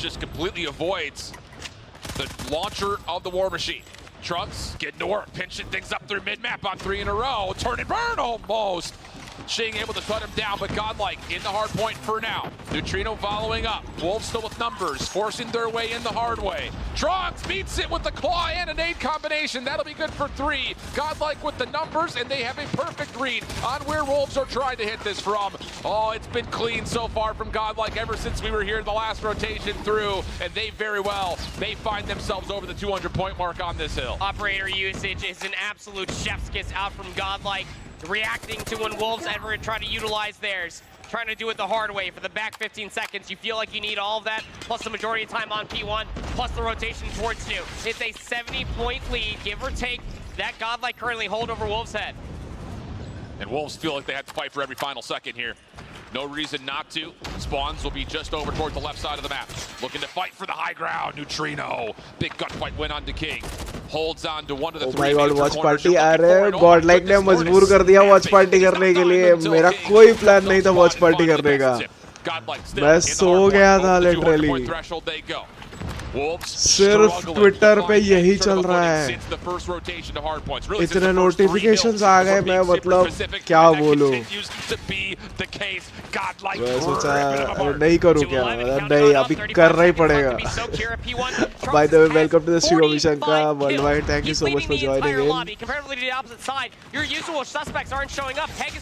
just completely avoids the launcher of the War Machine. Trunks getting to work, pinching things up through mid-map on 3 in a row. Turn and burn almost. Shing able to shut him down, but Godlike in the hard point for now. Neutrino following up. Wolves still with numbers, forcing their way in the hard way. Trunks beats it with the claw and a nade combination. That'll be good for 3. Godlike with the numbers, and they have a perfect read on where Wolves are trying to hit this from. Oh, it's been clean so far from Godlike ever since we were here the last rotation through, and they very well may find themselves over the 200-point mark on this hill. Operator usage is an absolute chef's kiss out from Godlike. Reacting to when Wolves ever try to utilize theirs. Trying to do it the hard way for the back 15 seconds. You feel like you need all of that, plus the majority of time on P1, plus the rotation towards you. It's a 70-point lead, give or take, that Godlike currently hold over Wolves' head. And Wolves feel like they have to fight for every final second here. No reason not to. Spawns will be just over towards the left side of the map. Looking to fight for the high ground. Neutrino. Big gunfight went on to King. Holds on to one of the three. Oh my god, watch party आ रहे हैं. Godlike ने मजबूर कर दिया watch party करने के लिए. मेरा कोई प्लान नहीं था watch party करने का. मैं सो गया था literally. सिर्फ ट्विटर पे यही चल रहा है. इतने नोटिफिकेशंस आ गए, मैं मतलब क्या बोलूं. मैं सोचा नहीं करूं क्या, नहीं अभी करना ही पड़ेगा. By the way, welcome to the stream, Abishanka worldwide. Thank you so much for joining in.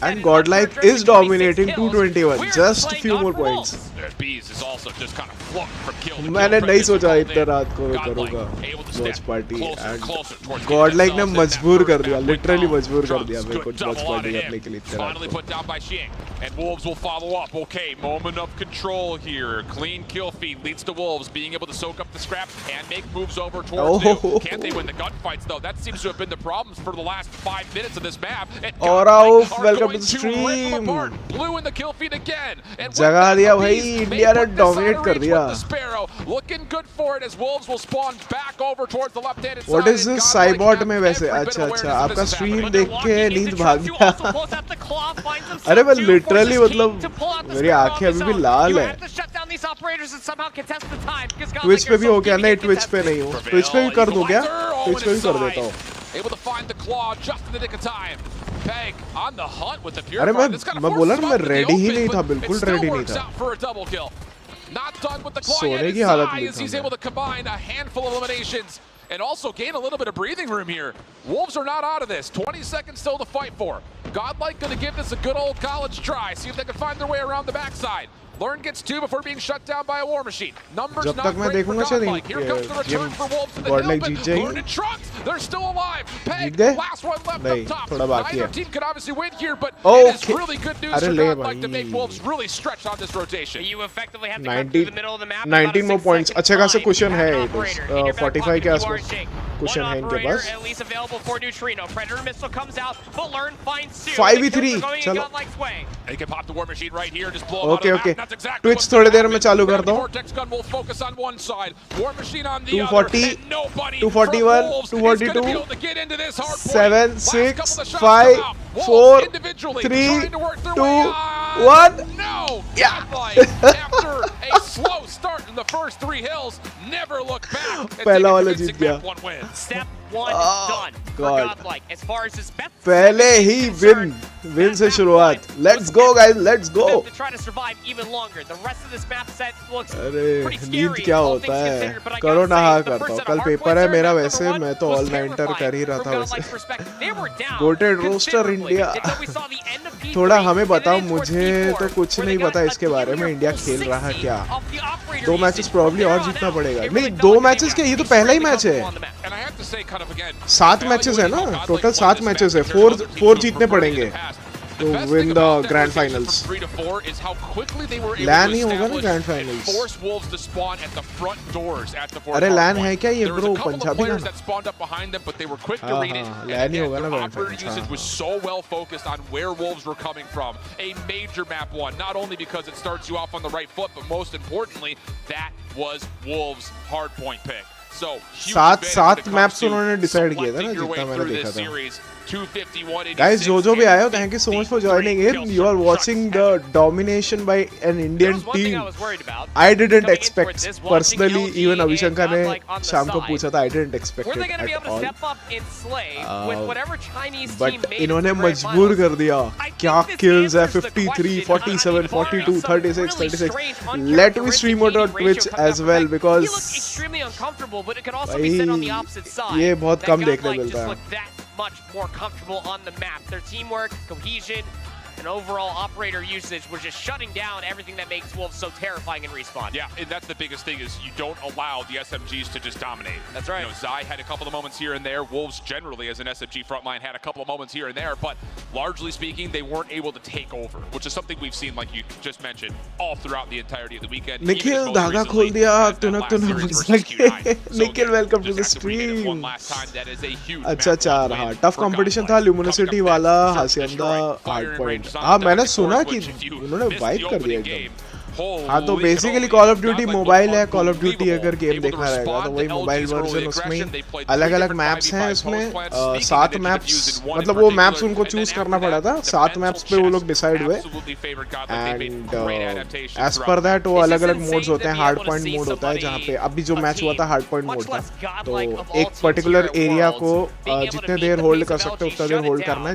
And Godlike is dominating 221, just a few more points. मैंने नहीं सोचा इतने रात को करूंगा वॉच पार्टी. एंड गॉडलाइक ने मजबूर कर दिया, लिटरली मजबूर कर दिया मेरे को वॉच पार्टी करने के लिए इतने रात. And Wolves will follow up. Okay, moment of control here. Clean kill feed leads to Wolves being able to soak up the scrap and make moves over towards you. Can't they win the gunfights though? That seems to have been the problems for the last 5 minutes of this map. Rauf, welcome to the stream. Blue in the kill feed again. जगा दिया भाई, India ने dominate कर दिया. Looking good for it as Wolves will spawn back over towards the left-handed side. What is this Cybot में वैसे? अच्छा अच्छा, आपका स्ट्रीम देख के नींद भाग गया. अरे मैं लिटरली मतलब मेरी आंखें अभी भी लाल है. ट्विच पे भी हो गया? नहीं, ट्विच पे नहीं हूँ. ट्विच पे भी कर दूं क्या? ट्विच पे भी कर देता हूँ. अरे मैं बोला ना, मैं रेडी ही नहीं था, बिल्कुल रेडी नहीं था. सोने की हालत में था. He's able to combine a handful of eliminations and also gain a little bit of breathing room here. Wolves are not out of this. 20 seconds still to fight for. Godlike going to give this a good old college try. See if they can find their way around the backside. Learn gets 2 before being shut down by a War Machine. Numbers not great for Godlike. Here comes the return for Wolves to the hill, but Learn and Trunks, they're still alive. Peg, last one left up top. Neither team could obviously win here, but it is really good news for Godlike to make Wolves really stretch on this rotation. You effectively have to come through the middle of the map. 19 more points. अच्छे खासे cushion है. 45 के आसपास cushion है इनके पास. At least available for Neutrino. Predator missile comes out, but Learn finds Sue. 5v3. चलो. They can pop the War Machine right here. Just blow okay, okay. Twitch थोड़ी देर में चालू कर दो. 240, 241, 242, 7, 6, 5, 4, 3, 2, 1. After a slow start in the first 3 hills, never look back. पहला वाला जीत गया. Step 1 done for Godlike. As far as his best पहले ही win से शुरुआत. Let's go guys, let's go. To try to survive even longer. The rest of this map set looks अरे pretty scary. नींद क्या होता है? करो ना हाँ करता हूँ. कल पेपर है मेरा, वैसे मैं तो ऑल नाइटर कर ही रहा था वैसे. Goated roster India. थोड़ा हमें बताओ, मुझे तो कुछ नहीं पता इसके बारे में. इंडिया खेल रहा क्या? 2 मैचेस प्रॉब्ली और जीतना पड़ेगा. नहीं, 2 मैचेस के, ये तो पहला ही मैच है. 7 मैचेस है ना टोटल. 7 मैचेस है. 4 जीतने पड़ेंगे to win the grand finals. LAN ही होगा ना grand finals. अरे LAN है क्या ये ब्रो? पंजाबी ना. LAN ही होगा ना grand finals. Usage was so well focused on where Wolves were coming from. A major map one, not only because it starts you off on the right foot, but most importantly, that was Wolves' hardpoint pick. So सात maps उन्होंने decide किए थे ना, जितना मैंने देखा था। Guys, Jojo bhi aaye ho. Thank you so much for joining in. You are watching the domination by an Indian team. I didn't expect personally. Even Abishanka ने शाम को पूछा था. I didn't expect it at all. But इन्होंने मजबूर कर दिया. क्या kills है? 53, 47, 42, 36, 36. Let me stream it on Twitch as well because ये बहुत कम देखने मिलता है. Much more comfortable on the map. Their teamwork, cohesion, and overall operator usage was just shutting down everything that makes Wolves so terrifying in respawn. Yeah, and that's the biggest thing is you don't allow the SMGs to just dominate. That's right. You know, Zai had a couple of moments here and there. Wolves generally as an SMG frontline had a couple of moments here and there, but largely speaking, they weren't able to take over, which is something we've seen, like you just mentioned, all throughout the entirety of the weekend. Nikhil, धागा खोल दिया. Nikhil, welcome to the stream. अच्छा 4 हाँ, tough competition था. Luminosity वाला हासियांदा hard point. हाँ, मैंने सुना कि उन्होंने वाइप कर दिया एकदम. हाँ, तो basically call of duty mobile है. कॉल ऑफ ड्यूटी अगर गेम देखना रहेगा तो वही मोबाइल वर्जन. उसमें अलग अलग मैप्स हैं. इसमें 7 मैप्स, मतलब वो मैप्स उनको चूज करना पड़ा था. 7 मैप्स पे वो लोग डिसाइड हुए एंड एज पर दैट वो अलग अलग मोड्स होते हैं. हार्ड पॉइंट मोड होता है जहाँ पे अभी जो मैच हुआ था हार्ड पॉइंट मोड था. तो एक पर्टिकुलर एरिया को जितने देर होल्ड कर सकते हो उतना देर होल्ड करना है.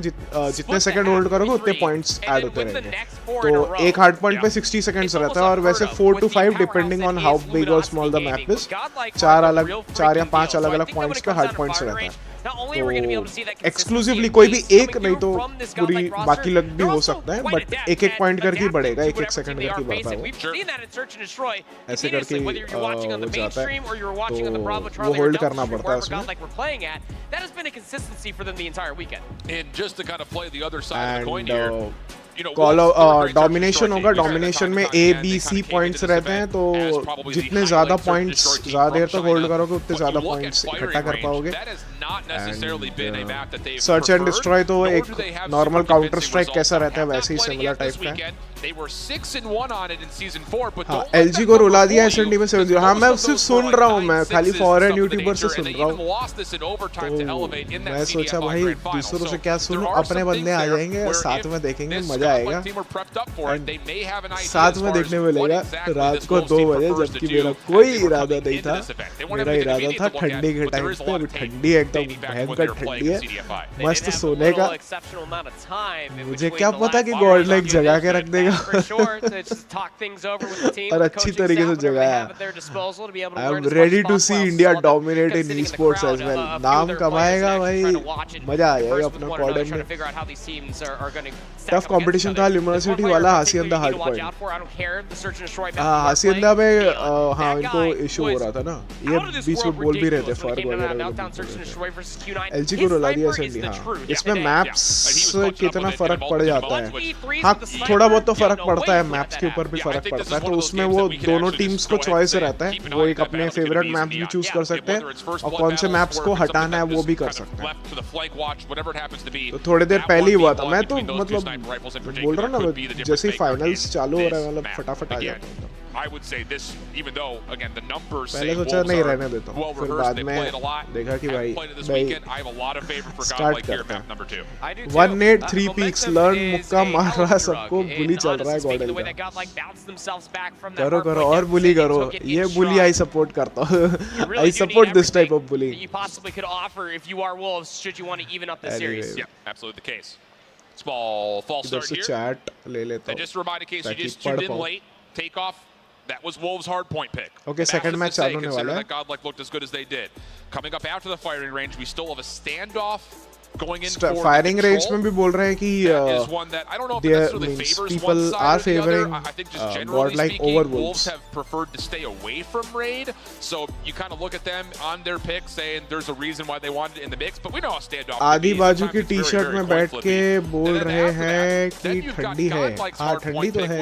जितने सेकंड होल्ड करोगे उतने पॉइंट्स ऐड होते रहेंगे. तो एक हार्ड पॉइंट पे 60 सेकंड्स रहता है और वैसे 4 to 5 depending on how big और स्मॉल द मैप इज. 4 या 5 अलग अलग पॉइंट्स पे हार्ड पॉइंट्स रहता है. तो एक्सक्लूसिवली कोई भी एक नहीं तो पूरी बाकी लग भी हो सकता है. बट एक एक पॉइंट करके ही बढ़ेगा. एक एक सेकंड करके बढ़ता है वो. ऐसे करके हो जाता है. तो वो होल्ड करना पड़ता है उसमें. डोमिनेशन होगा. डोमिनेशन में A, B, C पॉइंट्स रहते हैं. तो जितने ज्यादा पॉइंट्स ज्यादा देर तक होल्ड करोगे उतने ज्यादा पॉइंट्स इकट्ठा कर पाओगे. सर्च एंड डिस्ट्रॉय तो एक नॉर्मल काउंटर स्ट्राइक कैसा रहता है वैसे ही सिमिलर टाइप का है. हाँ, LG को रुला दिया SND में 7-0. हाँ, मैं सिर्फ सुन रहा हूँ. मैं खाली फॉरेन यूट्यूबर से सुन रहा हूँ. तो मैं सोचा भाई दूसरों से क्या सुनूं. अपने बंदे आ जाएंगे, साथ में देखेंगे, मजा आएगा. साथ में देखने मिलेगा रात को 2 बजे. जबकि मेरा कोई इरादा नहीं था. मेरा इरादा था ठंडी के टाइम पे. अभी ठंडी एकदम भयंकर ठंडी है. मस्त सोने का. मुझे क्या पता कि गॉडलाइक जगा के रख देगा. और अच्छी तरीके से जगाया. I am ready to see India dominate in esports as well. नाम कमाएगा भाई. मजा आ जाएगा अपना कॉर्डन में. टफ कंपटीशन था. ल्यूमिनोसिटी वाला हासियांदा हार्ड पॉइंट. हासियांदा में हाँ इनको इशू हो रहा था ना. ये बीच में बोल भी रहे थे फर्क वगैरह. LG को रुला दिया SND. हाँ, इसमें मैप्स कितना फर्क पड़ जाता है. हाँ, थोड़ा बहुत तो फर्क पड़ता है. मैप्स के ऊपर भी फर्क पड़ता है. तो उसमें वो दोनों टीम्स को चॉइस रहता है. वो एक अपने फेवरेट मैप्स भी चूज कर सकते हैं और कौन से मैप्स को हटाना है वो भी कर सकते हैं. तो थोड़ी देर पहले ही हुआ था. मैं तो मतलब बोल रहा ना, जैसे ही फाइनल्स चालू हो रहा है मतलब फटाफट आ जाता है. I would say this, even though again the numbers say पहले सोचा नहीं रहने देता हूँ. फिर बाद में देखा कि भाई स्टार्ट करते हैं. 183 पीक्स लर्न मुक्का मार रहा है सबको. बुली चल रहा है गॉडल का. करो करो और बुली करो. ये बुली आई सपोर्ट करता हूँ. I support this type of bully. Absolutely the case. Small false start here. Chat ले लेता हूँ. Just a reminder, in case you just tuned in late, takeoff. That was Wolves' hard point pick. Okay, second match चालू होने वाला है. That Godlike looked as good as they did. Coming up after the firing range, we still have a standoff going in for firing range में भी बोल रहे हैं कि people are favoring Godlike over Wolves. Have preferred to stay away from raid, so you kind of look at them on their pick, saying there's a reason why they wanted it in the mix. But we know how standoff. आधी बाजू की T-shirt में बैठ के बोल रहे हैं कि ठंडी है. हाँ, ठंडी तो है.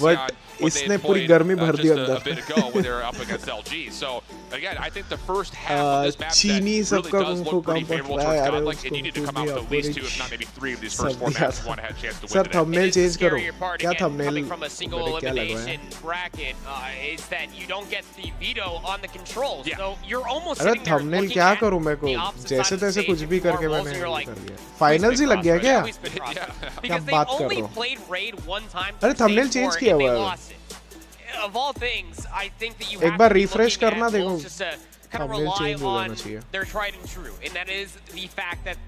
But इसने पूरी गर्मी भर दी अंदर. चीनी सबका looked pretty favorable towards Godlike. It needed to come out with at least 2, if not maybe 3 of these first 4 matches. One had a chance to win sir today. Thumbnail change करो क्या Coming thumbnail from a single elimination bracket is that you don't get the veto on the controls. So you're almost अरे sitting there thumbnail looking क्या at करूं मैं को the opposite जैसे side of the तैसे stage कुछ with भी 4 करके wolves, मैंने and you're कर like, लिया फाइनल्स ही लग गया क्या always been crossfire. Because they बात कर only रहे हो? played raid one time अरे to थंबनेल stage चेंज 4 किया and they हुआ है lost it. Of all things, I think that you एक have bar to be refresh looking करना at देखो, wolves just to kind of thumbnail rely change हो जाना on चाहिए। their tried and true, and that is the fact that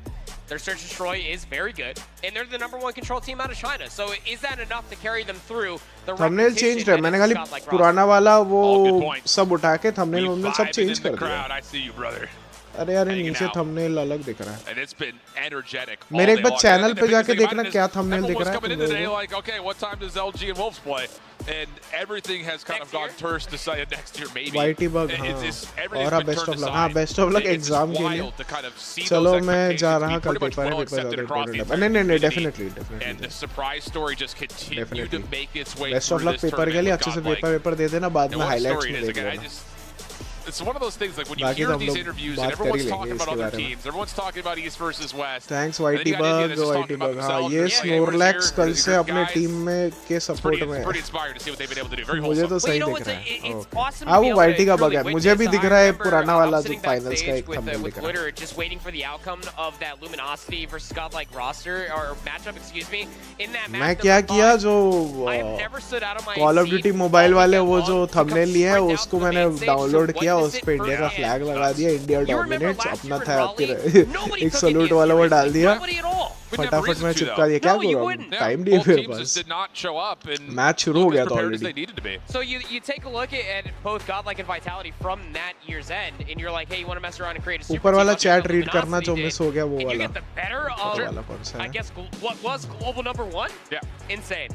their search and destroy is very good, and they're the #1 control team out of China. So is that enough to carry them through the thumbnail change है मैंने खाली पुराना वाला वो सब उठा के thumbnail वंबनेल सब चेंज कर दिया अरे यार नीचे थंबनेल अलग दिख रहा है मेरे एक बार चैनल पे जाके देखना क्या थंबनेल दिख रहा है and everything has kind of gone terse to say next year maybe. YT bug और बेस्ट ऑफ लक हाँ बेस्ट ऑफ लक एग्जाम के लिए चलो मैं जा रहा कल पेपर है नहीं definitely and the surprise story just continued to make its way best of luck paper के लिए अच्छे से पेपर दे देना बाद में हाइलाइट्स में देख लेना It's one of those things like when you hear these interviews and everyone's talking about other teams, everyone's talking about East versus West. Thanks YT bug हाँ ये स्नोरलैक्स कल से अपने टीम में के सपोर्ट में Pretty inspired to see what they've been able to do. Very मुझे तो सही दिख रहा है awesome हाँ वो YT का बग है मुझे भी दिख रहा है पुराना वाला जो फाइनल्स का एक थंबनेल दिख रहा है just waiting for the outcome of that Luminosity versus Godlike roster or matchup, excuse me. In that match, मैं क्या किया जो कॉल ऑफ ड्यूटी मोबाइल वाले वो जो थंबनेल लिए है उसको मैंने डाउनलोड किया उस पे इंडिया का फ्लैग लगा दिया इंडिया डोमिनेट्स अपना था एक सलूट वाला वो डाल दिया फटाफट में चिपका दिया क्या बोल रहा हूं टाइम दिए फिर बस मैच शुरू हो गया था already So you take a look at both Godlike and Vitality from that year's end and you're like hey you want to mess around and create a super ऊपर वाला चैट रीड करना जो miss हो गया वो you वाला get the better of I guess what was global #1 insane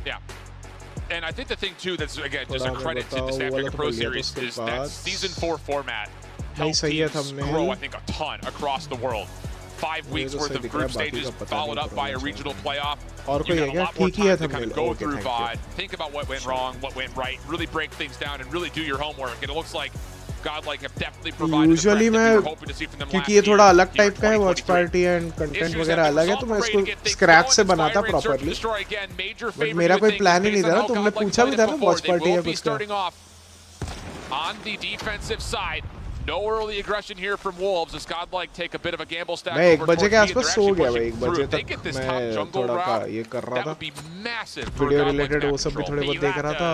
And I think the thing too that's again just a credit to the Snapdragon Pro Series is that Season 4 format helped teams grow I think a ton across the world. 5 weeks worth of group stages followed up by a regional playoff. You got a lot more time to kind of go through VOD, think about what went wrong, what went right, really break things down and really do your homework. And it looks like Godlike have definitely provided usually मैं क्योंकि ये थोड़ा अलग type का है watch party and content वगैरह अलग है तो मैं इसको स्क्रैच से बनाता प्रॉपर्ली बट मेरा कोई प्लान ही नहीं था ना तुमने पूछा भी था ना वॉच पार्टी या कुछ का On the defensive side, no early aggression here from Wolves as Godlike take a bit of a gamble stack मैं 1 बजे के आसपास सो गया भाई 1 बजे तक मैं थोड़ा का ये कर रहा था वीडियो रिलेटेड वो सब भी थोड़े बहुत देख रहा था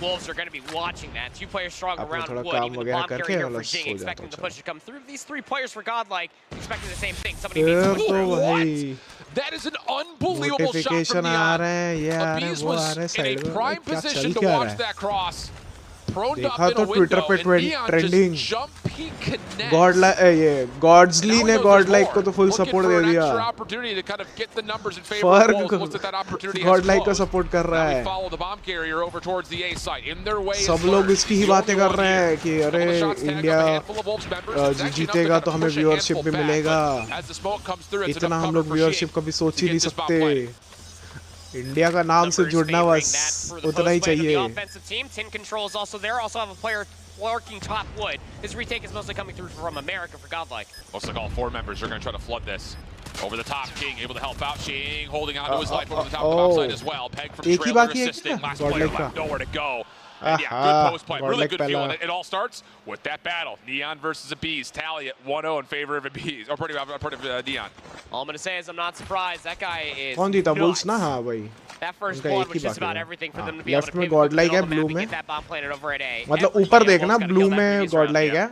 Wolves are going to be watching that. 2 players strong around Wood. Even the bomb carrier here for Jing expecting the push to come through. These 3 players for Godlike expecting the same thing. Somebody needs to push through. What? That is an unbelievable shot from Neon. Abis was in a prime position to launch that cross. देखा तो Twitter पे trending गॉड्सली ने Godlike को तो full support दे दिया फर्क Godlike को support कर रहा है सब लोग इसकी ही बातें कर रहे हैं कि अरे इंडिया जीतेगा तो हमें व्यूअरशिप भी मिलेगा इतना हम लोग व्यूअरशिप कभी सोच ही नहीं सकते इंडिया का नाम से जुड़ना बस उतना ही चाहिए Lurking top wood. His retake is mostly coming through from America for Godlike. Looks like all 4 members are going to try to flood this. Over the top, King able to help out. Shing holding on to his life over the top of the offside as well. Peg from trailer assisting. Last player left, nowhere to go. And yeah, good post play. Really good feel. It all starts with that battle. Neon versus Abis. Tally at 1-0 in favor of Abis. Or part of Neon. All I'm going to say is I'm not surprised. That guy is nuts. That first blood was just about everything for them to be able to pivot Godlike है blue में that bomb planted over at A. मतलब ऊपर देखना blue में Godlike है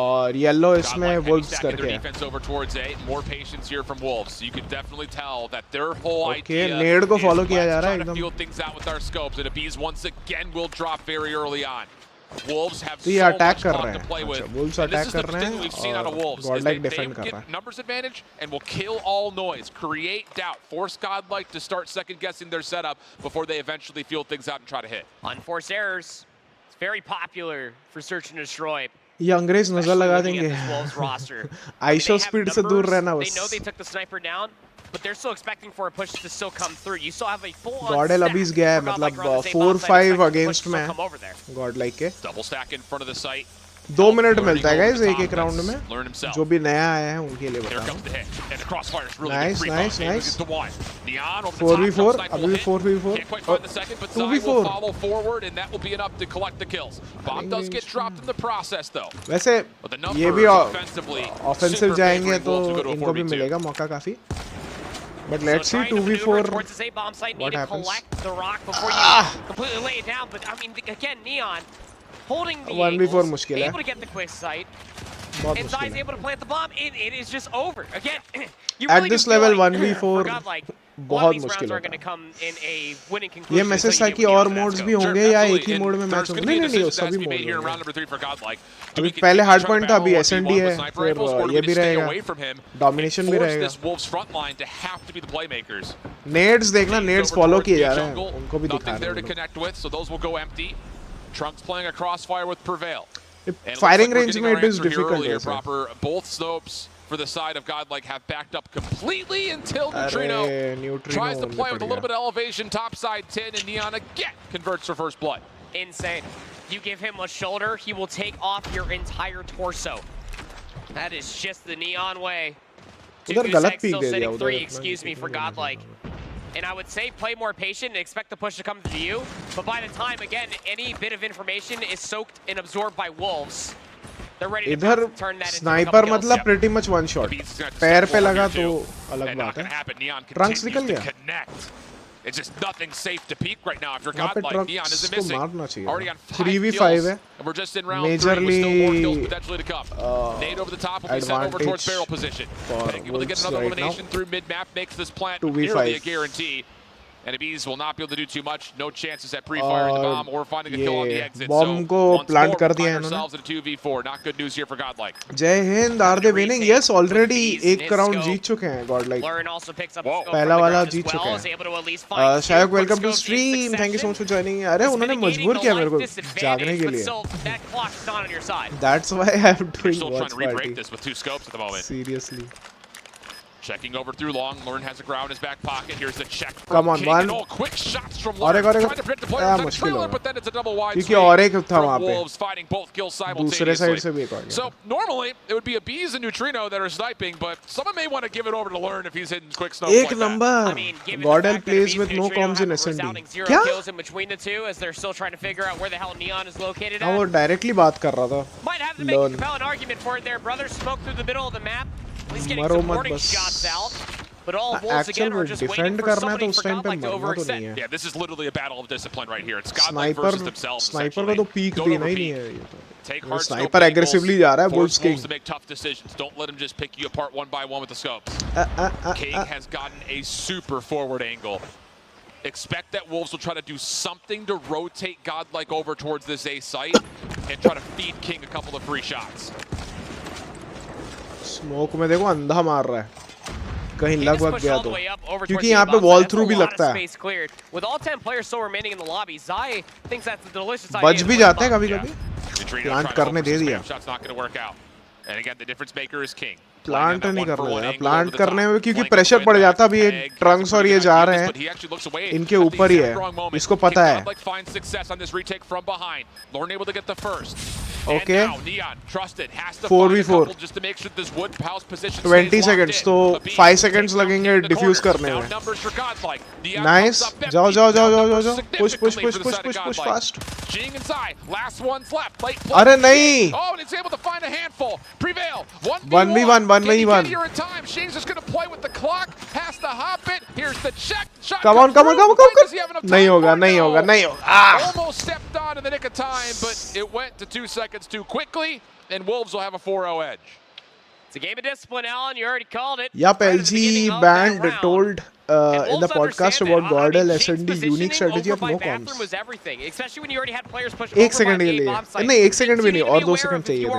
और yellow इसमें wolves करके है over towards A. More patience here from Wolves. You can definitely tell that their whole idea नेड को follow किया जा रहा है एकदम feel things out with our scopes and Abis once again will drop very early on. Wolves have तो ये so attack much कर clock रहे to play हैं with. Wolves अटैक कर रहे हैं और Godlike डिफेंड कर रहा है numbers advantage and will kill all noise, create doubt, force Godlike to start second guessing their setup before they eventually feel things out and try to hit. Unforced errors. It's very popular for search and destroy. ये अंग्रेज नजर लगा देंगे आईशो speed से दूर रहना बस They know they took the sniper down, but they're still expecting for a push to still come through. You still have a full on Godel Abis गया है मतलब 4-5 अगेंस्ट में Godlike के double stack in front of the site. 2 minute मिलता है guys एक round में, जो भी नया आया है उनके लिए बता रहा हूं। नाइस नाइस नाइस 4v4 अभी भी 4v4 2v4 वैसे ये भी ऑफेंसिव जाएंगे तो इनको भी मिलेगा मौका काफी, but let's see 2v4 what happens. Holding the 1v4 मुश्किल है, able to get the quick sight. बहुत And मुश्किल Zai's है। able to plant the bomb. It is just over. Again, you At really this do feel level like 1v4 for Godlike, बहुत मुश्किल are होता going to है। come in a winning conclusion. ये message था कि और modes भी होंगे या एक ही मोड में मैच होंगे? नहीं नहीं सभी मोड होंगे। अभी पहले हार्ड पॉइंट था, अभी एसएनडी है, फिर ये भी रहेगा, डोमिनेशन भी रहेगा। नेड्स देखना, नेड्स फॉलो किए जा रहे हैं, उनको भी दिखा रहे हैं। Trunks playing a crossfire with Prevail. Firing range में it is difficult. Both snopes for the side of Godlike have backed up completely until Neutrino tries to play with a little bit of elevation topside 10, and Neon again converts for first blood. Insane. You give him a shoulder, he will take off your entire torso. That is just the Neon way. उधर गलत peak दे दिया उधर। Excuse me for Godlike. And I would say play more patient and expect the push to come to you. But by the time, again, any bit of information is soaked and absorbed by wolves. They're ready to turn that into sniper मतलब pretty much one shot. पैर पे लगा तो अलग बात है। Trunks निकल गया। It's just nothing safe to peek right now if you're Godlike. Neon is missing. Already on 3v5 है। And we're just in round 3 with still more kills potentially to come. Nade over the top will be sent over towards barrel position. Being able to get another elimination through mid-map makes this plant nearly a guarantee. And Abis will not be able to do too much. No chances at pre-firing the bomb or finding a kill on the exit. Bomb को plant कर दिया इन्होंने. Ourselves in a 2v4. Not good news here for Godlike. Jai Hind, are they winning? Yes, already एक round जीत चुके हैं Godlike. पहला वाला जीत चुके हैं। Shayak welcome to stream, thank you so much for joining. अरे उन्होंने मजबूर किया मेरे को जागने के लिए। That's why I'm doing watch party. Seriously. Checking over through long. Lurn has a ground in his back pocket. Here's the check from Come on, King. man. Oh, quick shots from Lurn. Trying to predict the player on the trailer, but then it's a double wide क्योंकि और एक था वहाँ पे। Wolves fighting both kills simultaneously. दूसरे side से भी एक आ गया। So normally it would be Abis and Neutrino that are sniping, but someone may want to give it over to Lurn if he's hitting quick snipes like that. एक number. WeirdoPlays with no comms in SND. क्या? हाँ वो directly बात कर रहा था। Lurn। मरो मत बस। Actual defend करना है तो उस टाइम पे मरना तो नहीं है। Yeah, this is literally a battle of discipline right here. It's Godlike versus themselves. Sniper का तो पीक देना ही नहीं है ये तो। स्नाइपर aggressively जा रहा है Wolves King. To make tough decisions. Don't let him just pick you apart one by one with the scopes. King has gotten a super forward angle. Expect that Wolves will try to do something to rotate Godlike over towards this A site and try to feed King a couple of free shots. Smoke में देखो अंधा मार रहा है, कहीं लग वग गया तो, क्योंकि यहाँ पे वॉल थ्रू भी लगता है। बच भी जाते हैं कभी कभी। प्लांट करने दे दिया। प्लांट नहीं करना है, प्लांट करने में क्योंकि प्रेशर पड़ जाता। अभी ट्रंक्स और ये जा रहे हैं, इनके ऊपर ही है, इसको पता है। Okay. 4v4 20 seconds तो 5 seconds लगेंगे डिफ्यूज करने में। नाइस, जाओ जाओ जाओ जाओ जाओ जाओ, push push push push push push fast. अरे नहीं, 1v1 1v1। Come on come on come on come on, नहीं होगा नहीं होगा नहीं होगा। Too quickly, and Wolves will have a 4-0 edge. It's a game of discipline, Alan. You already called it. Yep, LG Band told in the podcast about Godel SND unique strategy of no comms. एक second के लिए नहीं, एक second भी नहीं, और 2 second चाहिए थे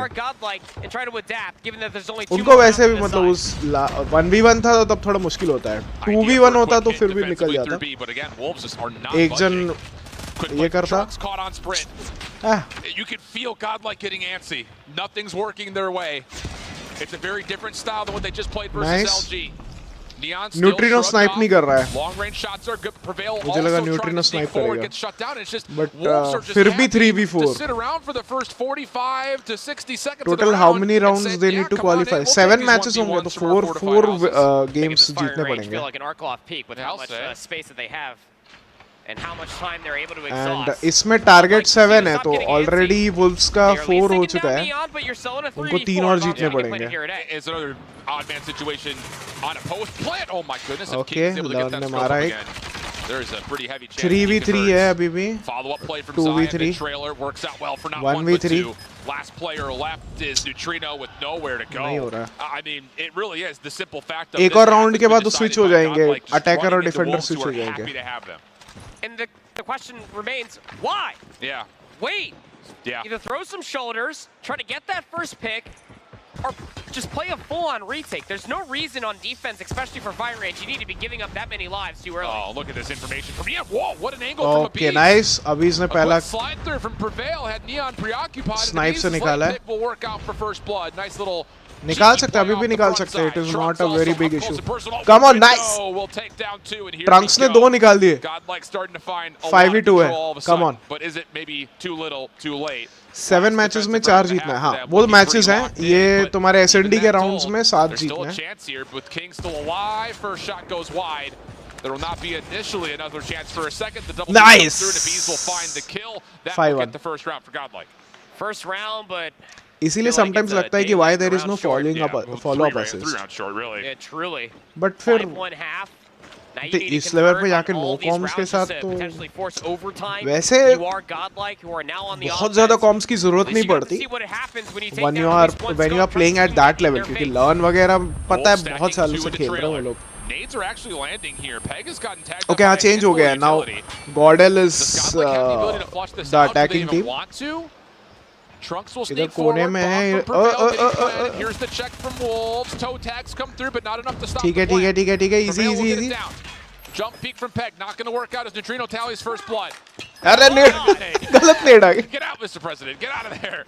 उनको। वैसे भी मतलब उस 1v1 था तो तब थोड़ा मुश्किल होता है, 2v1 होता तो फिर भी निकल जाता। एक जन ये करता। You can feel Godlike getting antsy. Nothing's working their way. It's a very different style than what they just played versus LG. Neutrino snipe नहीं कर रहा है। मुझे लगा न्यूट्रिनो स्नाइप करेगा, बट फिर भी 3v4। Total how many rounds they need to qualify? 7 matches होंगे तो 4 गेम्स जीतने पड़ेंगे। एंड इसमें टारगेट 7 है, तो ऑलरेडी वुल्व्स का 4 हो चुका है, उनको 3 और जीतने पड़ेंगे। ओके, लर्न ने मारा एक। 3v3 है अभी भी, 2v3, 1v3। Last player left is Neutrino with nowhere to go. नहीं हो रहा। I mean, it really is the simple fact of एक और राउंड के बाद स्विच हो जाएंगे, अटैकर और डिफेंडर स्विच हो जाएंगे। And the question remains, why? Yeah. Wait. Yeah. Either throw some shoulders, try to get that first pick, or just play a full-on retake. There's no reason on defense, especially for fire range, you need to be giving up that many lives too early. Oh, look at this information from Neon. Whoa, what an angle from Abis. Okay, nice. Abis ने पहला slide through from Prevail had Neon preoccupied. Snipe से निकाला है। Will work out for first blood. Nice little निकाल सकते हैं, अभी भी निकाल सकते हैं। It is not a very big issue. Come on, nice. Trunks ने 2 निकाल दिए। 5v2 है। Come on. But is it maybe too little, too late? 7 matches में 4 जीतना है। हाँ, वो मैचेस हैं, ये तुम्हारे एसएनडी के राउंड्स में 7 जीतना है। There will not be initially another chance for a second. The double nice. through, and Abis will find the kill. That 5-1. will get the first round for Godlike. First round, but इसीलिए sometimes लगता है कि why there is no following up, follow up assist. 3 round short, really. Yeah, truly. But फिर 1/2. इस level पे जाके no corms के साथ तो वैसे बहुत ज्यादा कॉम्स की जरूरत नहीं पड़ती when you are playing at that level, क्योंकि लर्न वगैरह पता है बहुत सालों से खेल रहे हैं वो लोग। Okay, हाँ चेंज हो गया है। Now Godel is the attacking team. Trunks will इधर sneak कोने forward. में है। Here's the check from Wolves. Toe tags come through, but not enough to stop. ठीक है, ठीक है, ठीक है, ठीक है, easy, easy, easy. Jump peek from Peg, not going to work out as Neutrino tallies first blood. अरे net, गलत नेट आ गया। Get out, Mr. President, get out of there.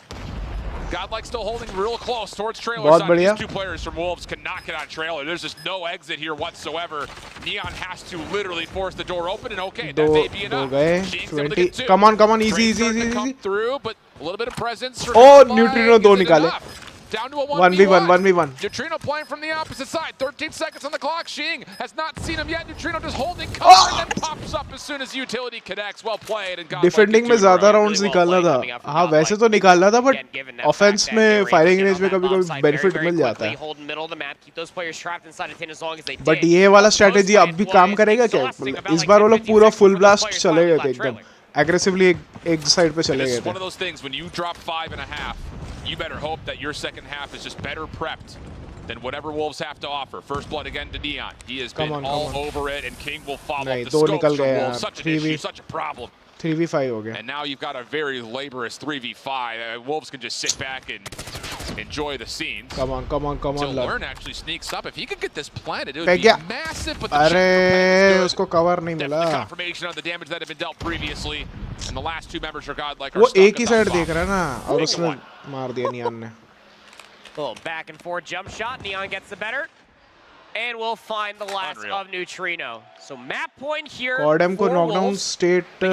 Godlike still holding real close towards trailer बहुत side. बढ़िया। These 2 players from Wolves can knock it on trailer. There's just no exit here whatsoever. Neon has to literally force the door open, and okay, that may be enough. 20, come on, come on, easy, easy, easy, easy. Through, but a little bit of presence. Oh, Neutrino 2 निकाले। Down to a 1v1, 1v1. Neutrino playing from the opposite side. 13 seconds on the clock. Shing has not seen him yet. Neutrino just holding cover and then pops up as soon as utility connects. Well played. And defending में ज्यादा rounds निकालना था। हाँ वैसे तो निकालना था, but offence में फायरिंग रेंज में कभी-कभी बेनिफिट मिल जाता है। बट ये वाला स्ट्रेटेजी अब भी काम करेगा क्या? इस बार वो लोग पूरा फुल ब्लास्ट चले गए थे, एकदम एग्रेसिवली एक साइड पे चले गए थे। You better hope that your second half is just better prepped than whatever Wolves have to offer. First blood again to Neon. He has been all over it, and King will follow. The scopes from Wolves, such an issue, such a problem. 3v5 हो गया. And now you've got a very laborious 3v5. Wolves can just sit back and enjoy the scenes. Come on, come on, come on. Till Learn actually sneaks up. If he could get this planted, it would be massive. But the अरे उसको cover नहीं मिला. Confirmation on the damage that had been dealt previously. And the last 2 members are Godlike. वो एक ही side देख रहा है ना, और उसने मार दिया नियन ने. Little back and forth jump shot. Neon gets the better. And we'll find the last of Neutrino. So map point here. Cordem को knockdown state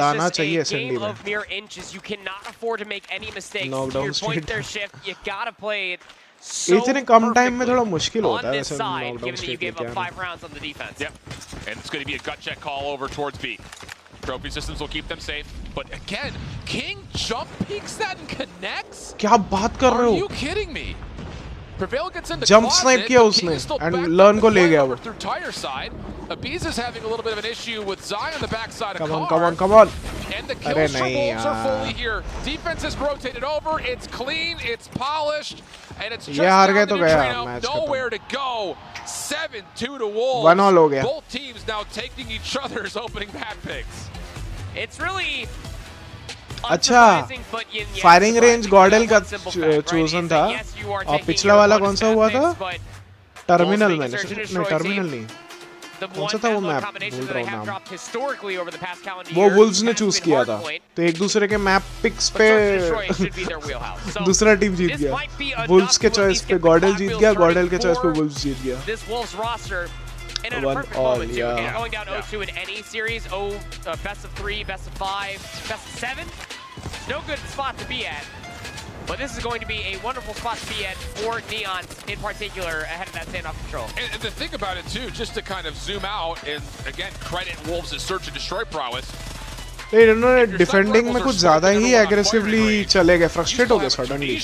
लाना चाहिए SND में. Mere inches. You cannot afford to make any mistakes. Knockdown state. Their shift. You gotta play it so इतने कम time में थोड़ा मुश्किल होता है वैसे knockdown state you gave up 5 rounds on the defense. Yep. And it's going to be a gut check call over towards B. Trophy systems will keep them safe. But again, King jump peeks that and connects? क्या बात कर रहे हो? Are you kidding me? Prevail gets in the jump snipe किया उसने and learn को ले गया वो. Through tire side. Abis is having a little bit of an issue with Zai on the backside of Come on, car. come on, come on. And the kills from Wolves are fully here. Defense is rotated over. It's clean. It's polished. And it's just down to Neutrino. Nowhere to go. 7-2 to Wolves. 1-all हो गया. Both teams now taking each other's opening map picks. It's really अच्छा, firing range गॉडल का chosen था, और पिछला वाला कौन सा हुआ था? टर्मिनल में नहीं, टर्मिनल नहीं, The कौन सा one था वो map मैप combination बोल that रहा they हूँ have नाम dropped historically over the past calendar वो year वुल्व्स ने has चूज been किया था hardpoint, तो एक दूसरे के मैप पिक्स but पे Search and Destroy should be their wheelhouse. So दूसरा टीम जीत this गया might be enough वुल्व्स के to at चॉइस least पे get the गॉडल clock Jeet wheels गया turning गॉडल के चॉइस पे for वुल्व्स जीत गया this Wolves roster. And at a One perfect all, moment, too. yeah. Again, going down 0-2 in any series, best of 3, best of 5, best of 7, no good spot to be at. But this is going to be a wonderful spot to be at for Neon in particular ahead of that standoff control. And the thing about it, too, just to kind of zoom out and, again, credit Wolves' search and destroy prowess. इन्होंने defending में कुछ ज्यादा ही aggressively चले गए frustrate हो गए suddenly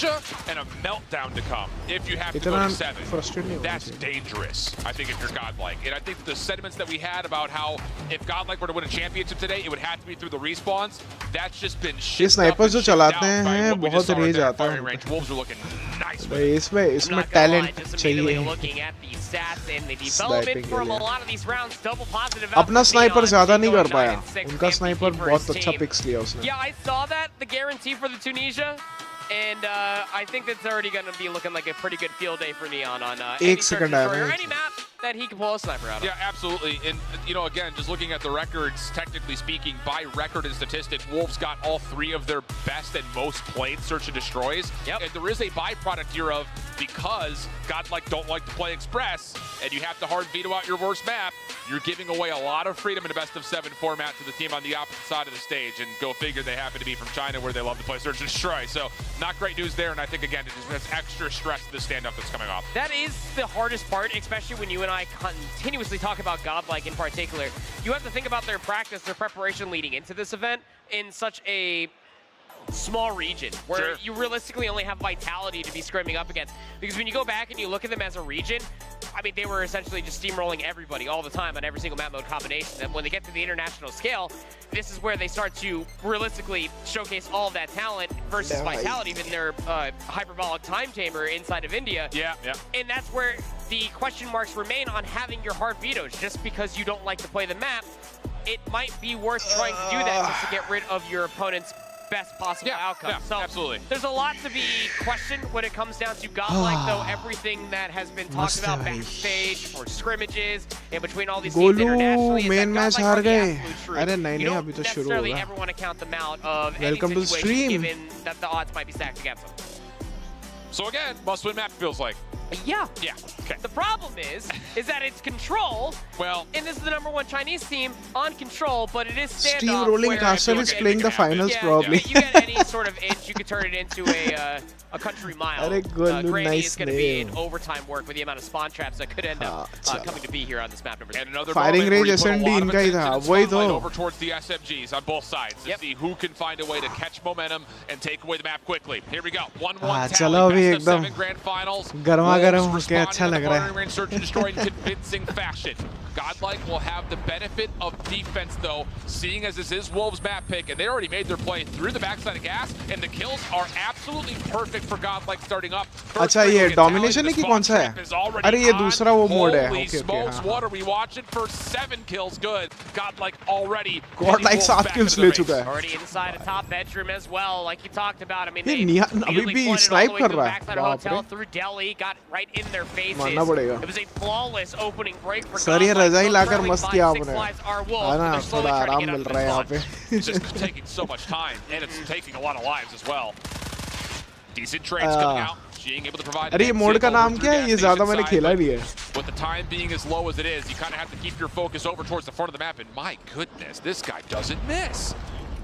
इतना frustrate नहीं That's dangerous, I think, if you're Godlike. And I think the sentiments that we had about how if Godlike were to win a championship today, it would have to be through the respawns. That's just been ये snipers जो चलाते हैं बहुत raise आता है Wolves are looking nice. इसमें talent चाहिए अपना स्नाइपर ज्यादा नहीं कर पाया उनका स्नाइपर बहुत अच्छा पिक्स लिया उसने Yeah, I saw that, the guarantee for the Tunisia. And I think that's already going to be looking like a pretty good field day for Neon on any search and destroy or any map that he can pull a sniper out of. Yeah, absolutely. And, you know, again, just looking at the records, technically speaking, by record and statistic, Wolves got all 3 of their best and most played search and destroys. Yep. And there is a byproduct here of, because Godlike don't like to play Express, and you have to hard veto out your worst map, you're giving away a lot of freedom in a best-of-7 format to the team on the opposite side of the stage. And go figure, they happen to be from China, where they love to play search and destroy. So, not great news there, and I think, again, it just has extra stress to the standoff that's coming off. That is the hardest part, especially when you and I continuously talk about Godlike in particular. You have to think about their practice, their preparation leading into this event in such a small region where you realistically only have Vitality to be scrimming up against. Because when you go back and you look at them as a region, I mean, they were essentially just steamrolling everybody all the time on every single map mode combination. And when they get to the international scale, this is where they start to realistically showcase all of that talent versus Vitality in their hyperbolic time tamer inside of India. Yeah. And that's where the question marks remain on having your hard vetoes. Just because you don't like to play the map, it might be worth trying to do that just to get rid of your opponent's best possible outcome. Yeah, so absolutely. There's a lot to be questioned when it comes down to Godlike, though. Everything that has been talked about backstage for scrimmages and between all these teams internationally, main match हार गए. अरे नहीं you don't अभी तो शुरू necessarily होगा. ever want to count them out of Welcome any to the situation, stream. given that the odds might be stacked against them. So again, must-win map feels like. Yeah. Okay. The problem is that it's Control. Well, and this is the #1 Chinese team on Control, but it is standoff. Steamrolling Castle is playing the finals probably. You get any sort of inch, you could turn it into a country mile. Granny is going to be in overtime work with the amount of spawn traps that could end up coming to be here on this map number 2. And another firing range SND इनका ही था, वही तो. Over towards the SMGs on both sides to see who can find a way to catch momentum and take away the map quickly. Here we go. 1-1 tally, best of 7 grand finals. गरमा होके अच्छा लग रहा है. Search and destroy in convincing fashion. Godlike will have the benefit of defense, though, seeing as this is Wolves' map pick, and they already made their play through the backside of gas, and the kills are absolutely perfect for Godlike starting up. अच्छा ये domination है कि कौन सा है? अरे ये दूसरा वो मोड है. Holy smokes, what are we watching for? 7 kills, good. Godlike already. Godlike 7 kills ले चुका है. Already inside a top bedroom as well, like you talked about. I mean, ये they अभी भी snipe कर रहा है. hotel through Delhi, got right in their faces. मानना पड़ेगा. It was a flawless opening break for sir ये रजाई लाकर मस्त किया आपने. है ना थोड़ा आराम मिल रहा है यहाँ पे. It's just taking so much time, and it's taking a lot of lives as well. Decent trades coming out. Being able to provide. अरे ये मोड का नाम क्या है? ये ज़्यादा मैंने खेला नहीं है. With the time being as low as it is, you kind of have to keep your focus over towards the front of the map. And my goodness, this guy doesn't miss.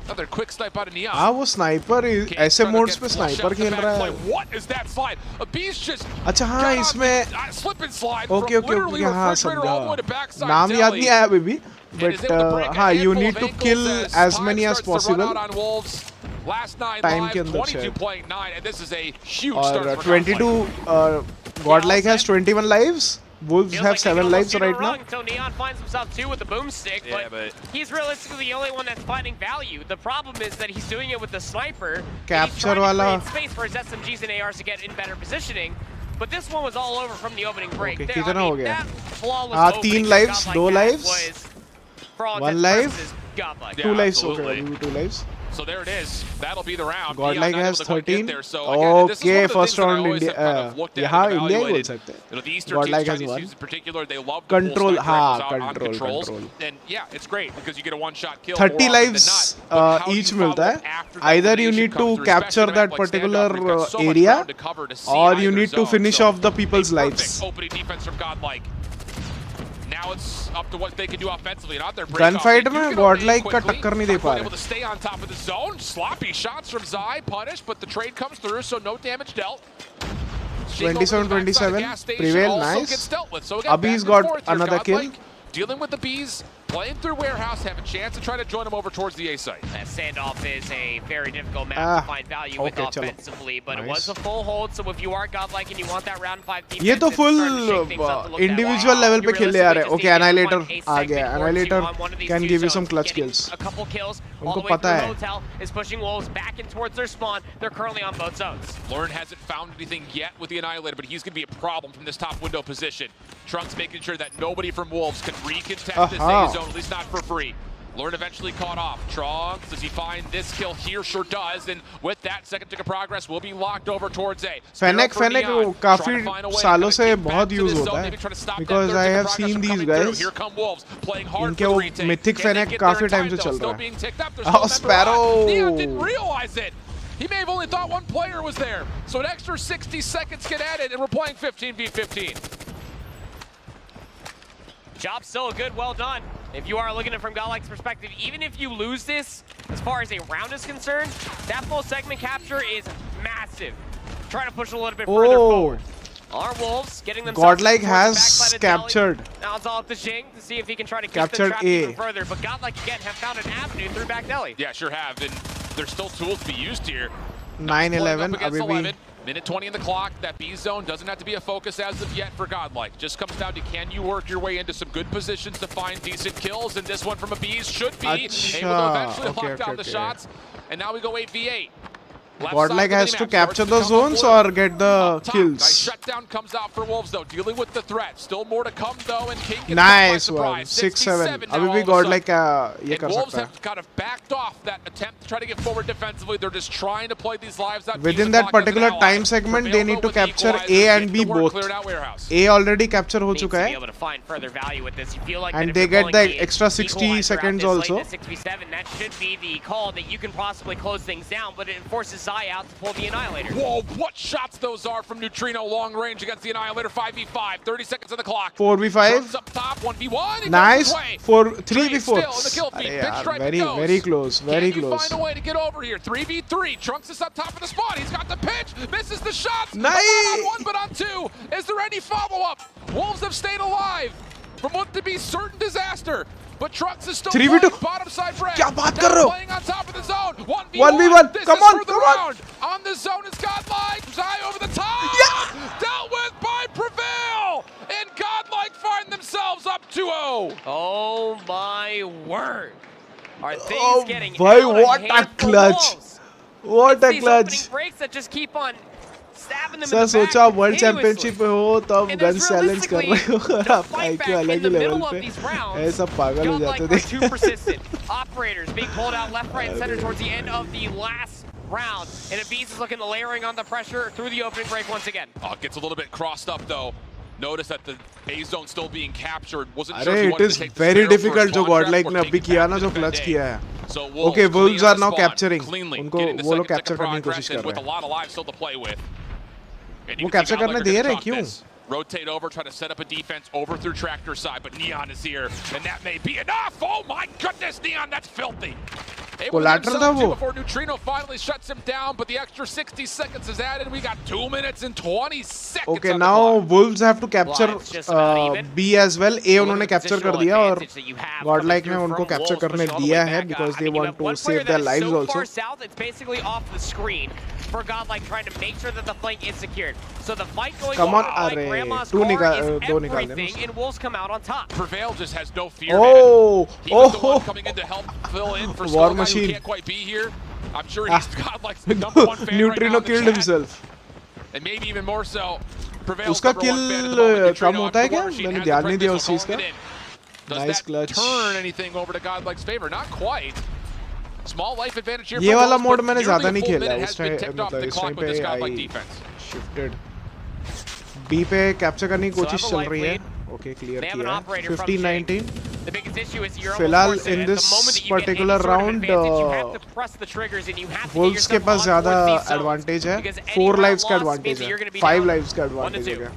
Another quick snipe out of Neon. हाँ वो sniper ऐसे modes पे sniper खेल रहा है. What is that slide? A beast just. अच्छा हाँ इसमें. Slip and slide. Okay हाँ समझा. नाम याद नहीं आया अभी भी. But हाँ you need to kill as many as possible. Last 9 time lives, 22 playing 9, and this is a huge start for 22 Godlike has 21 lives. Wolves have 7 lives right now. Until Neon finds himself 2 with the boomstick, but he's realistically the only one that's finding value. The problem is that he's doing it with the sniper. Capture wala. Space for his SMGs and ARs to get in better positioning. But this one was all over from the opening break. Okay, कितना हो गया? Flawless 3 lives, 2 lives, 1 life, Godlike. 2 lives. Okay, 2 lives. So there it is. That'll be the round. Godlike has 13. There. So again, Okay, first round India. Yeah, India बोल सकते हैं. The Eastern Godlike teams, has Chinese one. teams in particular, they love Control, controls. control. And yeah, it's great because you get a one-shot kill. 30 lives each मिलता है. Either you need to capture that particular area, or you need to finish off the people's lives. Opening defense from Godlike. Now it's up to what they can do offensively. Not their Gunfight में Godlike का टक्कर नहीं दे पा able to stay on top of the zone. Sloppy shots from Zai, punished, but the trade comes through, so no damage dealt. 27-27, prevail, nice. Abhi's got another kill. Dealing with the bees, playing through Warehouse, have a chance to try to join him over towards the A site. That standoff is a very difficult map to find value with offensively, but it was a full hold, so if you are Godlike and you want that round 5 defense, ये तो full individual level पे खेलने आ रहे हैं. Okay, Annihilator आ गया. Annihilator can give you some clutch kills. A couple kills. उनको पता है. Hotel is pushing wolves back in towards their spawn. They're currently on both zones. Learn hasn't found anything yet with the Annihilator, but he's going to be a problem from this top window position. Trunks making sure that nobody from Wolves can recontest this A zone, at least not for free. Learn eventually caught off. Trunks, does he find this kill here? Sure does. And with that, second tick of progress will be locked over towards A. Fennec काफी सालों से बहुत use होता है, because I have seen these guys. इनके वो mythic Fennec काफी time से चल रहा है. Oh, Sparrow! Neon didn't realize it. He may have only thought one player was there. So an extra 60 seconds get added, and we're playing 15v15. Job still good, well done. If you are looking at it from Godlike's perspective, even if you lose this, as far as a round is concerned, that full segment capture is massive. Trying to push a little bit further forward. Our Wolves getting themselves Godlike has captured. Now it's all up to Shing to see if he can try to keep the trap even further. But Godlike again have found an avenue through back deli. Yeah, sure have. And there's still tools to be used here. 9-11. अभी भी. Minute 20 in the clock. That B zone doesn't have to be a focus as of yet for Godlike. Just comes down to can you work your way into some good positions to find decent kills, and this one from a Bees should be able to eventually lock down the shots. And now we go 8v8. Godlike has to capture the zones or get the kills. Nice shutdown comes out for Wolves though, dealing with the threat. Still more to come though, and King gets nice one. 6-7. अभी भी Godlike ये कर Wolves सकता है. have kind of backed off that attempt to try to get forward defensively. They're just trying to play these lives out. Within that particular time segment, they need to capture A and B both. A already capture हो चुका है. And they get the extra 60 seconds also. 6v7, that should be the call that you can possibly close things down, but it forces Zai out to pull the Annihilator. Whoa, what shots those are from Neutrino, long range against the Annihilator. 5v5, 30 seconds on the clock. 4v5. Up top, 1v1. Nice. 3v4. Very close. Very close. Find a way to get over here. 3v3. Trunks is up top of the spot. He's got the pitch. Misses the shots. Nice. Not on one, but on two. Is there any follow-up? Wolves have stayed alive from what to be certain disaster. But Trunks is still playing bottom side break. क्या बात कर रहे हो? Playing on top of the zone. 1v1. This Come is on, for the come round. On the zone is Godlike. Zai over the top. Yeah. Dealt with by Prevail. And Godlike find themselves up 2-0. Oh my word. Are things getting भाई, out of what hand a clutch. What a clutch. These opening breaks that just keep on stabbing them in the back. सोचा world championship में हो तब gun challenge कर रहे हो और आप आईक्यू अलग ही लेवल पे ऐसा पागल हो जाते देख. Too persistent. Operators being pulled out left, right, and center towards the end of the last round. And Abis is looking to layering on the pressure through the opening break once again. Oh, it gets a little bit crossed up though. Notice that the A zone still being captured. Wasn't अरे sure if he it wanted is to take very the difficult जो Godlike ने अभी किया ना जो clutch किया है. Okay, Wolves are now capturing. उनको वो लोग capture करने की कोशिश कर रहे हैं. वो कैप्चर करने दे रहे क्यों? Rotate over, try to set up a defense over through tractor side, but Neon is here, and that may be enough. Oh my goodness, Neon, that's filthy. Collateral था वो. Before Neutrino finally shuts him down, but the extra 60 seconds is added. We got 2 minutes and 20 seconds. Okay, now Wolves have to capture B as well. A उन्होंने capture कर दिया और Godlike ने उनको capture करने दिया है because they want to save their lives also. Far south, it's basically off the screen for Godlike trying to make sure that the flank is secured. So the fight going on like Grandma's car is everything, and Wolves come out on top. Prevail just has no fear. He was the one coming in to help fill in for War Skull, Machine. who can't quite be here. I'm sure he's Godlike's number one fan Neutrino right now killed himself. And maybe even more so. उसका kill कम होता है क्या? मैंने ध्यान नहीं दिया उस चीज का. Nice clutch. Turn anything over to Godlike's favor? Not quite. Small life advantage here. ये वाला मोड but मैंने nearly ज़्यादा a नहीं full खेला minute उस has been time ticked off the इस clock टाइम with this पे Godlike आई defense. Shifted B पे कैप्चर करने की कोशिश चल रही है okay clear They have an किया operator from 15-19 The biggest issue is you're फिलहाल almost forced in it. At this the moment that you get any particular sort of round, advantage, you have to press the triggers and you have to get Wolves के yourself pass on ज़्यादा towards these zones. Advantage है Because any 4 round lives का loss advantage means that है you're gonna be 5 down lives का 1 to advantage 2. है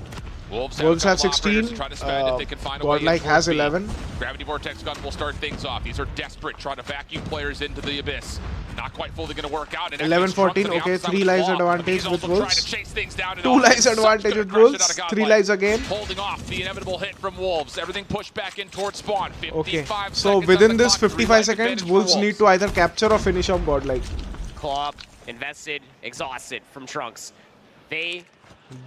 Wolves Wolves have have 16 try to spend if they can find a way Godlike in has towards B. 11 Gravity Vortex gun will start things off. These are desperate, trying to vacuum players into the abyss. Not quite fully going to work out. 11-14 okay 3 lives advantage with Wolves 2 lives advantage with Wolves 3 lives again holding off the inevitable hit from Wolves. Everything pushed back in towards spawn. okay so within this 55 seconds Wolves need to either capture or finish off Godlike. Claw up, invested, exhausted from Trunks.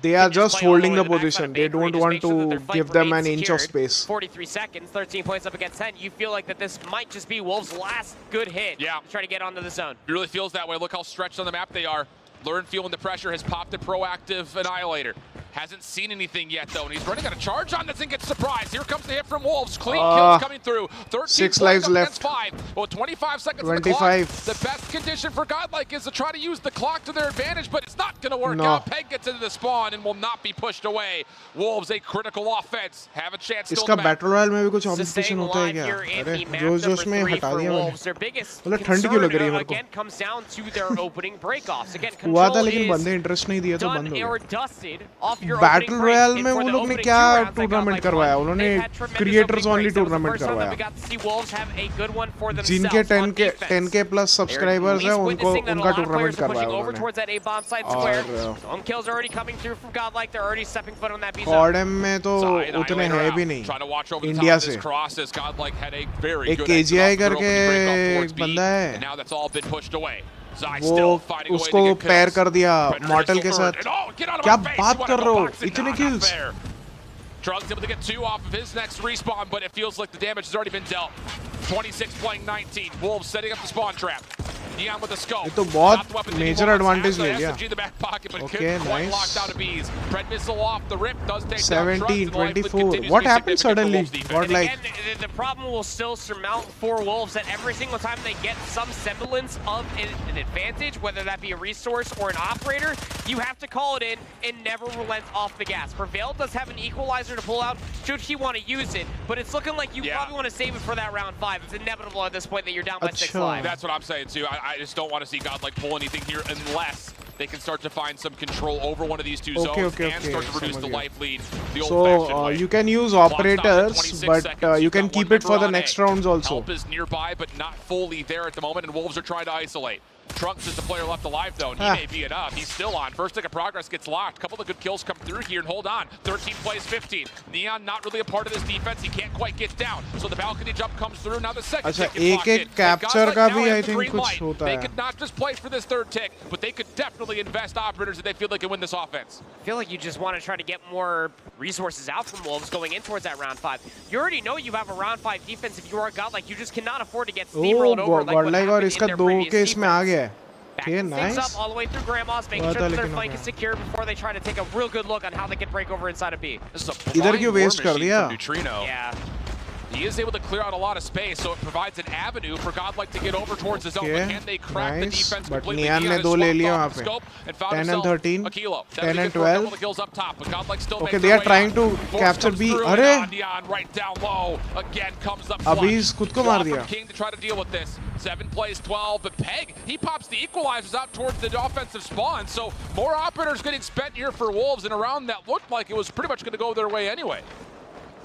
They are just holding the position. They don't want to give them an inch of space. 43 seconds, 13 points up against 10. You feel like that this might just be Wolves' last good hit to try to get onto the zone. It really feels that way. Look how stretched on the map they are. Learn feeling the pressure, has popped a proactive Annihilator. Hasn't seen anything yet though, and he's running out of charge on this and gets surprised. Here comes the hit from Wolves. Clean kills coming through. 13 6 lives left. 5. Well, 25 seconds 25. on the clock. The best condition for Godlike is to try to use the clock to their advantage, but it's not going to work out. Peg gets into the spawn and will not be pushed away. Wolves, a critical offense, have a chance still. इसका battle royal में भी कुछ objection होता है क्या? अरे जोश में हटा दिया मैंने। मतलब ठंड क्यों लग रही है मेरे को? हुआ था लेकिन बंदे इंटरेस्ट नहीं दिए तो बंद हो गया। बैटल रॉयल में वो लोग ने क्या टूर्नामेंट करवाया? उन्होंने क्रिएटर्स ओनली टूर्नामेंट करवाया। जिनके 10K प्लस सब्सक्राइबर्स हैं उनको उनका टूर्नामेंट करवाया उन्होंने। कॉर्डम में तो उतने हैं भी नहीं इंडिया से। एक KGI करके एक बंदा है वो उसको पैर कर दिया मॉर्टल के साथ। क्या बात कर रहे हो? इतने kills? Trug's able to get 2 off of his next respawn, but it feels like the damage has already been dealt. 26 playing 19. Wolves setting up the spawn trap. Neon with the scope. ये तो बहुत major advantage ले लिया। Okay, nice. 17-24. What happened suddenly? Godlike. Again, the problem will still surmount for Wolves that every single time they get some semblance of an advantage, whether that be a resource or an operator, you have to call it in and never relent off the gas. Prevail does have an equalizer to pull out should he want to use it, but it's looking like you probably want to save it for that round 5. It's inevitable at this point that you're down by 6 lives. That's what I'm saying too. I just don't want to see Godlike pull anything here unless they can start to find some control over one of these two zones and start to reduce the life lead the old-fashioned way. You can use operators, but you can keep it for the next rounds also. Help is nearby, but not fully there at the moment, and Wolves are trying to isolate. Trunks is the player left alive though, and he may be enough. He's still on. First tick of progress gets locked. Couple of good kills come through here, and hold on. 13 plays 15. Neon not really a part of this defense. He can't quite get down. So the balcony jump comes through. Now the second tick gets locked in. capture का भी I think कुछ होता They है. could not just play for this third tick, but they could definitely invest operators if they feel they can win this offense. I feel like you just want to try to get more resources out from Wolves going in towards that round 5. You already know you have a round 5 defense if you are Godlike. You just cannot afford to get steamrolled over like what happened in their previous defense. में आ गया है. Okay, nice. Things up all the way through Grandma's, making sure that their flank is secure before they try to take a real good look on how they can break over inside of B. This is a blind war machine from Neutrino. Yeah. He is able to clear out a lot of space, so it provides an avenue for Godlike to get over towards his own. But can they crack the defense completely? Neon ने 2 ले लिया वहाँ पे. 10 and 13, 10 and 12. Okay, they are trying to capture B. अरे! Right down low. Again comes up. Abis खुद को मार दिया. King to try to deal with this. 7 plays 12, but Peg, he pops the equalizers out towards the offensive spawn. So more operators getting spent here for Wolves in a round that looked like it was pretty much going to go their way anyway.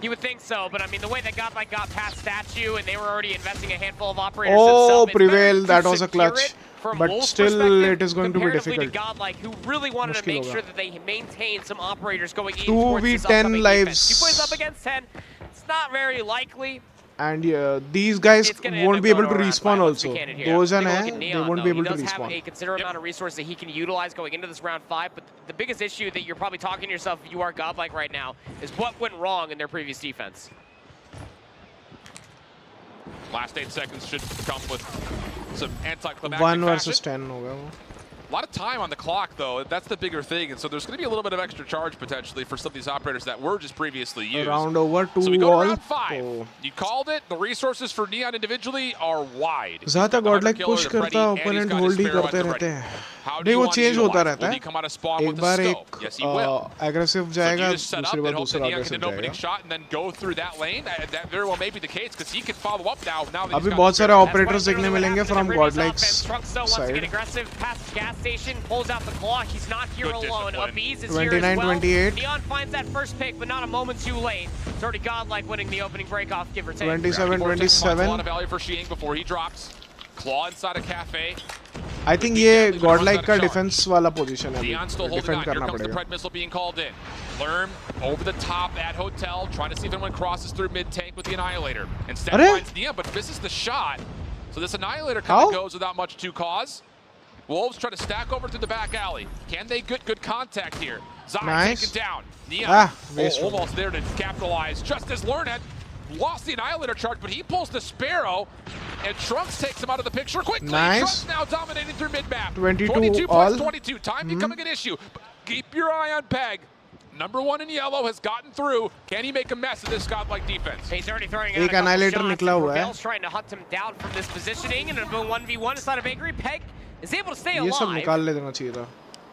You would think so, but I mean, the way that Godlike got past Statue and they were already investing a handful of operators themselves, Prevail, that was a clutch. But still, it is going to be difficult. Godlike, who really wanted to make sure that they maintain some operators going in towards this 2v10 lives. 2 plays up against 10. It's not very likely. And these guys won't be able to respawn also. Those are they won't be able to respawn. He does have a considerable amount of resources that he can utilize going into this round 5, but the biggest issue that you're probably talking to yourself if you are Godlike right now is what went wrong in their previous defense. Last 8 seconds should come with some anticlimactic 1 versus 10 होगा वो. A lot of time on the clock, though. That's the bigger thing. And so there's going to be a little bit of extra charge potentially for some of these operators that were just previously used. Round over 2 so we go to all. round 5. Oh. You called it. The resources for Neon individually are wide. ज़्यादा Godlike push करता opponent hold ही करते रहते हैं. नहीं वो change होता रहता है. एक बार एक aggressive जाएगा, दूसरी बार दूसरा aggressive जाएगा. अभी बहुत सारे operators देखने मिलेंगे from Godlike's side. Pulls out the clock. He's not here alone. Abis is 29-28. Here as well. Neon finds that first pick, but not a moment too late. It's already Godlike winning the opening break-off, give or take. 27-27. A lot of value for Shing before he drops. Claw inside a cafe. I think ये Godlike का defense वाला position है. Neon still holding on. Here comes the Pred missile being called in. Lerm over the top at Hotel, trying to see if anyone crosses through mid-tank with the Annihilator. Instead finds Neon, but misses the shot. So this Annihilator kind of goes without much to cause. Wolves try to stack over to the back alley. Can they get good contact here? Zai taken down. Neon almost there to capitalize. Just as Lern had lost the Annihilator charge, but he pulls the Sparrow, and Trunks takes him out of the picture quickly. Trunks now dominating through mid-map. 22 plus 22. Time becoming an issue. But keep your eye on Peg. Number 1 in yellow has gotten through. Can he make a mess of this Godlike defense? He's already throwing out a couple shots. Ravel's trying to hunt him down from this positioning, and a 1v1 inside of Bakery. Peg is able to stay alive.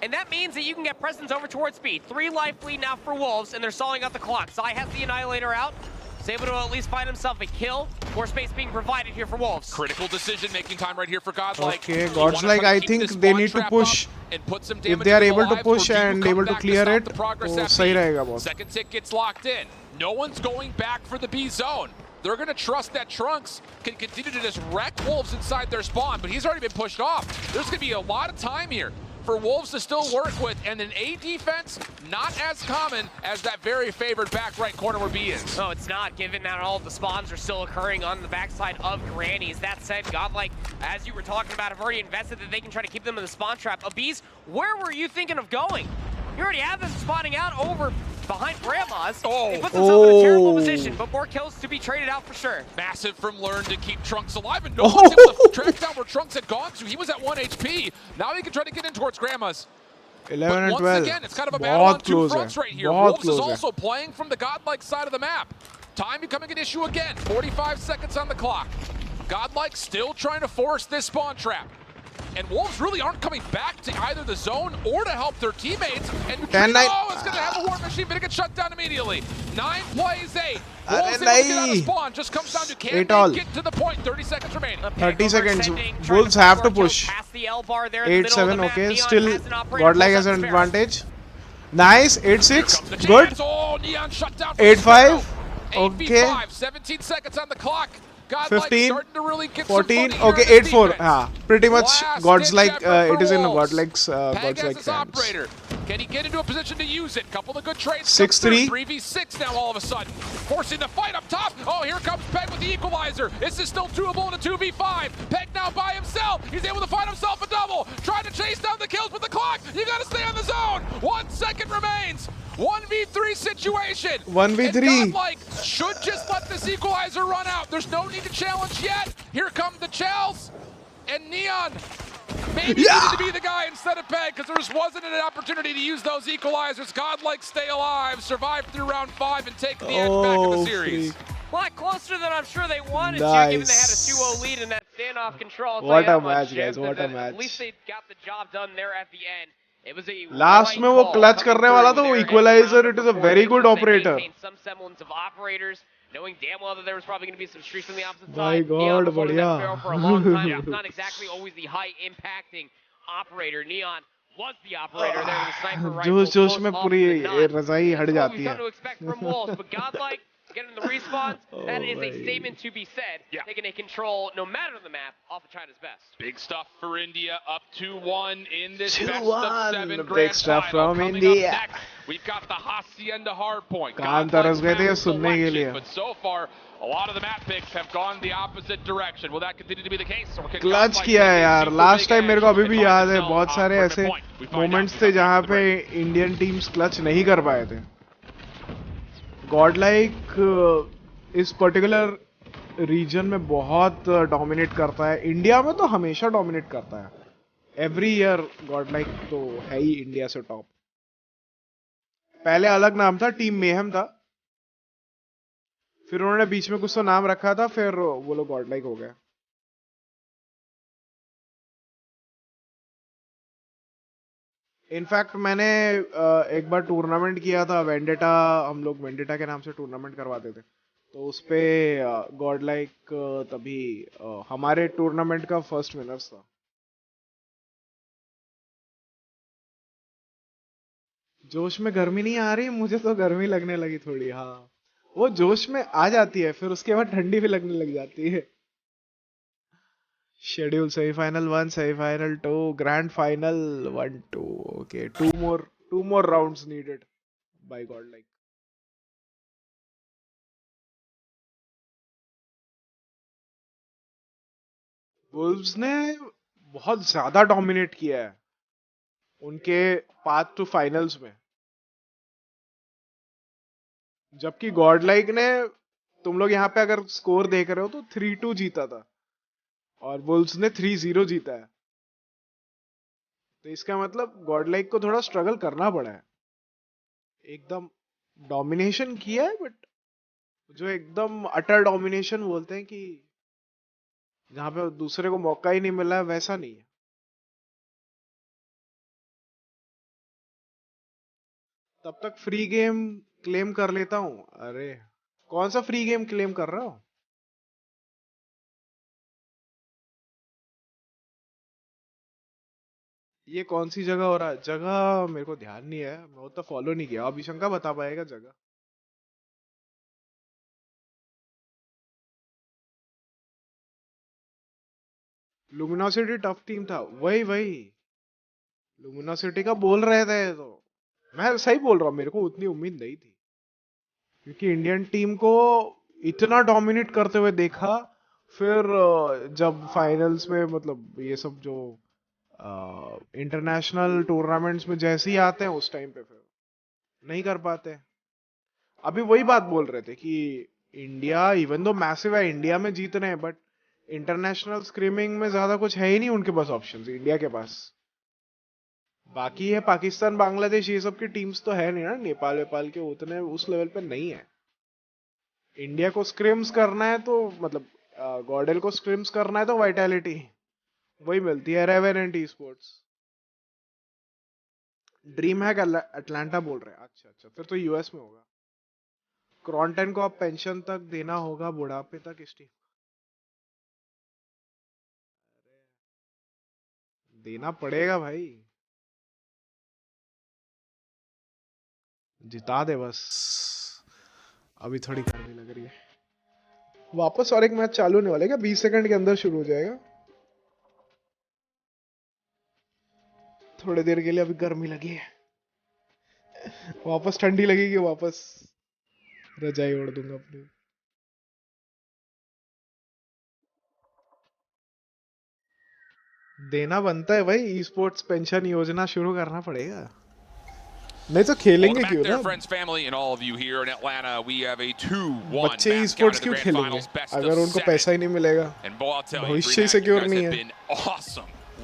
And that means that you can get presence over towards speed. 3 life lead now for Wolves, and they're stalling out the clock. Zai has the Annihilator out. He's able to at least find himself a kill. More space being provided here for Wolves. Critical decision-making time right here for Godlike. Okay, Godlike, I think they need to push. If they are able to push and able to clear it, तो सही रहेगा बहुत. Second tick gets locked in. No one's going back for the B zone. They're going to trust that Trunks can continue to just wreck Wolves inside their spawn, but he's already been pushed off. There's going to be a lot of time here for Wolves to still work with, and an A defense not as common as that very favored back right corner where B is. No, it's not, given that all of the spawns are still occurring on the backside of Grannies. That said, Godlike, as you were talking about, have already invested that they can try to keep them in the spawn trap. Abis, where were you thinking of going? You already have them spawning out over behind Grandma's. They put themselves in a terrible position, but more kills to be traded out for sure. Massive from Lern to keep Trunks alive, and no one's able to track down where Trunks had gone to. He was at 1 HP. Now he can try to get in towards Grandma's. 11 and 12. Once again, it's kind of a battle on 2 fronts right here. Wolves is also playing from the Godlike side of the map. Time becoming an issue again. 45 seconds on the clock. Godlike still trying to force this spawn trap. And Wolves really aren't coming back to either the zone or to help their teammates. And Trino is going to have a war machine, but it gets shut down immediately. 9 plays 8. Wolves able to get out of spawn. Just comes down to can they get to the point. 30 seconds remaining. 30 seconds. Wolves have to push. 8-7, okay. Still, Godlike has an advantage. Nice. 8-6. Good. 8-5. Okay. 17 seconds on the clock. 15, 14, okay, 8-4. Pretty much Godlike, it is in Godlike's hands. Can he get into a position to use it? Couple of good trades. 6-3. 3v6 now all of a sudden. Forcing the fight up top. Oh, here comes Peg with the equalizer. This is still doable in a 2v5. Peg now by himself. He's able to find himself a double. Trying to chase down the kills with the clock. You gotta stay on the zone. 1 second remains. 1v3 situation. 1v3. And Godlike should just let this equalizer run out. There's no need to challenge yet. Here come the Chels and Neon. Maybe needed to be the guy instead of Peg, because there just wasn't an opportunity to use those equalizers. Godlike stay alive, survive through round 5, and take the edge back in the series. A lot closer than I'm sure they wanted to, given they had a 2-0 lead in that standoff control. What a match, guys, what a match. At least they got the job done there at the end. It was a last में वो clutch करने वाला था वो equalizer. It is a very good operator. Some semblance of operators, knowing damn well that there was probably going to be some streaks on the opposite side. My God, बढ़िया. For a long time, it's not exactly always the high impacting operator. Neon was the operator there with the sniper rifle. जोश में पूरी रज़ाई हट जाती है. To expect from Wolves, but Godlike getting the respawns, that is a statement to be said. Taking a control, no matter the map, off of China's best. Big stuff for India, up 2-1 in this best of 7 Big stuff from India. We've got the Hacienda hardpoint. कान तरस गए थे ये सुनने के लिए. But so far, a lot of the map picks have gone the opposite direction. Will that continue to be the case? Clutch किया है यार. Last time मेरे को अभी भी याद है बहुत सारे ऐसे moments थे जहाँ पे Indian teams clutch नहीं कर पाए थे. Godlike इस पर्टिकुलर रीजन में बहुत डोमिनेट करता है. इंडिया में तो हमेशा डोमिनेट करता है. एवरी ईयर गॉडलाइक तो है ही इंडिया से टॉप। पहले अलग नाम था, टीम मेहम था, फिर उन्होंने बीच में कुछ तो नाम रखा था, फिर वो लोग गॉडलाइक हो गए। इनफैक्ट मैंने एक बार टूर्नामेंट किया था वेंडेटा, हम लोग वेंडेटा के नाम से टूर्नामेंट करवाते थे, तो उस पे गॉडलाइक तभी हमारे टूर्नामेंट का फर्स्ट विनर्स था। जोश में गर्मी नहीं आ रही, मुझे तो गर्मी लगने लगी थोड़ी। हाँ, वो जोश में आ जाती है, फिर उसके बाद ठंडी भी लगने लग जाती है। Schedule semifinal 1, semifinal 2, grand final 1, 2। Okay, two more rounds needed by Godlike. Wolves ने बहुत ज्यादा डोमिनेट किया है उनके पाथ टू फाइनल्स में, जबकि गॉडलाइक ने, तुम लोग यहाँ पे अगर स्कोर देख रहे हो तो 3-2 जीता था और वुल्व्स ने 3-0 जीता है। तो इसका मतलब गॉडलाइक को थोड़ा स्ट्रगल करना पड़ा है। एकदम डोमिनेशन किया है, बट जो एकदम अटर डोमिनेशन बोलते हैं कि जहां पे दूसरे को मौका ही नहीं मिला है, वैसा नहीं है। तब तक फ्री गेम क्लेम कर लेता हूं। अरे कौन सा फ्री गेम क्लेम कर रहा हूं? ये कौन सी जगह हो रहा है? जगह मेरे को ध्यान नहीं है, मैं तो फॉलो नहीं किया। अभिशंका बता पाएगा जगह। लुमिनोसिटी टफ टीम था, वही लुमिनोसिटी का बोल रहे थे, तो मैं सही बोल रहा हूँ, मेरे को उतनी उम्मीद नहीं थी, क्योंकि इंडियन टीम को इतना डोमिनेट करते हुए देखा। फिर जब फाइनल्स में, मतलब ये सब जो इंटरनेशनल टूर्नामेंट्स में जैसे ही आते हैं, उस टाइम पे फिर नहीं कर पाते। अभी वही बात बोल रहे थे कि इंडिया इवन दो मैसिव है, इंडिया में जीत रहे हैं, बट इंटरनेशनल स्क्रीमिंग में ज्यादा कुछ है ही नहीं उनके पास ऑप्शंस, इंडिया के पास। बाकी है पाकिस्तान, बांग्लादेश, ये सब की टीम्स तो है नहीं ना, नेपाल वेपाल के उतने उस लेवल पे नहीं है। इंडिया को स्क्रिम्स करना है तो, मतलब गॉडेल को स्क्रिम्स करना है तो वाइटैलिटी वही मिलती है, Raven and Esports। DreamHack Atlanta बोल रहे हैं। अच्छा, फिर तो यूएस में होगा। क्रॉन्टन को अब पेंशन तक देना होगा, बुढ़ापे तक इस टीम देना पड़ेगा भाई, जिता दे बस। अभी थोड़ी गर्मी लग रही है। वापस और एक मैच चालू होने वाला है क्या? 20 सेकंड के अंदर शुरू हो जाएगा। थोड़ी देर के लिए अभी गर्मी लगी है, वापस ठंडी लगेगी, वापस रजाई ओढ़ दूंगा अपनी। देना बनता है भाई, Esports पेंशन योजना शुरू करना पड़ेगा, नहीं तो खेलेंगे क्यों ना? बच्चे Esports क्यों खेलेंगे अगर उनको पैसा ही नहीं मिलेगा? भविष्य सिक्योर नहीं है।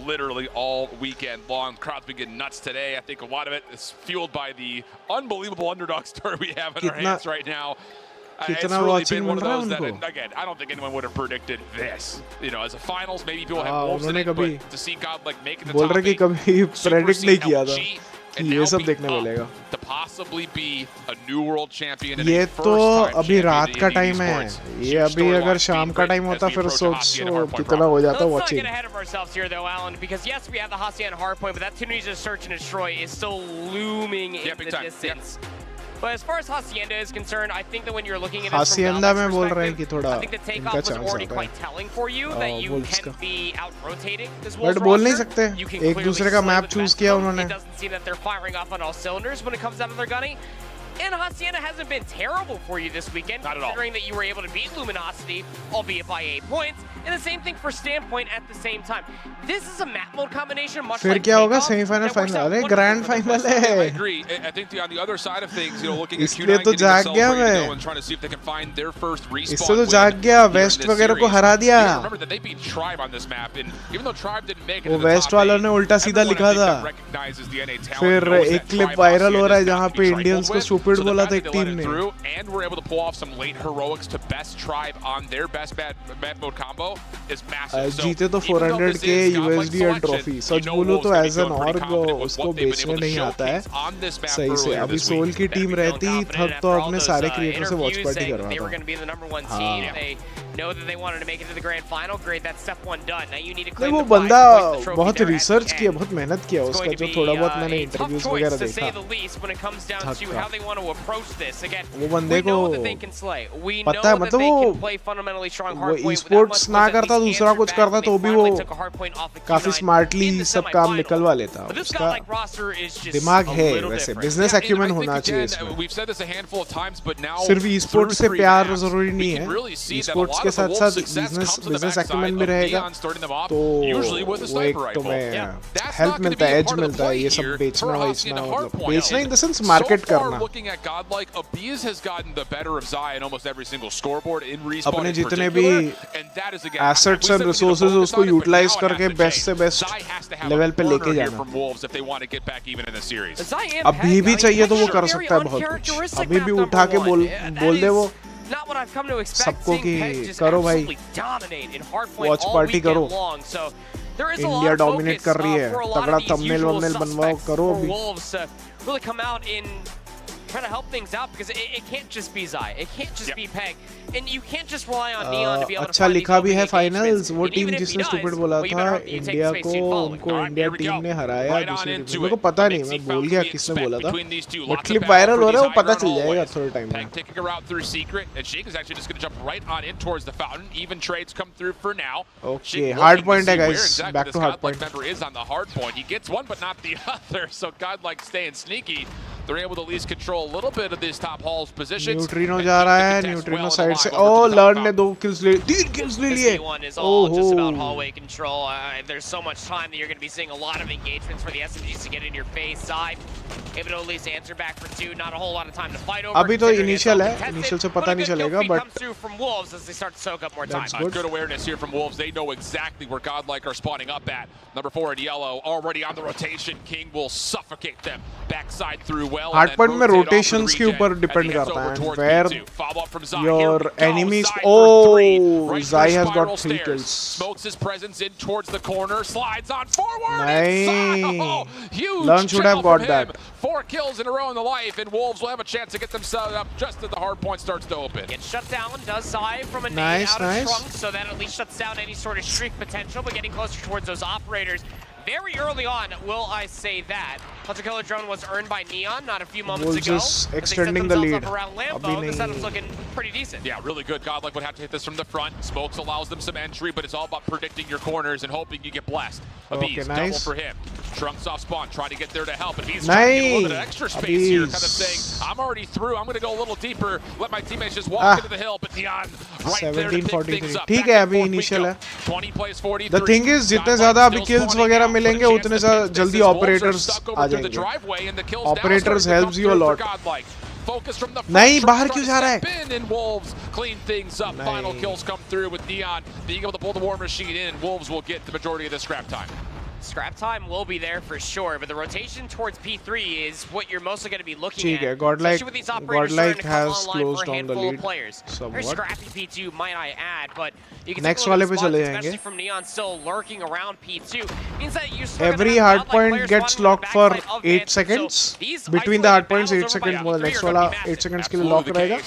Literally all weekend long. Crowd's been getting nuts today. I think a lot of it is fueled by the unbelievable underdog story we have in our hands right now. It's really been one of those that, and again, I don't think anyone would have predicted this. You know, as a finals, maybe people have wolves in it, but to see Godlike making the top 8, बोल रहे कि कभी predict नहीं किया था कि ये सब देखने मिलेगा। To possibly be a new world champion. ये तो अभी रात का टाइम है, ये अभी अगर शाम का टाइम होता फिर सोच कितना हो जाता watching. Let's not get ahead of ourselves here though, Alan, because yes, we have the Hacienda hardpoint, but that Tunisia's search and destroy is still looming in the distance. But as far as Hacienda is concerned, I think that when you're looking at it from Godlike's perspective, I think the takeoff was already quite telling for you that you can be out-rotating this Wolves बोल नहीं roster. सकते, You can एक clearly दूसरे का slow map the choose best किया of them. उन्होंने। It doesn't seem that they're firing off on all cylinders when it comes down to their gunning. And Hacienda hasn't been terrible for you this weekend, considering that you were able to beat Luminosity, albeit by 8 points, And the same thing for Standpoint at the same time. This is a map mode combination much फिर like क्या होगा semifinal final अरे grand final है I agree. I think on the other side of things, you know, looking at इसलिए Q9 तो getting जाग गया themselves ready to मैं go and trying to see if they can find their first respawn. इससे तो जाग गया waste वगैरह को हरा दिया Remember that they beat Tribe on this map, and even though Tribe didn't make it वो to the वेस्ट top वालों ने 8, उल्टा सीधा लिखा था फिर एक क्लिप वायरल हो रहा है जहाँ पे इंडियंस को स्टूपिड बोला था एक टीम ने and were able to pull off some late heroics to best Tribe on their best bad mode combo is massive. जीते तो 400k USD और ट्रॉफी सच बोलो तो एज एन ऑर्ग उसको बेचने नहीं आता है सही से अभी सोल की टीम रहती तब तो अपने सारे क्रिएटर से वॉच पार्टी करवाता know that they wanted to make it to the grand final. Great, that's step one done. Now you need to नहीं claim वो the बंदा prize, बहुत रिसर्च किया बहुत मेहनत किया उसका जो थोड़ा बहुत मैंने इंटरव्यूज वगैरह to say देखा the least when it comes down to how they want to approach this. Again, वो बंदे we know को that they can slay. We know पता है that मतलब they can वो play fundamentally strong वो hard point. esports ना करता दूसरा कुछ करता तो भी वो काफी स्मार्टली सब काम निकलवा लेता उसका दिमाग है वैसे बिजनेस एक्यूमेन होना चाहिए इसमें सिर्फ esports से प्यार जरूरी नहीं है esports के साथ साथ बिजनेस एक्यूमेन भी रहेगा तो वो एक तुम्हें हेल्प मिलता है एज मिलता है ये सब बेचना बेचना मतलब बेचना इन द सेंस मार्केट करना अपने जितने भी एसेट्स एंड रिसोर्सेज उसको यूटिलाइज करके बेस्ट से बेस्ट लेवल पे लेके जाना अभी भी चाहिए तो वो कर सकता है बहुत कुछ अभी भी उठा के बोल दे वो सबको कि करो भाई वॉच पार्टी करो इंडिया डोमिनेट कर रही है तगड़ा थंबनेल वंबनेल बनवाओ करो अभी trying to help things out because it can't just be Zai, it can't just be Peg, and you can't just rely on Neon to be able to अच्छा लिखा भी है फाइनल्स वो टीम जिसने स्टूपिड बोला था इंडिया को उनको इंडिया टीम ने हराया दूसरी टीम मेरे को पता नहीं मैं भूल गया किसने बोला था वो क्लिप वायरल हो रहा है वो पता चल जाएगा थोड़े टाइम में taking a route through secret and Sheik is actually just going to jump right on in towards the fountain. Even trades come through for now. Okay, hard point है guys, back to hard point. Member is on the hard point. He gets one but not the other. So Godlike staying sneaky. They're able to at least control a little bit of this top hall's positions. Neutrino जा रहा है neutrino side से ओ learn ने 2 kills ले 3 kills ले लिए just about hallway control. There's so much time that you're going to be seeing a lot of engagements for the SMGs to get in your face. Side able to at least answer back for 2. Not a whole lot of time to fight over. अभी तो initial है initial से पता नहीं चलेगा but from Wolves as they start to soak up more time. Good awareness here from Wolves. They know exactly where Godlike are spawning up at. Number 4 in yellow already on the rotation. King will suffocate them backside through hard point में rotations के ऊपर depend करता है where your enemies oh Zai has got 3 kills smokes his presence in towards the corner slides on forward nice Learn should have got that 4 kills in a row in the life and Wolves will have a chance to get themselves up just as the hard point starts to open. Gets shut down, does Zai from a nade out of trunk, so that at least shuts down any sort of streak potential, but getting closer towards those operators. Very early on, will I say that. Hunter Killer Drone was earned by Neon not a few moments ago. Just extending the lead. Lambo, the setup's looking pretty decent. Yeah, really good. Godlike would have to hit this from the front. Smokes allows them some entry, but it's all about predicting your corners and hoping you get blessed. Okay, nice. Double for him. Trunks off spawn, trying to get there to help. But he's trying to get a little bit of extra space here, kind of saying, I'm already through. I'm going to go a little deeper. Let my teammates just walk into the hill. But Neon right there to pick things up. ठीक है अभी initial है 20 plays 43. The thing is जितने ज़्यादा अभी kills वगैरह मिलेंगे उतने जल्दी ऑपरेटर्स आ जाएंगे operators helps you a lot नहीं बाहर क्यों जा रहा है Wolves clean things up. Final kills come through with Neon being able to pull the war machine in, and Wolves will get the majority of the scrap time. Scrap time will be there for sure, but the rotation towards P3 is what you're mostly going to be looking at. Godlike has closed on the lead. Very scrappy P2, might I add, but you can next वाले पे चले जाएंगे. especially from Neon still lurking around P2. Means that you're every hard point gets locked for 8 seconds. Between the hard points 8 seconds next वाला 8 seconds के लिए lock रहेगा.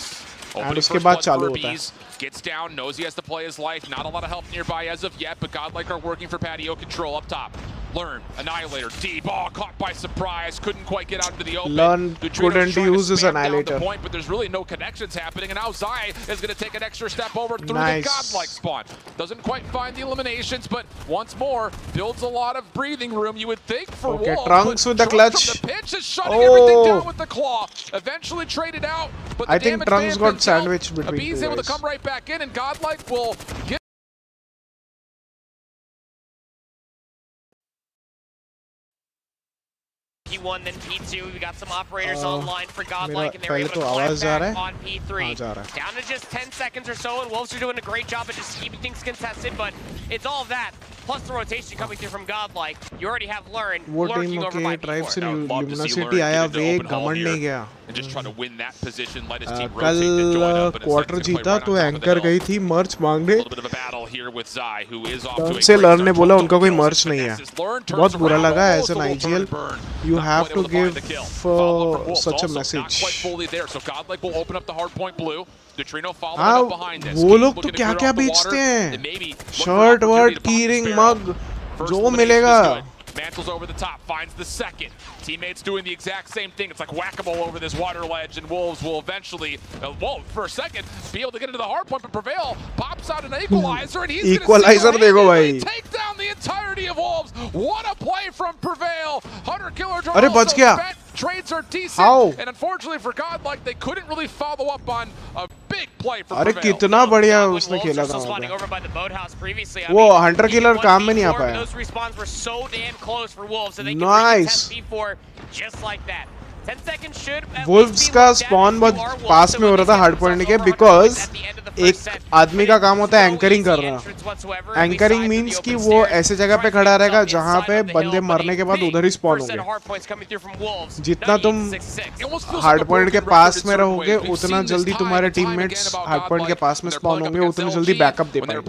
And उसके बाद चालू होता है. Gets down, knows he has to play his life. Not a lot of help nearby as of yet, but Godlike are working for patio control up top. Learn, Annihilator, deep, caught by surprise, couldn't quite get out into the open. Learn couldn't use his Annihilator. Point, but there's really no connections happening, and now Zai is going to take an extra step over through the Godlike spawn. Doesn't quite find the eliminations, but once more, builds a lot of breathing room, you would think, for Wolves. Trunks with the clutch. The pitch is shutting everything down with the claw. Eventually traded out, but the I think Trunks got sandwiched between Abin's able to come right back in, and Godlike will get P1 then P2. We got some operators online for Godlike, and they were पहले able तो to आवाज climb जा रहा back है on P3. हाँ जा रहा है Down to just 10 seconds or so, and Wolves are doing a great job at just keeping things contested, but it's all of that, plus the rotation coming through from Godlike. You already have learned वो lurking team over के by tribe से P4. Luminosity आया वे घमंड नहीं गया कल quarter जीता तो एंकर गई थी मर्च मांगने से लर्न ने बोला उनका कोई मर्च नहीं है बहुत बुरा लगा as an IGL you have to give such a message हाँ वो लोग तो क्या क्या बेचते हैं शर्ट वर्ट कीरिंग मग जो मिलेगा Mantles over the top, finds the second. Teammates doing the exact same thing. It's like whack-a-mole over this water ledge, and Wolves will eventually, for a second, be able to get into the hard point, but Prevail pops out an equalizer, and he's going to take down the entirety of Wolves. What a play from Prevail! Hunter Killer draw. Trades are decent, and unfortunately for Godlike, they couldn't really follow up on a big play for अरे Prevail. कितना बढ़िया उसने खेला था वो Hunter killer काम में नहीं आ पाया नाइस वुल्व्स का स्पॉन बहुत पास में हो रहा था हार्ड पॉइंट के बिकॉज एक आदमी का काम होता है एंकरिंग करना एंकरिंग मींस कि वो ऐसे जगह पे खड़ा रहेगा जहां पे बंदे मरने के बाद उधर ही स्पॉन होंगे जितना तुम हार्ड पॉइंट के पास में रहोगे उतना जल्दी तुम्हारे टीममेट्स हार्ड पॉइंट के पास में स्पॉन होंगे उतनी जल्दी बैकअप दे पाएंगे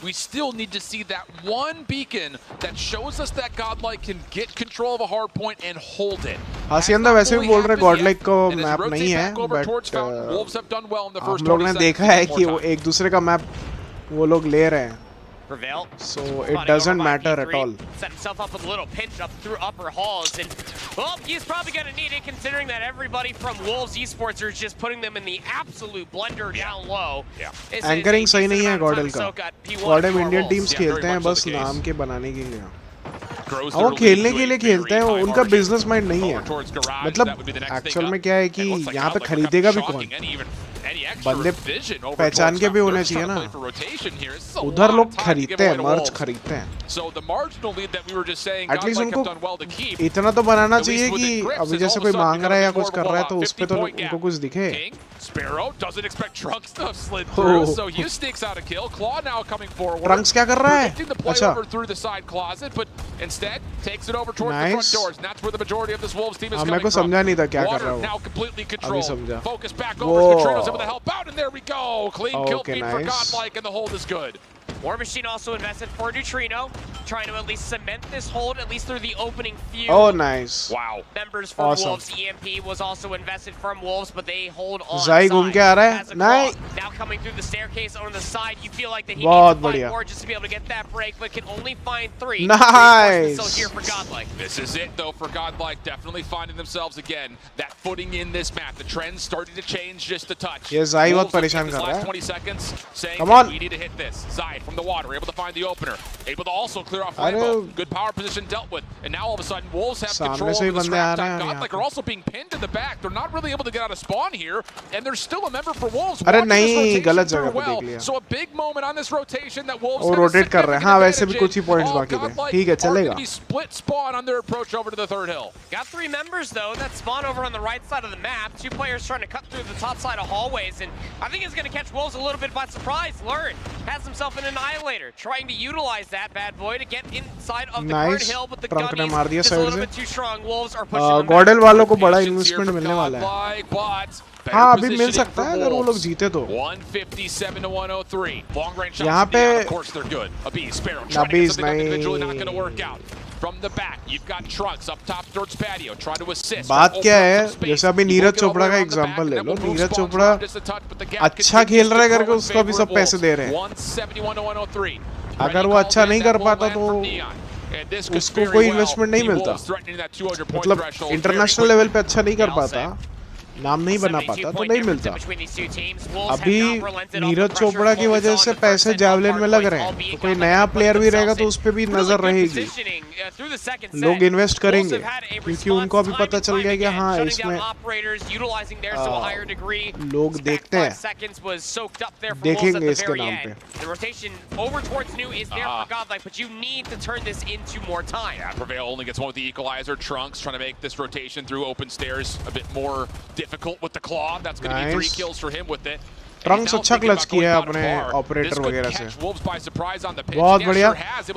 We still need to see that one beacon that shows us that Godlike can get control of a hard point and hold it. हासियंदा वैसे भी बोल रहे Godlike को मैप नहीं है बट हम लोग ने देखा है कि वो एक दूसरे का मैप वो लोग ले रहे हैं Prevail. So it doesn't matter at all. Set himself up with a little pinch up through upper halls, and well, he's probably going to need it considering that everybody from Wolves Esports are just putting them in the absolute blender down low. Anchoring सही नहीं है गॉडल का. गॉडल Indian teams खेलते हैं बस नाम के बनाने के लिए. वो खेलने के लिए खेलते हैं उनका बिजनेस माइंड नहीं है मतलब एक्चुअल में क्या है कि यहाँ पे खरीदेगा भी कौन बंदे पहचान के भी होने चाहिए ना उधर लोग खरीदते हैं मर्च खरीदते हैं एटलीस्ट उनको इतना तो बनाना चाहिए कि अभी जैसे कोई मांग रहा है या कुछ कर रहा है तो उस पे तो उनको कुछ दिखे ट्रंक्स क्या कर रहा है अच्छा नाइस मेरे को समझा नहीं था क्या कर रहा हूँ अभी समझा Okay, nice. War Machine also invested for Neutrino, trying to at least cement this hold, at least through the opening few. Oh, nice. Wow. Members from Wolves. EMP was also invested from Wolves, but they hold on. Zai घूम के आ रहा है. Nice. Now coming through the staircase on the side, you feel like that he needs to find more just to be able to get that break, but can only find 3. Nice. So here for Godlike. This is it though for Godlike, definitely finding themselves again. That footing in this map, the trend's starting to change just a touch. ये Zai बहुत परेशान कर रहा है. 20 seconds, saying Come on. we need to hit this. Zai from the water, able to find the opener, able to also clear off Rainbow. Good power position dealt with, and now all of a sudden Wolves have control over the scrap time. Godlike are also being pinned in the back. They're not really able to get out of spawn here, and there's still a member for Wolves. अरे नहीं गलत जगह पे देख लिया. So a big moment on this rotation that Wolves और rotate कर रहे हैं. हाँ वैसे भी कुछ ही पॉइंट्स बाकी थे. ठीक है चलेगा. Split spawn on their approach over to the third hill. Got 3 members though that spawn over on the right side of the map. 2 players trying to cut through the top side of hallways, and I think he's going to catch Wolves a little bit by surprise. Learn has himself an annihilator, trying to utilize that bad boy to get inside of the current hill, but the gunnies is a little bit too strong. Wolves are pushing them. गॉडल वालों को बड़ा investment मिलने वाला है. हाँ अभी मिल सकता है अगर वो लोग जीते तो. 157 to 103. Long range shots. यहाँ पे of course they're good. Abis Sparrow trying to get something individually, not going to work out. From the back, you've got Trunks up top towards patio, trying to assist. बात क्या है जैसे अभी नीरज चोपड़ा का example ले लो. नीरज चोपड़ा अच्छा खेल रहा है करके उसको भी सब पैसे दे रहे हैं. 171 to 103. अगर वो अच्छा नहीं कर पाता तो उसको कोई इन्वेस्टमेंट नहीं मिलता. मतलब इंटरनेशनल लेवल पे अच्छा नहीं कर पाता नाम नहीं बना पाता तो नहीं मिलता। अभी नीरज चोपड़ा की वजह से पैसे जैवलिन में लग रहे हैं, तो कोई नया प्लेयर भी रहेगा तो उस पे भी नजर रहेगी, लोग इन्वेस्ट करेंगे क्योंकि उनको अभी पता चल गया कि हाँ इसमें लोग देखते हैं, देखेंगे इसके नाम पे। Prevail only gets one with the equalizer. Trunks trying to make this rotation through open stairs a bit more difficult with the claw. That's going to be 3 kills for him with it. Trunks अच्छा clutch किया है अपने operator वगैरह से, बहुत बढ़िया।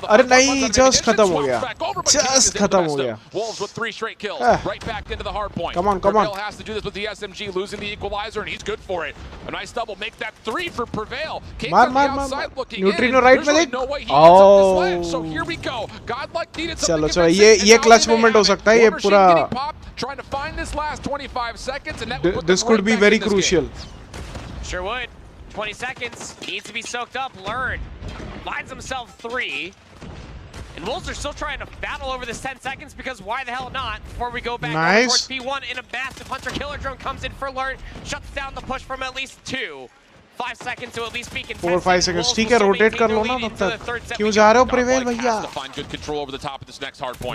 अरे नहीं, जस्ट खत्म हो गया, जस्ट खत्म हो गया। कम ऑन कम ऑन, मार मार मार, न्यूट्रिनो राइट में देख। चलो चलो, ये क्लच मोमेंट हो सकता है, ये पूरा this could be very crucial. Sure would. 20 seconds. Needs to be soaked up. Learn. Finds himself 3. And Wolves are still trying to battle over this 10 seconds because why the hell not? Before we go back towards P1 in a massive hunter-killer drone comes in for Learn. Shuts down the push from at least 2. 5 seconds to at least be contested. 4-5 seconds. ठीक है, rotate कर लो ना तब तक। क्यों जा रहे हो प्रिवेल भैया?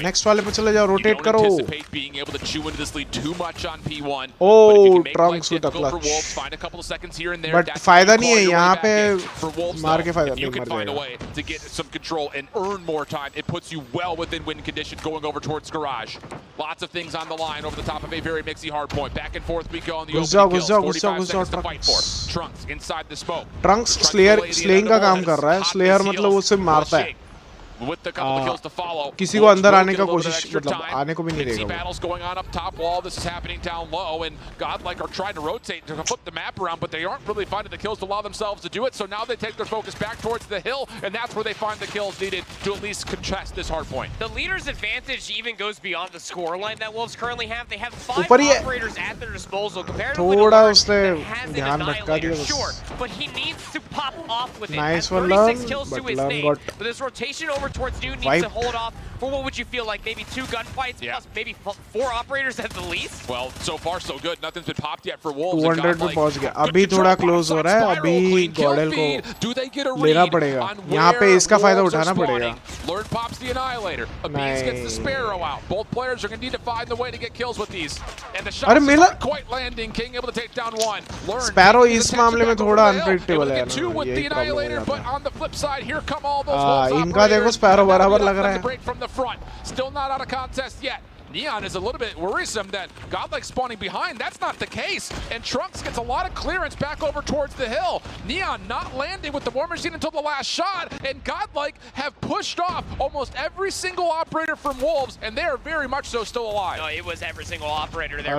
नेक्स्ट वाले पे चले जाओ, रोटेट करो। Oh, trunks with the clutch. But फायदा नहीं है यहाँ पे, मार के फायदा नहीं, मर जाएगा। ट्रंक्स स्लेइंग का काम कर रहा है। स्लेयर मतलब उससे मारता है, किसी को अंदर आने का कोशिश, मतलब आने को भी नहीं देगा। ऊपर ही है, थोड़ा उसने ध्यान भटका दिया बस। Nice one learn, but learn got towards New needs to hold off for what would you feel like maybe 2 gunfights plus maybe 4 operators at the least. Well, so far so good. Nothing's been popped yet for Wolves. 200 पे पहुंच गया, अभी थोड़ा close हो रहा है, अभी गॉडल को लेना पड़ेगा, यहाँ पे इसका फायदा उठाना पड़ेगा। Learn pops the annihilator. Abin gets the sparrow out. Both players are going to need to find the way to get kills with these. And the shots aren't quite landing. King able to take down 1. Learn Sparrow इस मामले में थोड़ा unpredictable है, 2 with the annihilator, but on the flip side here come all those Wolves. इनका देखो sparrow बराबर लग रहा है। Still not out of contest yet. Neon is a little bit worrisome that Godlike spawning behind. That's not the case. And Trunks gets a lot of clearance back over towards the hill. Neon not landing with the War Machine until the last shot. And Godlike have pushed off almost every single operator from Wolves, and they are very much so still alive. No, it was every single operator there.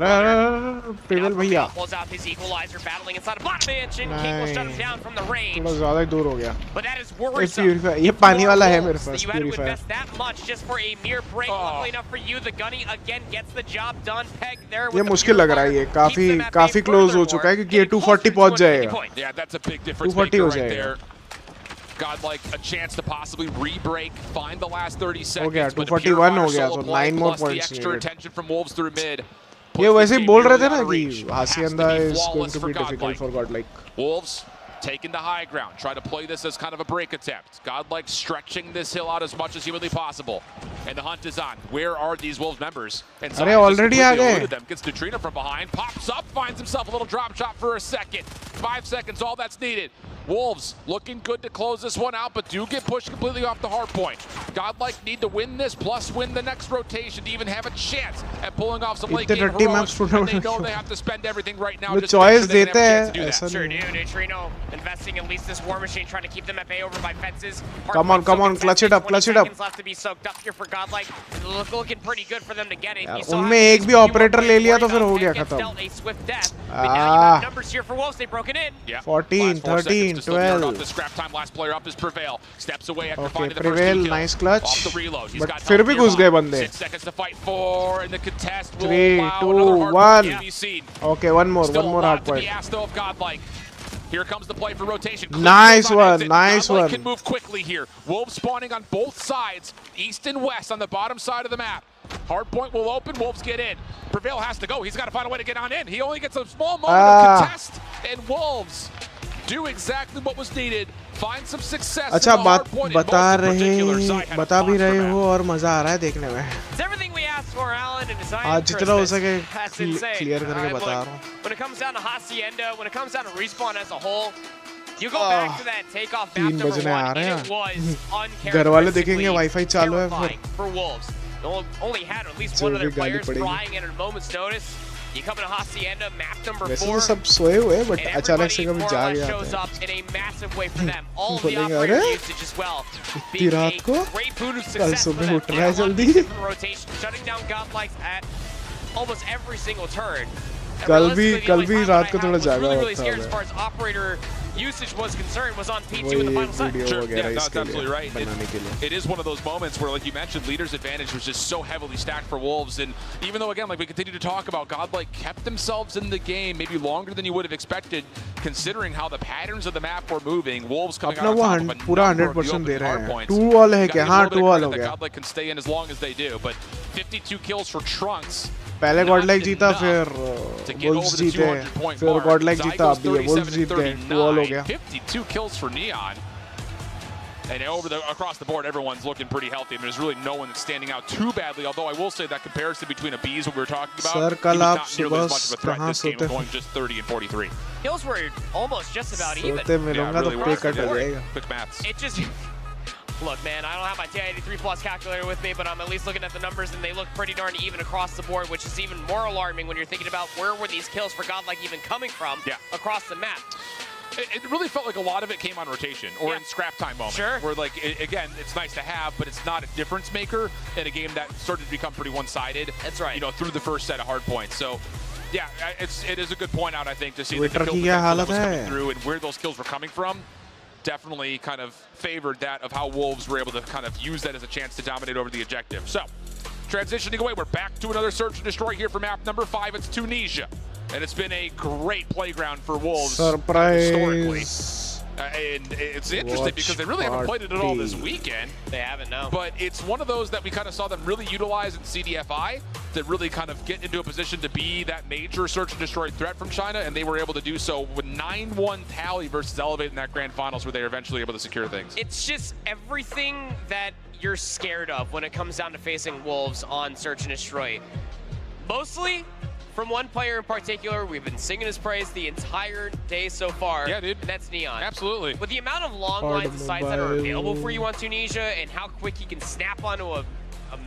Prevail भैया pulls out his equalizer, battling inside a block mansion. King will shut him down from the range. थोड़ा ज़्यादा ही दूर हो गया. But that is worrisome. ये पानी वाला है मेरे पास. You had to invest that much just for a mere break. Luckily enough for you, the gunny again gets the job done. Peg there. ये मुश्किल लग रहा है, ये काफी क्लोज हो चुका है क्योंकि ये 240 पहुंच जाएगा. Yeah, that's a big difference maker right there. Godlike a chance to possibly re-break, find the last 30 seconds. हो गया 241 हो गया, so 9 more points extra attention from Wolves through mid. ये वैसे ही बोल रहे थे ना कि हासियांदा is going to be difficult for Godlike. Wolves taking the high ground, try to play this as kind of a break attempt. Godlike stretching this hill out as much as humanly possible. And the hunt is on. Where are these Wolves members? And Arey already aa gaye. Gets Neutrino from behind, pops up, finds himself a little drop shot for a second. 5 seconds, all that's needed. Wolves looking good to close this one out, but do get pushed completely off the hard point. Godlike need to win this, plus win the next rotation to even have a chance at pulling off some late game heroics. And they know they have to spend everything right now just to make sure they have a chance to do that. Sure do. Neutrino investing at least this War Machine, trying to keep them at bay over by fences. Come on, clutch it up, clutch it up. Left to be soaked up here for Godlike. Looking pretty good for them to get it. उनमें एक भी operator ले लिया तो फिर हो गया खत्म. Numbers here for Wolves, they broke it in. 14, 13. 12. Okay, Prevail, nice clutch. But फिर भी घुस गए बंदे. 3, 2, 1. Okay, one more hard point. Here comes the play for rotation. Nice one, nice one. Can move quickly here. Wolves spawning on both sides, east and west on the bottom side of the map. Hardpoint will open, Wolves get in. Prevail has to go, he's got to find a way to get on in. He only gets a small moment of contest, and Wolves do exactly what was needed. Find some success. अच्छा बता भी रहे हो और मजा आ रहा है देखने में. It's everything we asked for, Alan, and आज जितना हो सके क्लियर करके बता रहा हूँ. When it comes down to Hacienda, when it comes down to Respawn as a whole, you go back to that takeoff map number 1, and it was uncharacteristically घर वाले देखेंगे Wi-Fi चालू है फिर. For Wolves, they only had at least one of their players flying at a moment's notice. You come into Hacienda, map number 4. वैसे तो सब सोए हुए हैं, but अचानक से कभी जाग जाते shows up in a massive way for them. All of the बोलेंगे operator अरे usage as well. इतनी रात को Great boot of कल success for सुबह them. उठ रहा है जल्दी. Rotation, shutting down Godlikes at almost every single turn. कल भी रात को थोड़ा जागा really होता scared as है. far as operator usage was concerned was on P2 in the final set. Sure, yeah, that's absolutely right. It is one of those moments where, like you mentioned, leader's advantage was just so heavily stacked for Wolves, and even though, again, like we continue to talk about, Godlike kept themselves in the game maybe longer than you would have expected, considering how the patterns of the map were moving. Wolves coming out on top of a पूरा number of the 100% they open रहे hard हैं. points. 2 all है क्या? हाँ, 2 all हो गया. Godlike can stay in as long as they do, but 52 kills for Trunks. पहले Godlike जीता, फिर Wolves जीते, फिर Godlike जीता, अभी Wolves जीत गए. 2 all हो गया. 52 kills for Neon. And across the board, everyone's looking pretty healthy. I mean, there's really no one that's standing out too badly. Although I will say that comparison between Abis, what we were talking about, Sir, he was not nearly सुबह as much of a threat कहाँ this game, सोते going just 30 and 43. Kills were almost just about even. सोते मिलूंगा तो पे cut हो जाएगा. Quick maths. It just look, man, I don't have my TI-83 Plus calculator with me, but I'm at least looking at the numbers, and they look pretty darn even across the board, which is even more alarming when you're thinking about where were these kills for Godlike even coming from across the map. It really felt like a lot of it came on rotation or in scrap time moments. Sure. Where, like, again, it's nice to have, but it's not a difference maker in a game that started to become pretty one-sided. That's right. You know, through the first set of hard points. So, yeah, it is a good point out, I think, to see that the Twitter kill की क्या potential हालत was coming है? through and where those kills were coming from. Definitely kind of favored that of how Wolves were able to kind of use that as a chance to dominate over the objective. So, transitioning away, we're back to another search and destroy here for map number 5. It's Tunisia. And it's been a great playground for Wolves historically. And it's interesting because they really haven't played it at all this weekend. They haven't, no. But it's one of those that we kind of saw them really utilize in CDFI to really kind of get into a position to be that major search and destroy threat from China, and they were able to do so with 9-1 tally versus Elevate in that grand finals where they were eventually able to secure things. It's just everything that you're scared of when it comes down to facing Wolves on search and destroy. Mostly from one player in particular, we've been singing his praise the entire day so far. Yeah, dude. And that's Neon. Absolutely. With the amount of long lines of sights that are available for you on Tunisia and how quick he can snap onto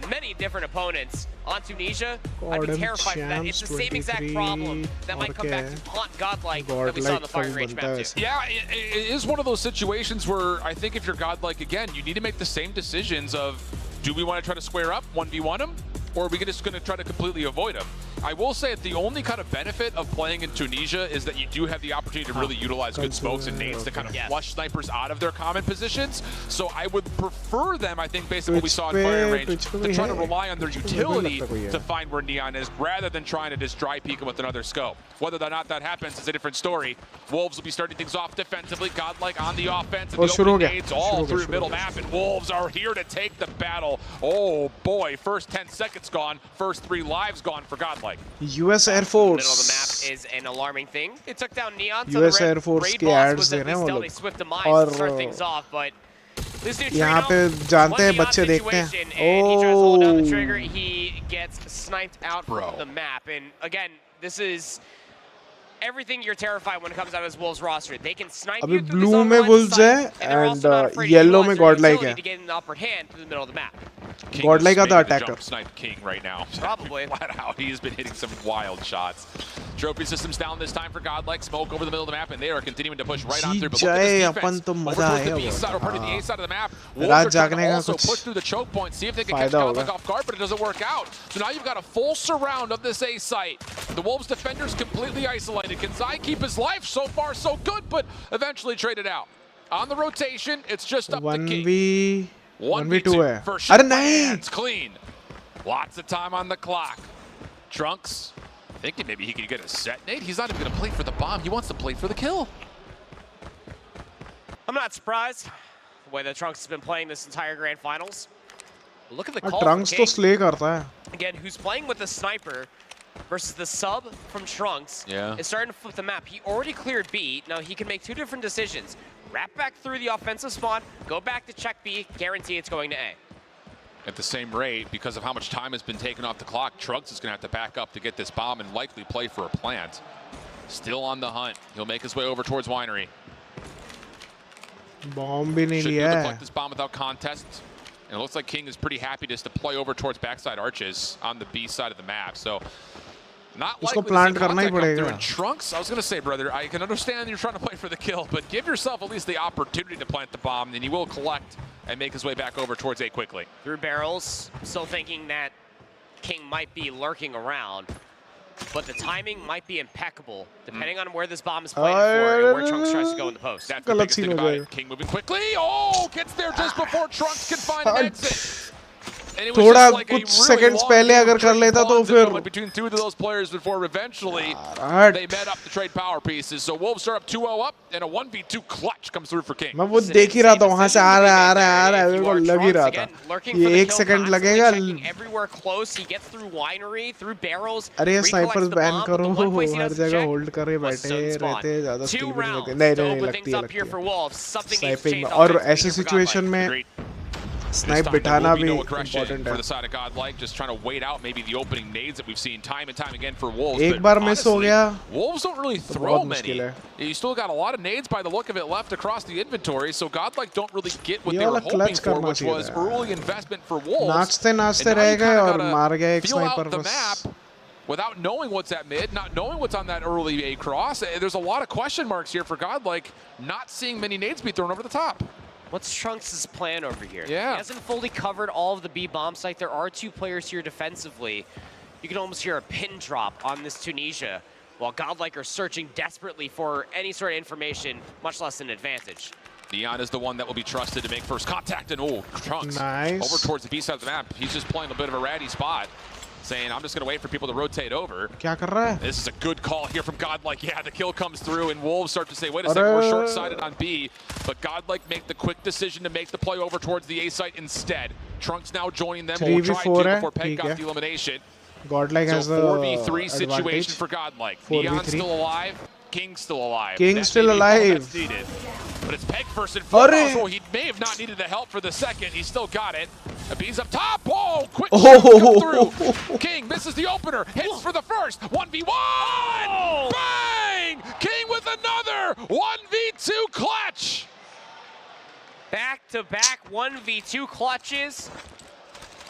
many different opponents on Tunisia, I'd be terrified of that. It's the same exact problem that might come back to haunt Godlike that we saw in the Fire Range map too. Yeah, it is one of those situations where I think if you're Godlike, again, you need to make the same decisions of, do we want to try to square up, 1v1 him, or are we just going to try to completely avoid him? I will say that the only kind of benefit of playing in Tunisia is that you do have the opportunity to really utilize good smokes and nades to kind of flush snipers out of their common positions. So I would prefer them, I think, based on what we saw in Fire Range, to try to rely on their utility to find where Neon is, rather than trying to just dry peek him with another scope. Whether or not that happens is a different story. Wolves will be starting things off defensively. Godlike on the offense, and the opening nades all through middle map, and Wolves are here to take the battle. Oh boy, first 10 seconds gone, first 3 lives gone for Godlike. US Air Force. The middle of the map is an alarming thing. It took down Neon, so US the Air Force raid के boss ads was they at रहे हैं least वो dealt a लोग. swift demise to start things off, but this new यहाँ पे जानते हैं बच्चे देखते हैं. and he tries to hold down the trigger, he gets sniped out from the map. And again, this is everything you're terrified when it comes out of this Wolves roster. They can snipe you through blue this में Wolves है and yellow में Godlike है. To get an upper hand through the middle of the map. Godlike are the attacker. Snipe King right now. Probably. Flat out. He's been hitting some wild shots. Trophy systems down this time for Godlike. Smoke over the middle of the map, and they are continuing to push right on through. But look at this defense. Over towards the B side, or part of the A side of the map. Wolves are trying to also push through the choke point, see if they can catch Godlike off guard, but it doesn't work out. So now you've got a full surround of this A site. The Wolves defenders completely isolated. Can Zai keep his life? So far, so good, but eventually traded out. On the rotation, it's just up to King. 1v2 for sure. It's clean. Lots of time on the clock. Trunks thinking maybe he could get a set nade. He's not even going to play for the bomb. He wants to play for the kill. I'm not surprised the way that Trunks has been playing this entire grand finals. Look at the call Trunks from तो slay करता है. Again, who's playing with the sniper versus the sub from Trunks is starting to flip the map. He already cleared B. Now he can make two different decisions. Wrap back through the offensive spawn, go back to check B, guarantee it's going to A. At the same rate, because of how much time has been taken off the clock, Trunks is going to have to back up to get this bomb and likely play for a plant. Still on the hunt. He'll make his way over towards Winery. Bomb भी नहीं Should be लिया able to है. collect this bomb without contest. And it looks like King is pretty happy just to play over towards backside arches on the B side of the map. So not likely to see plant करना contact he up there पड़ेगा. in Trunks. I was going to say, brother, I can understand you're trying to play for the kill, but give yourself at least the opportunity to plant the bomb, then he will collect and make his way back over towards A quickly. Through barrels, still thinking that King might be lurking around, but the timing might be impeccable, depending on where this bomb is planted for and where Trunks tries to go in the post. That's the biggest thing about it. King moving quickly. Oh, gets there just before Trunks can find an exit. थोड़ा कुछ seconds पहले अगर कर लेता तो फिर between two of those players before eventually they met up to trade power pieces. So Wolves are up 2-0 up and a 1v2 clutch comes through for King. मैं वो देख ही रहा था वहाँ से आ रहा है मेरे को लग ही रहा था ये 1 सेकंड लगेगा. Everywhere close, he gets through winery, through barrels. अरे snipers बैन करो हर जगह होल्ड करे बैठे रहते ज़्यादा स्टील नहीं लगती है स्नाइपिंग और ऐसे सिचुएशन में Snipe बिठाना भी important for the side of Godlike, just trying to wait out maybe the opening nades that we've seen time and time again for Wolves. एक बार miss हो गया. Wolves don't really throw many. You still got a lot of nades by the look of it left across the inventory, so Godlike don't really get what they were hoping for, which was early investment for Wolves. नाचते रह गए और मार गए एक sniper the map without knowing what's at mid, not knowing what's on that early A cross. There's a lot of question marks here for Godlike, not seeing many nades be thrown over the top. What's Trunks' plan over here? Yeah. He hasn't fully covered all of the B bomb site. There are two players here defensively. You can almost hear a pin drop on this Tunisia, while Godlike are searching desperately for any sort of information, much less an advantage. Neon is the one that will be trusted to make first contact, and Trunks over towards the B side of the map. He's just playing a bit of a ratty spot, saying, I'm just going to wait for people to rotate over. क्या कर रहा है? This is a good call here from Godlike. Yeah, the kill comes through, and Wolves start to say, wait a second, we're short-sighted on B. But Godlike make the quick decision to make the play over towards the A site instead. Trunks now joining them. We'll try to before Peg got the elimination. Godlike has a 4v3 situation for Godlike. Neon still alive. King still alive. King still alive. But it's Peg first and foremost. So he may have not needed the help for the second. He still got it. Abin's up top. Oh, quick through. King misses the opener. Hits for the first. 1v1. Oh. Bang! King with another 1v2 clutch. Back-to-back 1v2 clutches.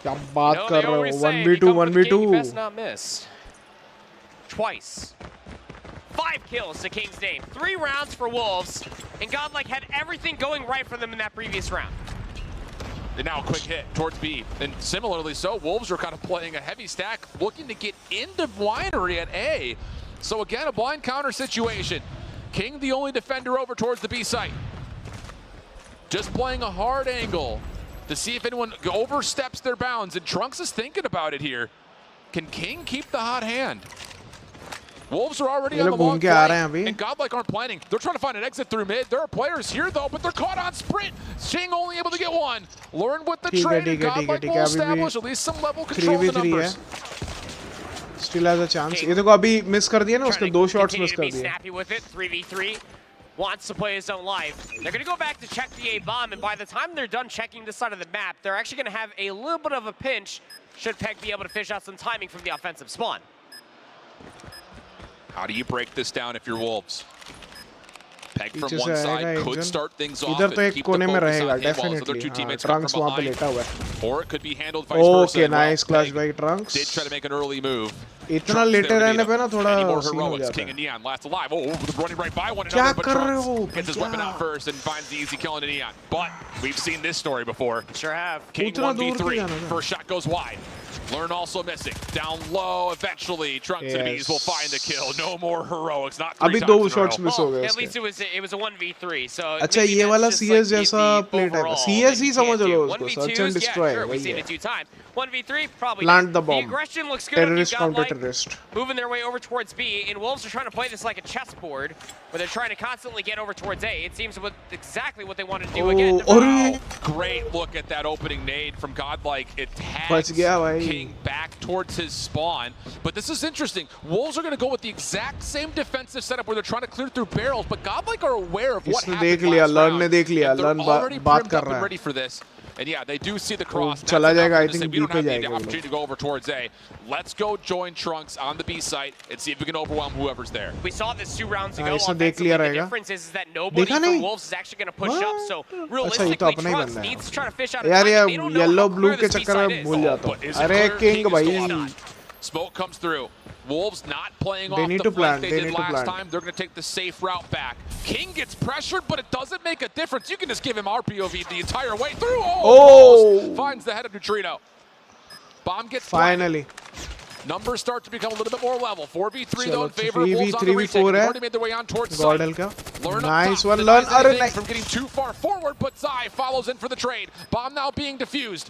क्या बात कर रहे हो? 1v2. Best not miss. Twice. 5 kills to King's name. 3 rounds for Wolves, and Godlike had everything going right for them in that previous round. And now a quick hit towards B. And similarly so, Wolves are kind of playing a heavy stack, looking to get into Winery at A. So again, a blind counter situation. King the only defender over towards the B site. Just playing a hard angle to see if anyone oversteps their bounds. And Trunks is thinking about it here. Can King keep the hot hand? Wolves are already on the long flank, and Godlike aren't planning. They're trying to find an exit through mid. There are players here, though, but they're caught on sprint. Shing only able to get one. Learn with the trade, and Godlike will establish at least some level control of the numbers. Still has a chance. ये देखो अभी miss कर दिया ना उसने 2 shots miss कर दिए. Snappy with it, 3v3. Wants to play his own life. They're going to go back to check the A bomb, and by the time they're done checking this side of the map, they're actually going to have a little bit of a pinch should Peg be able to fish out some timing from the offensive spawn. How do you break this down if you're Wolves? Peg from one side could start things off and keep the focus on him while his other two teammates come from behind. Or it could be handled vice versa. Okay, nice clutch by Trunks. Did try to make an early move. इतना लेटे रहने पे ना थोड़ा scene हो जाता है. King and Neon last alive. Oh, running right by one another, but Trunks gets his weapon out first and finds the easy kill into Neon. But we've seen this story before. Sure have. King 1v3. First shot goes wide. Learn also missing. Down low, eventually, Trunks and Abis will find the kill. No more heroics, not 3 times दो shots miss हो गए. At least it was a 1v3. So अच्छा ये वाला CS जैसा play type है. CS ही समझ लो उसको. Search and destroy. Sure, we've seen it 2 times. 1v3 probably. Plant the bomb. The aggression looks good. Terrorist counter terrorist. Moving their way over towards B, and Wolves are trying to play this like a chessboard, where they're trying to constantly get over towards A. It seems exactly what they want to do again. Wow. Great look at that opening nade from Godlike. It tags King back towards his spawn. But this is interesting. Wolves are going to go with the exact same defensive setup where they're trying to clear through barrels, but Godlike are aware of what happened last round. They're already primed up and ready for this. And yeah, they do see the cross. चला जाएगा, I think we don't B पे have the जाएगा opportunity to go over towards A. Let's go join Trunks on the B site and see if we can overwhelm whoever's there. We saw this 2 rounds ago. The difference is that nobody from Wolves is actually going to push up. So realistically, Trunks needs to try to fish out a यार target. ये They don't know yellow how blue clear के this B चक्कर site में is. भूल जाता हूँ. अरे King भाई. Smoke comes through. Wolves not playing They off need the to flank plan. they They did need to last plan. time. They're going to take the safe route back. King gets pressured, but it doesn't make a difference. You can just give him RPOV the entire way through. Oh! Finds the head of Neutrino. Bomb gets finally. Planted. Numbers start to become a little bit more level. 4v3 though in favor of Wolves on the retake. They've already made their way on towards site. Nice one. Learn from getting too far forward, but Zai follows in for the trade. Bomb now being defused.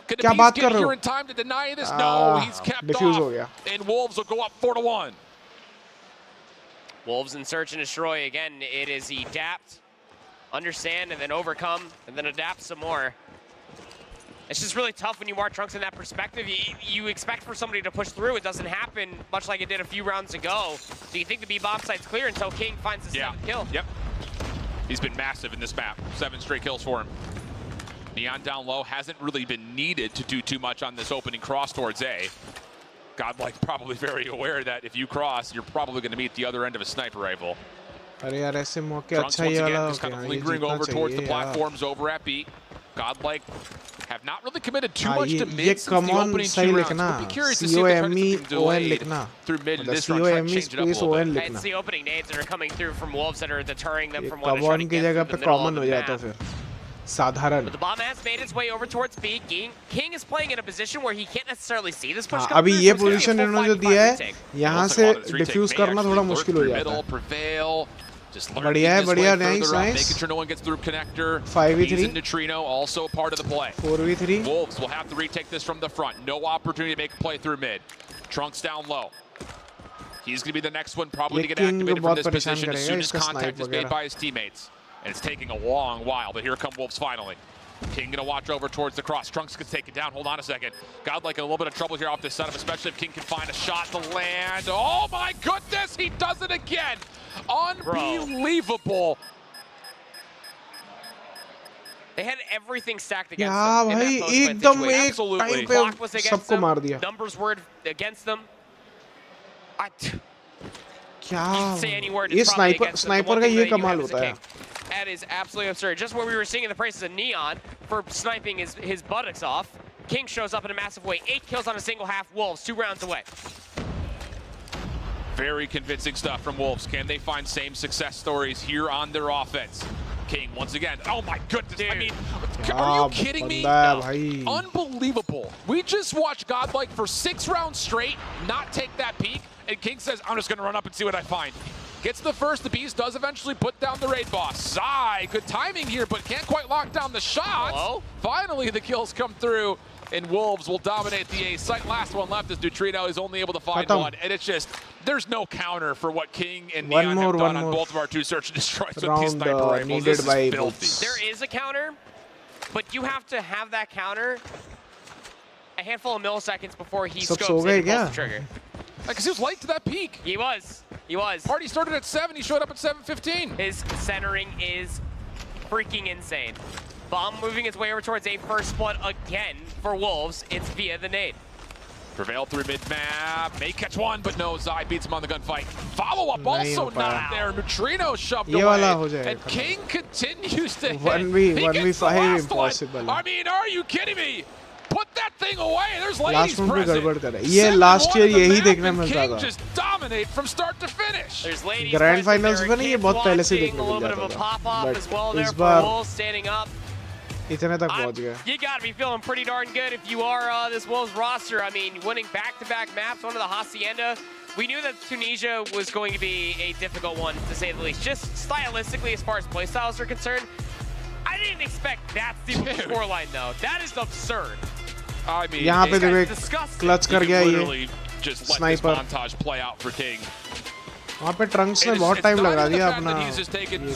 Can क्या बात get here in time to deny this? No, he's kept off. And Wolves will go up 4-1. Wolves in search and destroy again. It is adapt, understand, and then overcome, and then adapt some more. It's just really tough when you are Trunks in that perspective. You expect for somebody to push through. It doesn't happen much like it did a few rounds ago. So you think the B bomb site's clear until King finds the 7th kill. Yep. He's been massive in this map. 7 straight kills for him. Neon down low hasn't really been needed to do too much on this opening cross towards A. Godlike probably very aware that if you cross, you're probably going to meet the other end of a sniper rifle. Trunks once again just kind of lingering over towards the platforms over at B. Godlike have not really committed too much to mid since the opening 2 rounds. We'll be curious to see if they try to do something delayed through mid in this round, try to change it up a little bit. It's the opening nades that are coming through from Wolves that are deterring them from what they're trying to get through the middle of the map. साधारण. But the bomb has made its way over towards B. King is playing in a position where he can't necessarily see this push. अभी ये position इन्होंने जो दिया है, यहाँ से diffuse करना थोड़ा मुश्किल हो जाता है. बढ़िया है, बढ़िया, nice, nice. Making sure no one gets through connector. 5v3. Neutrino also part of the play. 4v3. Wolves will have to retake this from the front. No opportunity to make a play through mid. Trunks down low. He's going to be the next one probably to get activated from this position as soon as contact is made by his teammates. And it's taking a long while, but here come Wolves finally. King gonna watch over towards the cross. Trunks can take it down. Hold on a second. Godlike in a little bit of trouble here off this setup, especially if King can find a shot to land. Oh my goodness, he does it again. Unbelievable. They had everything stacked against them in that post-win situation. Clock was against them. Numbers were against them. ये sniper का ये कमाल होता है. That is absolutely absurd. Just what we were seeing in the praises of Neon for sniping his buttocks off. King shows up in a massive way. 8 kills on a single half. Wolves 2 rounds away. Very convincing stuff from Wolves. Can they find same success stories here on their offense? King once again. Oh my goodness. Dude. I mean, are you kidding me? No. Unbelievable. We just watched Godlike for 6 rounds straight not take that peek. And King says, I'm just going to run up and see what I find. Gets the first. The Beast does eventually put down the raid boss. Zai, good timing here, but can't quite lock down the shots. Hello? Finally, the kills come through, and Wolves will dominate the A site. Last one left is Neutrino. He's only able to find one, and it's just, there's no counter for what King and Neon have done on both of our 2 search and destroys with these sniper rifles. This is filthy. There is a counter, but you have to have that counter a handful of milliseconds before he scopes in and pulls the trigger. Because he was late to that peak. He was. He was. Party started at 7. He showed up at 7:15. His centering is freaking insane. Bomb moving his way over towards a first blood again for Wolves. It's via the nade. Prevail through mid-map. May catch one, but no. Zai beats him on the gunfight. Follow-up also not there. Neutrino shoved away. And King continues to hit. 1v5 impossible. I mean, are you kidding me? Put that thing away. There's ladies present. ये last year यही देखने मिलता था. Just dominate from start to finish. There's ladies Grand finals में नहीं ये बहुत पहले से देखने मिल जाता था. But इस बार standing up. इतने तक पहुंच गए. You gotta be feeling pretty darn good if you are this Wolves roster. I mean, winning back-to-back maps, one of the Hacienda. We knew that Tunisia was going to be a difficult one, to say the least. Just stylistically, as far as playstyles are concerned, I didn't expect that steep of a scoreline, though. That is absurd. I mean, यहाँ पे देखो clutch कर गया ये. just let this montage play out for King. वहाँ पे Trunks ने बहुत टाइम लगा दिया अपना ये करने के लिए,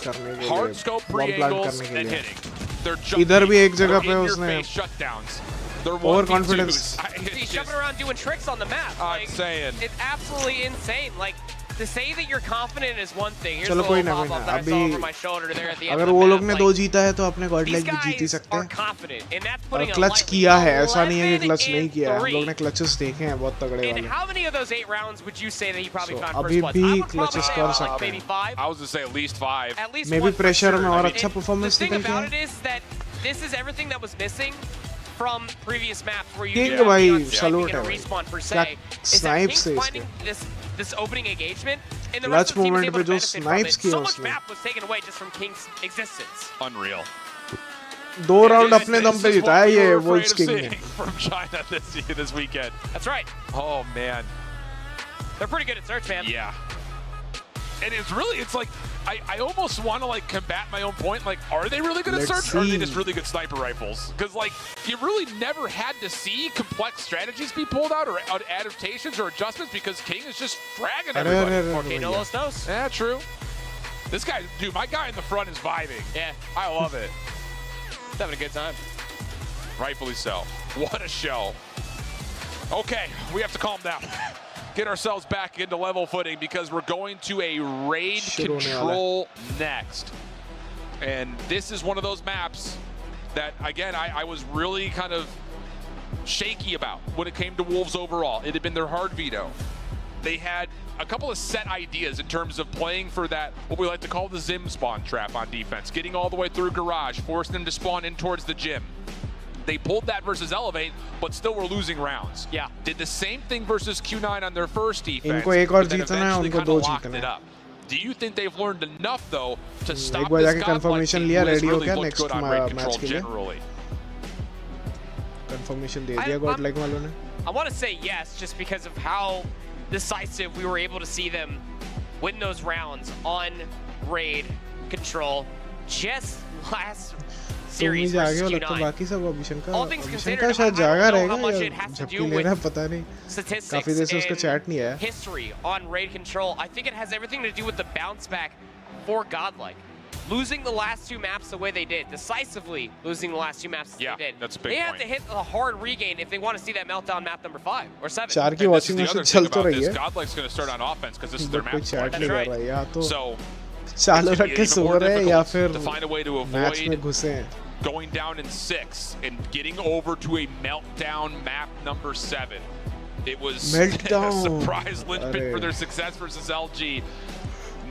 बॉम्ब प्लांट करने के लिए. इधर भी एक जगह पे उसने over confidence. He's jumping around doing tricks on the map. I'm saying it's absolutely insane. Like to say that you're confident is one thing. Here's चलो कोई ना अभी अगर वो लोग ने 2 जीता है तो अपने गॉडलाइक भी जीत ही सकते हैं. और क्लच किया है, ऐसा नहीं है कि क्लच नहीं किया है. हम लोग ने क्लचेस देखे हैं बहुत तगड़े वाले. अभी भी क्लचेस कर सकते हैं. I was to say at least 5. मे भी प्रेशर में और अच्छा परफॉर्मेंस निकल के This is everything that was missing from previous maps where you King भाई सलूट है. क्या स्नाइप्स है इसके. This opening engagement and the Clutch rest of the team was moment able to पे जो benefit from snipes it. किए So much उसने. map was taken away just from King's existence. Unreal. 2 round अपने दम पे जिताया ये वुल्व्स किंग ने. From China this weekend. That's right. Oh man. They're pretty good at search, man. Yeah. And it's like I almost want to like combat my own point. Like, are they really good at search, or are they just really good sniper rifles? Because like you really never had to see complex strategies be pulled out or adaptations or adjustments because King is just fragging everybody. Okay, no los dos. Yeah, true. This guy, dude, my guy in the front is vibing. Yeah, I love it. He's having a good time. Rightfully so. What a show. Okay, we have to calm down. Get ourselves back into level footing because we're going to a raid control next. And this is one of those maps that, again, I was really kind of shaky about when it came to Wolves overall. It had been their hard veto. They had a couple of set ideas in terms of playing for that, what we like to call the Zim spawn trap on defense, getting all the way through Garage, forcing them to spawn in towards the gym. They pulled that versus Elevate, but still were losing rounds. Yeah. Did the same thing versus Q9 on their first defense. इनको एक और जीतना है, उनको 2 जीतना है. Do you think they've learned enough though to stop एक बार this जाके confirmation लिया ready हो क्या next match के लिए? Confirmation दे दिया Godlike वालों ने. I want to say yes, just because of how decisive we were able to see them win those rounds on raid control just last series versus Q9. बाकी सब अभिशंका शायद जागा रहेगा या झपकी ले रहा है पता नहीं. काफी देर से उसका चैट नहीं आया. History on raid control. I think it has everything to do with the bounce back for Godlike. Losing the last 2 maps the way they did, decisively losing the last 2 maps they did. That's a big they have to hit a hard regain if they want to see that meltdown map number 5 or 7. 4 की watching machine चल तो रही है. Godlike's going to start on offense because this is their map. That's right. या तो so चालू रख के सो रहे या फिर to find a way to match में avoid घुसे हैं. going down in 6 and getting over to a meltdown map number 7. It was a surprise linchpin for their success versus LG.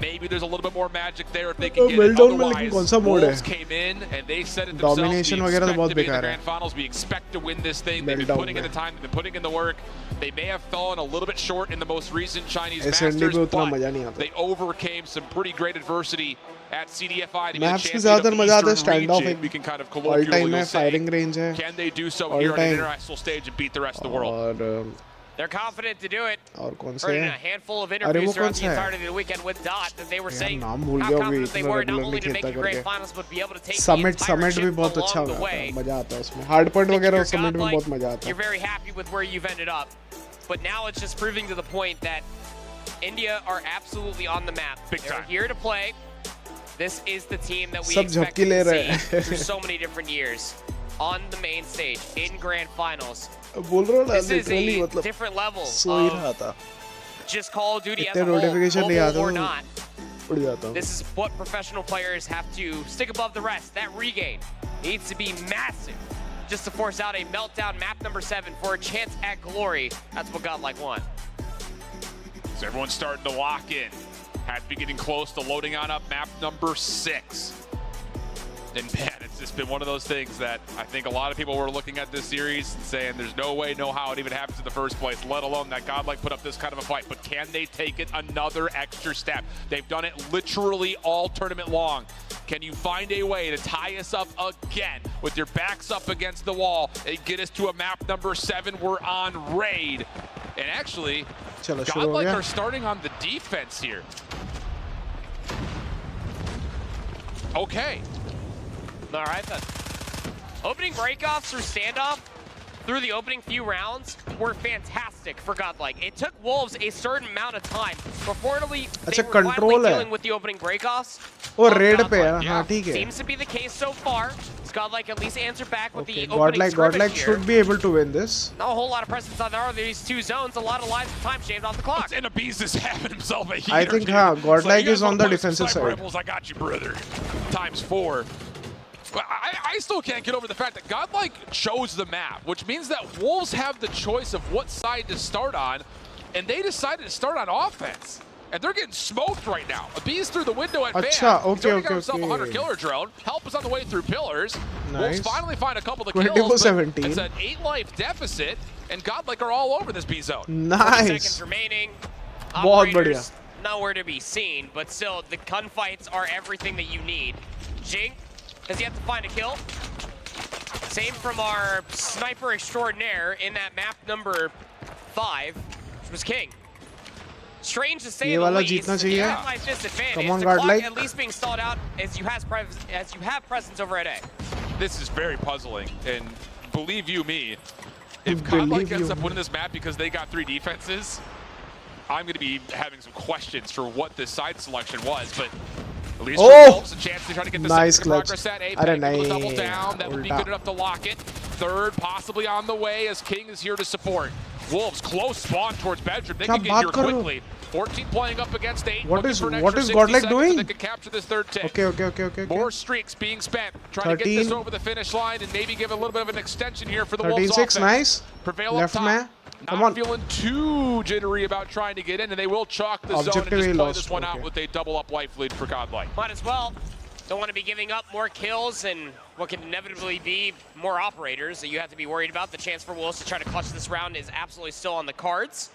Maybe there's a little bit more magic there if they can get it. Otherwise, Wolves came in and they said it themselves. Domination We expect to be in the है. grand finals. We expect to win this thing. They've been putting in the time. They've been putting in the work. They may have fallen a little bit short in the most recent Chinese Masters, but they overcame some pretty great adversity at CDFI to be the champion of the Eastern region. We can kind of colloquially say, can they do so here on an international stage and beat the rest of the world? They're confident to do it. और कौन से Heard in a handful of interviews throughout the entirety of the weekend with Dot that they were saying how confident they were not only to make the grand finals but be able to take the entire Summit भी बहुत अच्छा along the way. मजा आता है उसमें. Hard point वगैरह Summit में बहुत मजा आता है. You're very happy with where you've ended up, but now it's just proving to the point that India are absolutely on the map. They're here to play. This is the team that we expect to see through so many different years on the main stage in grand finals. This is a different level of just Call of Duty as a whole, mobile or not. This is what professional players have to stick above the rest. That regain needs to be massive just to force out a meltdown map number 7 for a chance at glory. That's what Godlike want. So everyone's starting to lock in. Had to be getting close to loading on up map number 6. And man, it's just been one of those things that I think a lot of people were looking at this series and saying there's no way, no how it even happens in the first place, let alone that Godlike put up this kind of a fight. But can they take it another extra step? They've done it literally all tournament long. Can you find a way to tie us up again with your backs up against the wall and get us to a map number 7? We're on raid. And actually, Godlike are starting on the defense here. Okay. All right, then. Opening breakoffs through standoff through the opening few rounds were fantastic for Godlike. It took Wolves a certain amount of time before they were finally dealing with the opening breakoffs. Oh, raid पे है, हाँ ठीक है. Seems to be the case so far. Godlike at least answered back with the opening Godlike should be able to win this. Not a whole lot of presence on there are these two zones. A lot of lives and time shaved off the clock. And Abis is having himself a heater. I think Godlike is on the defensive side. Rebels, I got you, brother. ×4. I still can't get over the fact that Godlike chose the map, which means that Wolves have the choice of what side to start on, and they decided to start on offense. And they're getting smoked right now. Abis through the window at Van. He's already got himself a 100-killer drone. Help is on the way through pillars. Nice. Wolves finally find a couple of kills. 17. It's an 8-life deficit, and Godlike are all over this B zone. Nice. 40 seconds remaining. बहुत बढ़िया. Nowhere to be seen, but still, the gunfights are everything that you need. Jing has yet to find a kill. Same from our sniper extraordinaire in that map number 5, which was King. Strange to say the least. Come on, Godlike. At least being stalled out as you have presence over at A. This is very puzzling, and believe you me, if Godlike ends up winning this map because they got 3 defenses, I'm going to be having some questions for what this side selection was, but at least Wolves a chance to try to get the second progress at A. Double down, that would be good enough to lock it. Third possibly on the way as King is here to support. Wolves close spawn towards bedroom. They can get here quickly. 14 playing up against 8. What is Godlike doing? They can capture this third tick. Okay. More streaks being spent. Trying to get this over the finish line and maybe give a little bit of an extension here for the Wolves offense. 13-6, nice. Prevail up top. Come Not on. feeling too jittery about trying to get in, and they will chalk the zone and just play this one out with a double-up life lead for Godlike. Might as well. Don't want to be giving up more kills and what can inevitably be more operators that you have to be worried about. The chance for Wolves to try to clutch this round is absolutely still on the cards,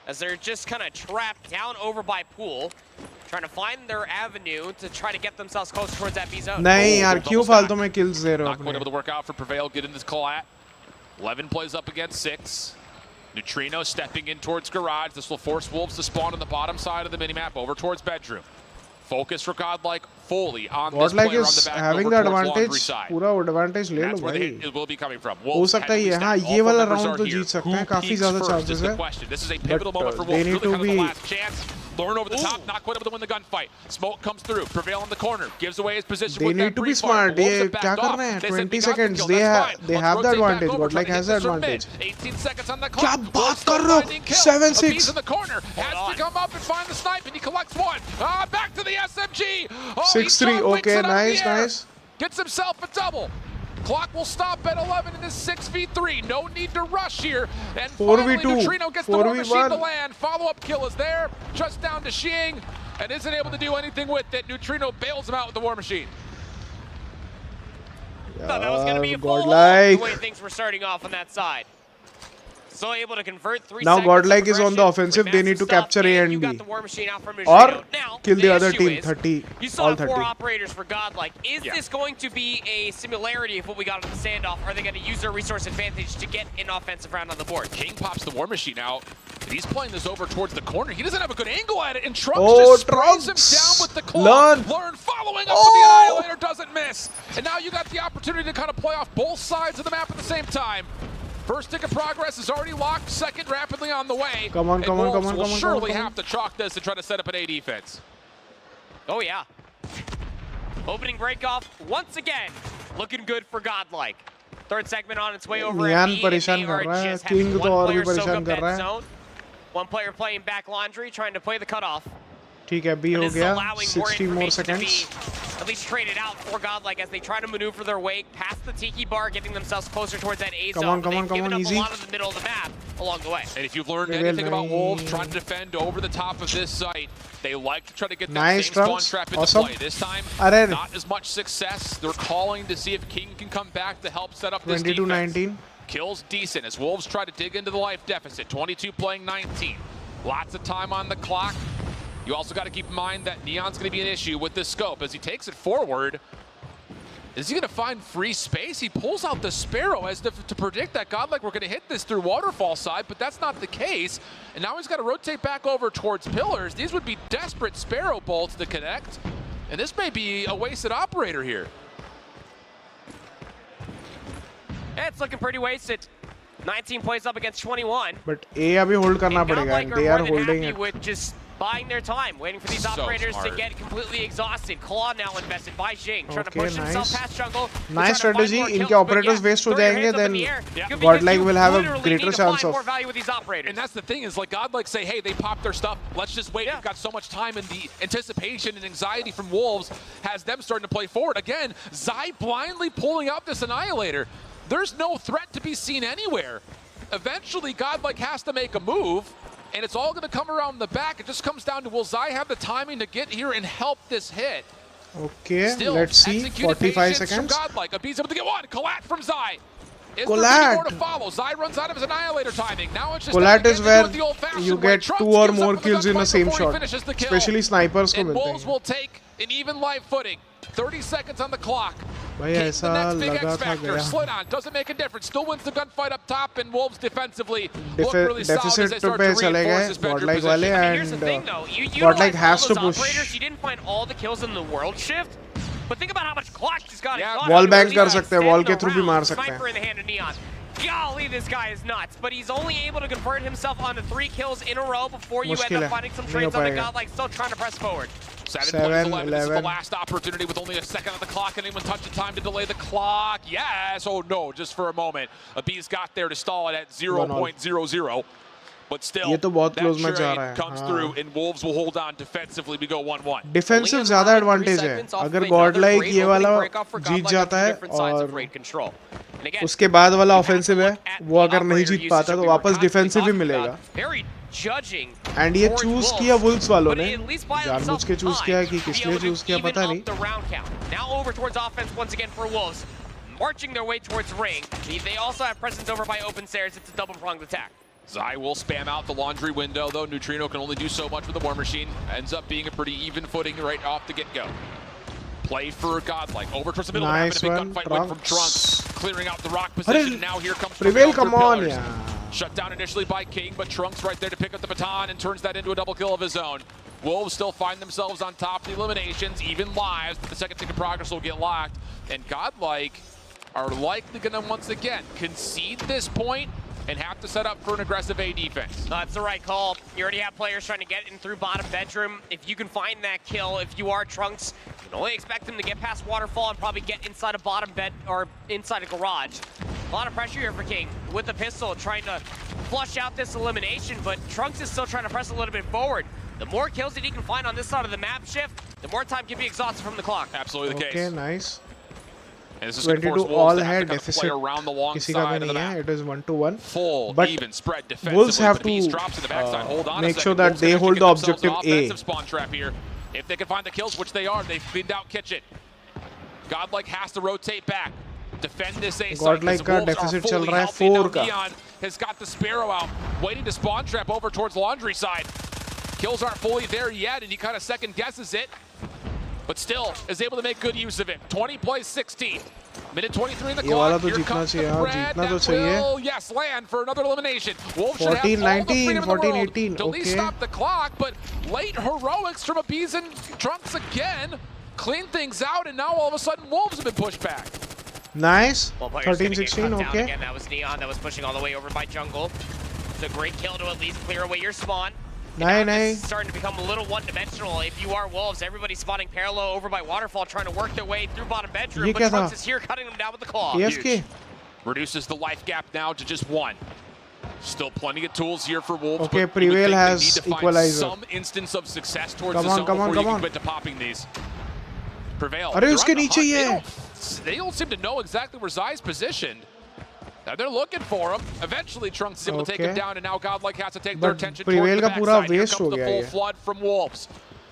as they're just kind of trapped down over by pool, trying to find their avenue to try to get themselves closer towards that B zone. नहीं यार क्यों फालतू में kills दे रहे हो Not quite able to work out for Prevail. Get into this collat. 11 plays up against 6. Neutrino stepping in towards garage. This will force Wolves to spawn on the bottom side of the minimap over towards bedroom. Focus for Godlike fully on this player on the back having the advantage. पूरा advantage ले लो That's where the भाई. hit will be coming from. हो सकता है ये हाँ ये वाला round तो जीत सकते हैं. काफी ज़्यादा chances है. This is a pivotal moment for Wolves. Really kind of the last chance. Learn over the top, not quite able to win the gunfight. Smoke comes through. Prevail in the corner. Gives away his position. They need to be smart. ये क्या कर रहे हैं? 20 seconds. They have the advantage. Godlike has the advantage. 18 seconds on the क्या clock. बात कर रहे हो? 7-6. In the corner. Has to come up and find the snipe, and he collects one. Back to the SMG. 6-3. Okay, nice. Gets himself a double. Clock will stop at 11 in this 6v3. No need to rush here. And finally, Neutrino gets the war machine to land. Follow-up kill is there. Just down to Xing, and isn't able to do anything with it. Neutrino bails him out with the war machine. Thought that was going to be a full the way things were starting off on that side. So able to convert 3 now Godlike is on the offensive. They need to capture A and B or kill the other team. 30 you saw 4 operators for Godlike. Is this going to be a similarity of what we got on the standoff? Are they going to use their resource advantage to get an offensive round on the board? King pops the war machine out. He's playing this over towards the corner. He doesn't have a good angle at it, and Trunks just sprays him down with the claw. Learn following up with the Annihilator, doesn't miss. And now you got the opportunity to kind of play off both sides of the map at the same time. First tick of progress is already locked. Second rapidly on the way. Come on. We'll surely have to chalk this and try to set up an A defense. Oh yeah. Opening breakoff once again. Looking good for Godlike. Third segment on its way over at B, and they are just having one player soak up that zone. One player playing back laundry, trying to play the cutoff. ठीक है B हो गया. 60 more seconds. At least traded out for Godlike as they try to maneuver their way past the Tiki bar, getting themselves closer towards that A zone. Come on, easy. A lot of the middle of the map along the way. And if you've learned anything about Wolves trying to defend over the top of this site, they like to try to get that same spawn trap into play. This time, not as much success. They're calling to see if King can come back to help set up this defense. 22-19. Kills decent as Wolves try to dig into the life deficit. 22 playing 19. Lots of time on the clock. You also got to keep in mind that Neon's going to be an issue with this scope as he takes it forward. Is he going to find free space? He pulls out the Sparrow as to predict that Godlike we're going to hit this through waterfall side, but that's not the case. And now he's got to rotate back over towards pillars. These would be desperate Sparrow bolts to connect. And this may be a wasted operator here. It's looking pretty wasted. 19 points up against 21. But A अभी hold करना पड़ेगा, and they are holding it. With just buying their time, waiting for these operators to get completely exhausted. Claw now invested by Jing, trying to push himself past jungle. Nice strategy. इनके operators waste हो जाएंगे, then Godlike will have a greater chance of. And that's the thing is, like, Godlike say, hey, they popped their stuff. Let's just wait. We've got so much time, and the anticipation and anxiety from Wolves has them starting to play forward. Again, Zai blindly pulling out this Annihilator. There's no threat to be seen anywhere. Eventually, Godlike has to make a move, and it's all going to come around the back. It just comes down to, will Zai have the timing to get here and help this hit? Okay, still, let's see. 45 seconds. From Godlike. Abin's able to get one. Collat from Zai. Collat. More to follow. Zai runs out of his Annihilator timing. Now it's just Collat is where you get 2 or more kills in the same shot. Especially snipers ko and milte Wolves will take an even life footing. 30 seconds on the clock. भाई ऐसा लगा था गया. Slid on doesn't make a difference. Still wins the gunfight up top, and Wolves defensively look really solid as they start to reinforce this bedroom position. Here's the thing, though. You Godlike has to push. Operators, you didn't find all the kills in the world shift, but think about how much clock he's got. Wall bang कर सकते हैं, wall के through भी मार सकते हैं. Sniper in the hand of Neon. Golly, this guy is nuts, but he's only able to convert himself onto 3 kills in a row before you end up finding some trades on the Godlike, still trying to press forward. 7-11. This is the last opportunity with only a second on the clock. Anyone touch the time to delay the clock? Yes. Oh no, just for a moment. Abis got there to stall it at 0.00. But still, that trade comes through, and Wolves will hold on defensively. We go 1-1. Defensive ज़्यादा advantage है. अगर Godlike ये वाला जीत जाता है और उसके बाद वाला ऑफेंसिव है, वो अगर नहीं जीत पाता तो वापस डिफेंसिव ही मिलेगा. एंड ये चूज किया वुल्व्स वालों ने, जानबूझ के चूज किया कि किस लिए चूज किया पता नहीं. Marching their way towards ring. They also have presence over by open stairs. It's a double-pronged attack. Zai will spam out the laundry window, though. Neutrino can only do so much with the War Machine. Ends up being a pretty even footing right off the get-go. Play for Godlike. Over towards the middle. Nice one. Gunfight win from Trunks. Clearing out the rock position. Now here comes Prevail. Come on, yeah. Shut down initially by King, but Trunks right there to pick up the baton and turns that into a double kill of his own. Wolves still find themselves on top of the eliminations, even lives, but the second tick of progress will get locked. And Godlike are likely going to once again concede this point and have to set up for an aggressive A defense. That's the right call. You already have players trying to get in through bottom bedroom. If you can find that kill, if you are Trunks, you can only expect them to get past waterfall and probably get inside a bottom bed or inside a garage. A lot of pressure here for King with the pistol, trying to flush out this elimination, but Trunks is still trying to press a little bit forward. The more kills that he can find on this side of the map shift, the more time can be exhausted from the clock. Absolutely the case. Okay, nice. And this is 22 all head deficit. Around the long किसी का भी नहीं है. It is 1-1. Full but even spread Wolves have to make sure that they hold the objective A. Spawn trap here. If they can find the kills, which they are, they've cleaned out Kitchen. Godlike has to rotate back. Defend this A site. Godlike का deficit चल रहा है 4 का. Neon has got the Sparrow out, waiting to spawn trap over towards laundry side. Kills aren't fully there yet, and he kind of second guesses it, but still is able to make good use of it. 20 plays 16. Minute 23 in the clock. Here comes the Brad that will, yes, land for another elimination. Wolves should have all the freedom in the world to at least stop the clock, but late heroics from Abis and Trunks again clean things out, and now all of a sudden Wolves have been pushed back. Nice. 13-16, okay. Again, that was Neon that was pushing all the way over by jungle. It's a great kill to at least clear away your spawn. It's starting to become a little one-dimensional. If you are Wolves, everybody's spawning parallel over by waterfall, trying to work their way through bottom bedroom. But Trunks is here, cutting them down with the claw. Reduces the life gap now to just 1. Still plenty of tools here for Wolves. Okay, Prevail has equalizer. Some instance of success towards the zone before you can get to popping these. Prevail. अरे उसके नीचे ही है. They don't seem to know exactly where Zai's positioned. Now they're looking for him. Eventually, Trunks is able to take him down, and now Godlike has to take their attention towards the backside. Here comes the full flood from Wolves.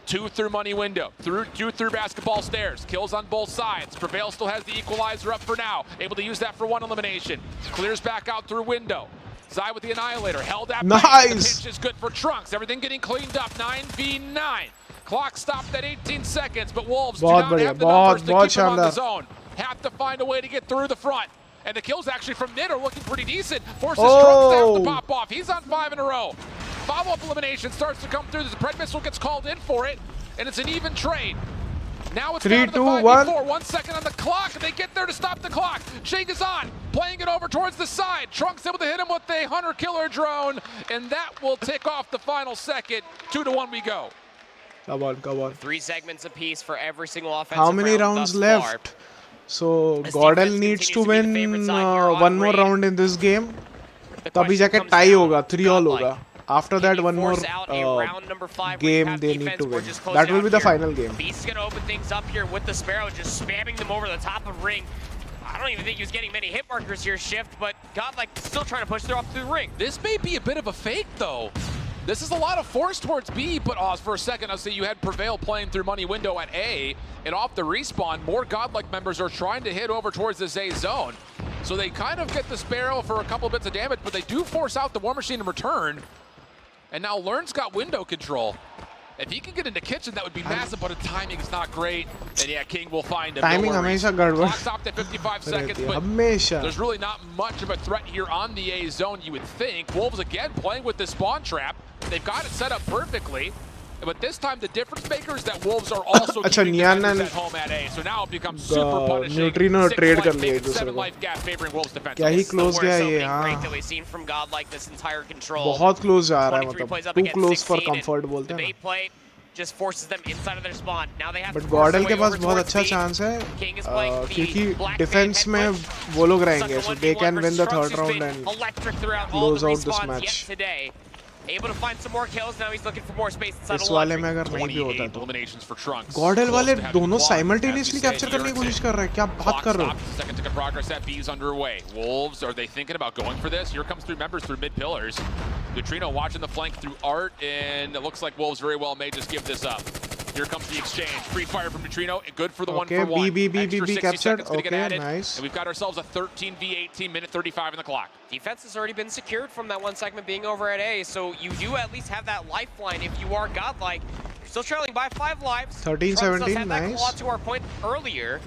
2 through money window, through basketball stairs. Kills on both sides. Prevail still has the equalizer up for now. Able to use that for 1 elimination. Clears back out through window. Zai with the Annihilator. Held that. Nice. The pinch is good for Trunks. Everything getting cleaned up. 9v9. Clock stopped at 18 seconds, but Wolves do not have the numbers to keep them on the zone. Have to find a way to get through the front. And the kills actually from mid are looking pretty decent. Forces Trunks to have to pop off. He's on 5 in a row. Follow-up elimination starts to come through. The Pred missile gets called in for it, and it's an even trade. Now it's 3, down to the 2, 5v4. 1 second on the clock, and they get there to stop the clock. Shing is on, playing it over towards the side. Trunks able to hit him with a hunter-killer drone, and that will tick off the final second. 2-1 we go. Come on, come on. 3 segments apiece for every single offensive How many round rounds thus left? far. So As Godel defense needs to continues to be the win favorite side here on one more raid. round in this game. The तभी question जाके comes tie down होगा, to 3-all Godlike. होगा. After that, Can you one more force out a round number 5 where you game have they need defense to or win. just close That it will out be the here? final game. Beast's gonna open things up here with the Sparrow, just spamming them over the top of ring. I don't even think he was getting many hit markers here, Shift, but Godlike still trying to push through up through the ring. This may be a bit of a fake, though. This is a lot of force towards B, but for a second, I'll say you had Prevail playing through money window at A, and off the respawn, more Godlike members are trying to hit over towards this A zone. So they kind of get the Sparrow for a couple bits of damage, but they do force out the War Machine in return. And now Learn's got window control. If he can get into kitchen, that would be massive, but the timing is not great. And yeah, King will find him. Timing no worries. हमेशा गड़बड़ Clock stopped at 55 seconds, but हमेशा. there's really not much of a threat here on the A zone, you would think. Wolves again playing with this spawn trap. They've got it set up perfectly. But this time, the difference maker is that Wolves are also keeping defenders at home at A. So now it becomes super punishing. Neutrino 6 trade life कर लिए fake, एक दूसरे 7 को. life gap favoring Wolves defense. क्या ही This is the close worst गया ये, opening हाँ. break that we've seen from Godlike this entire control. बहुत close जा रहा है 23 plays मतलब. up Too against close for 16, comfort and बोलते the हैं bait play just forces them inside of their spawn. Now they have But to force Godel their के way पास over बहुत towards अच्छा B. chance है King is playing the क्योंकि Black defense Fan में headbutt. वो लोग Such रहेंगे a so 1v1 they can win versus the Trunks, third who's round been and electric throughout all close the out this respawns match. yet today. Able to find some more kills. Now he's looking for more space inside इस of वाले laundry. में अगर नहीं भी होता 28 तो eliminations for Trunks. Godel वाले Close to having दोनों quad, simultaneously as we capture say, करने की here कोशिश in कर रहे हैं. क्या बात Clock कर रहे हो? stopped, second tick of progress at B is underway. Wolves, are they thinking about going for this? Here comes 3 members through mid pillars. Neutrino watching the flank through Art, and it looks like Wolves very well may just give this up. Here comes the exchange. Free fire from Neutrino. Good for the Okay, 1-for-1. B Extra 60 captured. seconds gonna get Okay, added. nice. And we've got ourselves a 13v18, minute 35 in the clock. Defense has already been secured from that one segment being over at A, so you do at least have that lifeline if you are Godlike. You're still trailing by 5 lives. 13-17, Trunks does have that nice. claw to our point earlier.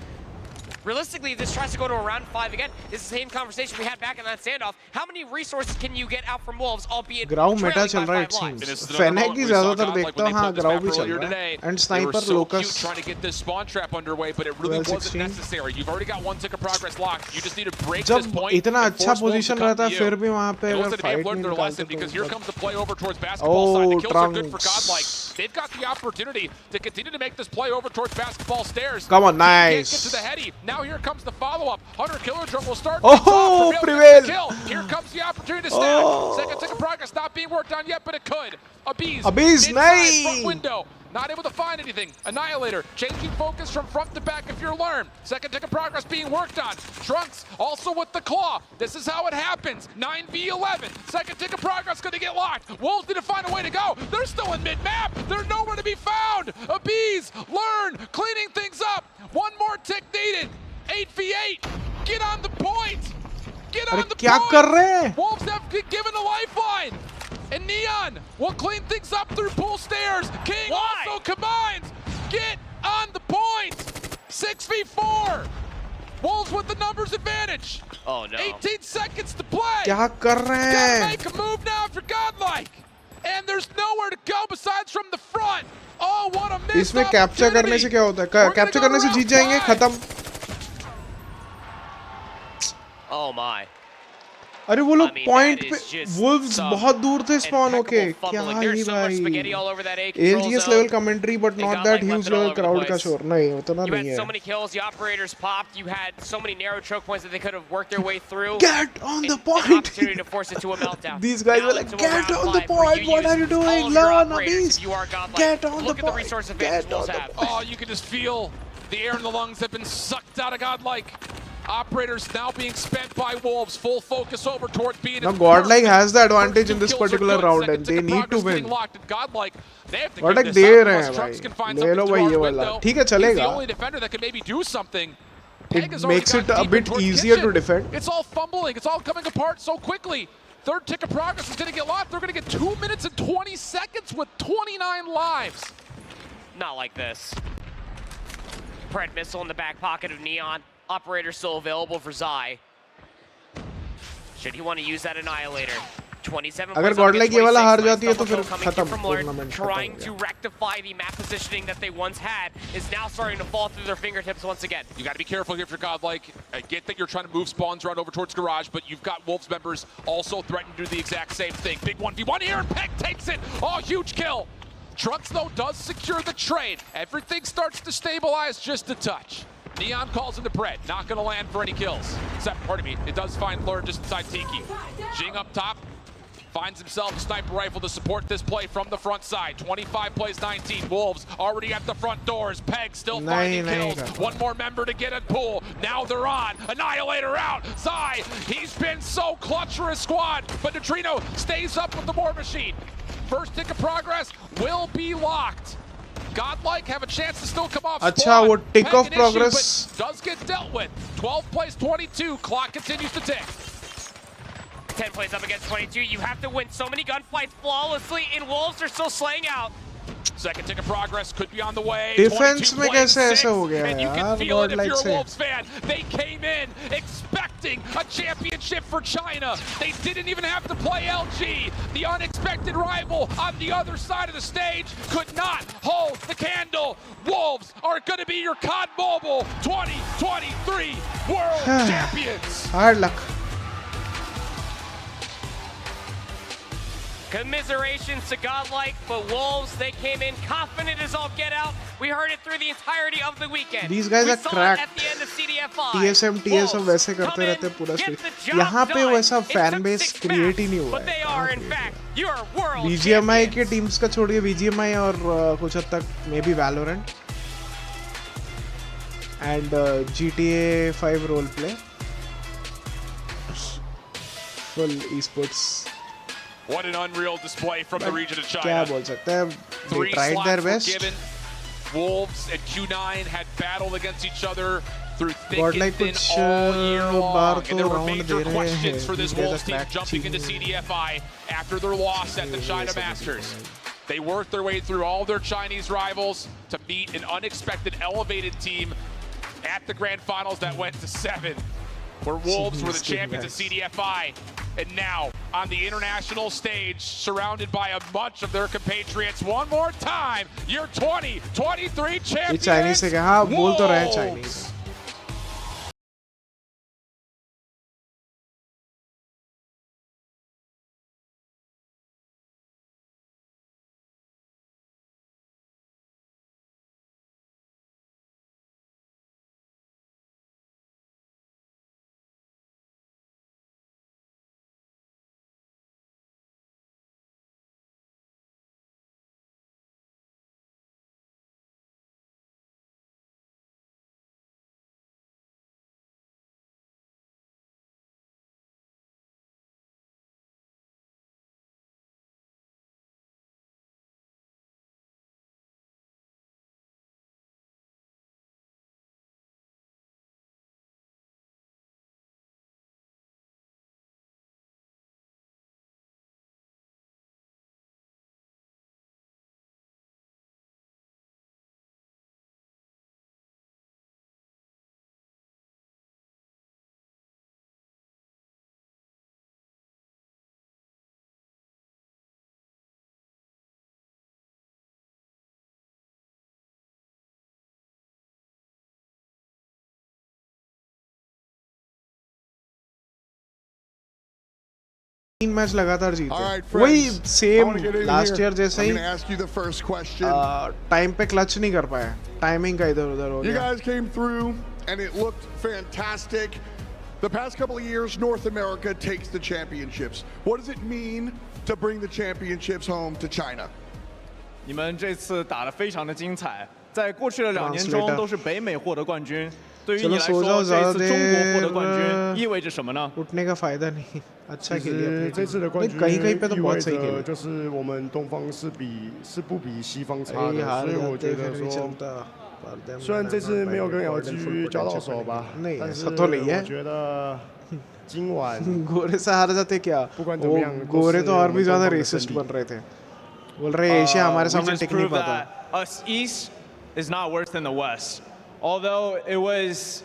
Realistically, this tries to go to a round 5 again. This is the same conversation we had back in that standoff. How many resources can you get out from Wolves, albeit ग्राउ मेटा trailing चल by रहा है 5 it lives? seems. फेनेक की ज़्यादातर देखता हूँ हाँ ग्राउ भी चल रहा है. And sniper Locus. Trying to get this spawn trap underway, but it really 12, wasn't 16. necessary. You've already got 1 tick of progress locked. You just need to break जब this point. इतना and अच्छा force Wolves position to come रहता to है you. फिर भी वहाँ पे And अगर looks like they've fight learned नहीं their lesson निकालते because तो here मतलब comes the play over towards basketball side. The kills are good for Trunks. Godlike. They've got the opportunity to continue to make this play over towards basketball stairs. Come on, Can't get to nice. the heady. Now here comes the follow-up. Hunter Killer Drum will start. Oh, things off. Prevail. Gets the kill. Here comes the opportunity to snap. Oh. Second tick of progress not being worked on yet, but it could. Abis. Abis, inside, nice. front window. Not able to find anything. Annihilator changing focus from front to back if you're Learn. Second tick of progress being worked on. Trunks also with the claw. This is how it happens. 9v11. Second tick of progress going to get locked. Wolves need to find a way to go. They're still in mid-map. They're nowhere to be found. Abis, Learn, cleaning things up. One more tick needed. 8v8. Get on the point. Get on the क्या कर रहे हैं? point. Wolves have been given a lifeline. And Neon will clean things up through pool stairs. King Why? also combines. Get on the point. 6v4. Wolves with the numbers advantage. Oh no. 18 seconds to play. क्या कर रहे Gotta हैं? make a move now if you're Godlike. And there's nowhere to go besides from the front. Oh, what a missed इसमें capture करने से क्या होता है? कैप्चर करने से जीत जाएंगे, खत्म. Oh my. अरे वो लोग I mean, पॉइंट that पे is just वुल्व्स some बहुत दूर थे स्पॉन होके. impeccable क्या fumbling. ही There's so much spaghetti भाई. all over that A control ALGS zone. level commentary but They not got, that like, huge left it all level over the crowd का place. शोर. नहीं उतना You नहीं had so है. many kills, the operators popped, you had so many narrow choke points that they could have worked their way through. Get on the An point. opportunity to force it to a meltdown. These guys Now were like, into a get round on the 5 where point. What use are you all doing? of your Learn, operators Abis. if you are Godlike. Get on the Look at the point. resource advantage Get on Wolves the have. point. Oh, you can just feel the air in the lungs have been sucked out of Godlike. Operators now being spent by Wolves. Full focus over towards B. Now Godlike has the advantage in this particular round and they need to win. Godlike, they have to Godlike keep they this रहे up हैं unless Trunks can भाई. find ले something लो through भाई our ये वाला. window. ठीक है He's चलेगा. the only defender that can maybe do something. It makes it a bit easier to defend. It's all fumbling. It's all coming apart so quickly. Third tick of progress is going to get locked. They're going to get 2 minutes and 20 seconds with 29 lives. Not like this. Pred missile in the back pocket of Neon. Operator still available for Zai. Should he want to use that Annihilator? अगर Godlike ये वाला हार जाती है तो फिर खत्म tournament trying to rectify the map positioning that they once had is now starting to fall through their fingertips once again. You got to be careful here for Godlike. I get that you're trying to move spawns around over towards Garage, but you've got Wolves members also threatening to do the exact same thing. Big 1v1 here, and Peg takes it. Oh, huge kill. Trunks, though, does secure the trade. Everything starts to stabilize just a touch. Neon calls into Bread, not going to land for any kills. Except, pardon me, it does find Lure just inside Tiki. Jing up top. Finds himself a sniper rifle to support this play from the front side. 25 plays 19. Wolves already at the front doors. Peg still finding kills. One more member to get a pull. Now they're on. Annihilator out. Zai, he's been so clutch for his squad. But Neutrino stays up with the War Machine. First tick of progress will be locked. Godlike have a chance to still come off spawn. अच्छा वो tick of progress does get dealt with. 12 plays 22. Clock continues to tick. 10 plays up against 22. You have to win so many gunfights flawlessly, and Wolves are still slaying out. Second tick of progress could be on the way. Defense में कैसे ऐसे हो गया and you can यार feel it if Godlike you're a से Wolves fan. They came in expecting a championship for China. They didn't even have to play LG. The unexpected rival on the other side of the stage could not hold the candle. Wolves are going to be your COD Mobile 2023 World Champions. Hard luck. Commiserations to Godlike, but Wolves, they came in confident as all get out. We heard it through the entirety of the weekend. These guys are cracked. At the end of CDFI. TSM वैसे करते रहते हैं पूरा street. यहाँ पे वैसा fan base create ही नहीं हुआ But they are in fact your world BGMI के teams का छोड़िए BGMI और कुछ हद तक maybe Valorant and GTA 5 roleplay. Full esports. What an unreal display from the region of China. क्या बोल सकते हैं? They tried their best. Wolves and Q9 had battled against each other through thick Godlike and thin all year long. And there were major questions for this Wolves team jumping into CDFI after their loss at the China Masters. They worked their way through all their Chinese rivals to meet an unexpected elevated team at the grand finals that went to 7. Where Wolves were the champions of CDFI, and now on the international stage, surrounded by a bunch of their compatriots. One more time, your 2023 champions. Chinese से कहा बोल तो रहे Chinese. तीन match लगातार जीते वही same last year जैसे ही टाइम पे क्लच नहीं कर पाया टाइमिंग का इधर उधर हो गया. You guys came through and it looked fantastic. The past couple of years North America takes the championships. What does it mean to bring the championships home to China? 你们这次打得非常的精彩，在过去的2年中都是北美获得冠军。对于你来说，这次中国获得冠军意味着什么呢？ उठने का फायदा नहीं अच्छा खेलिए 这次的冠军कहीं पे तो 意 बहुत 味 सही 着 खेले 就是我们东方是不比西方差的，所以我觉得说，虽然这次没有跟 LG 交到手吧，但是我觉得今晚 गोरे से हार जाते क्या 不管怎么样 गोरे तो और भी ज्यादा रेसिस्ट बन रहे थे बोल रहे एशिया हमारे सामने टिक नहीं पाता. Us East is not worse than the West. Although it was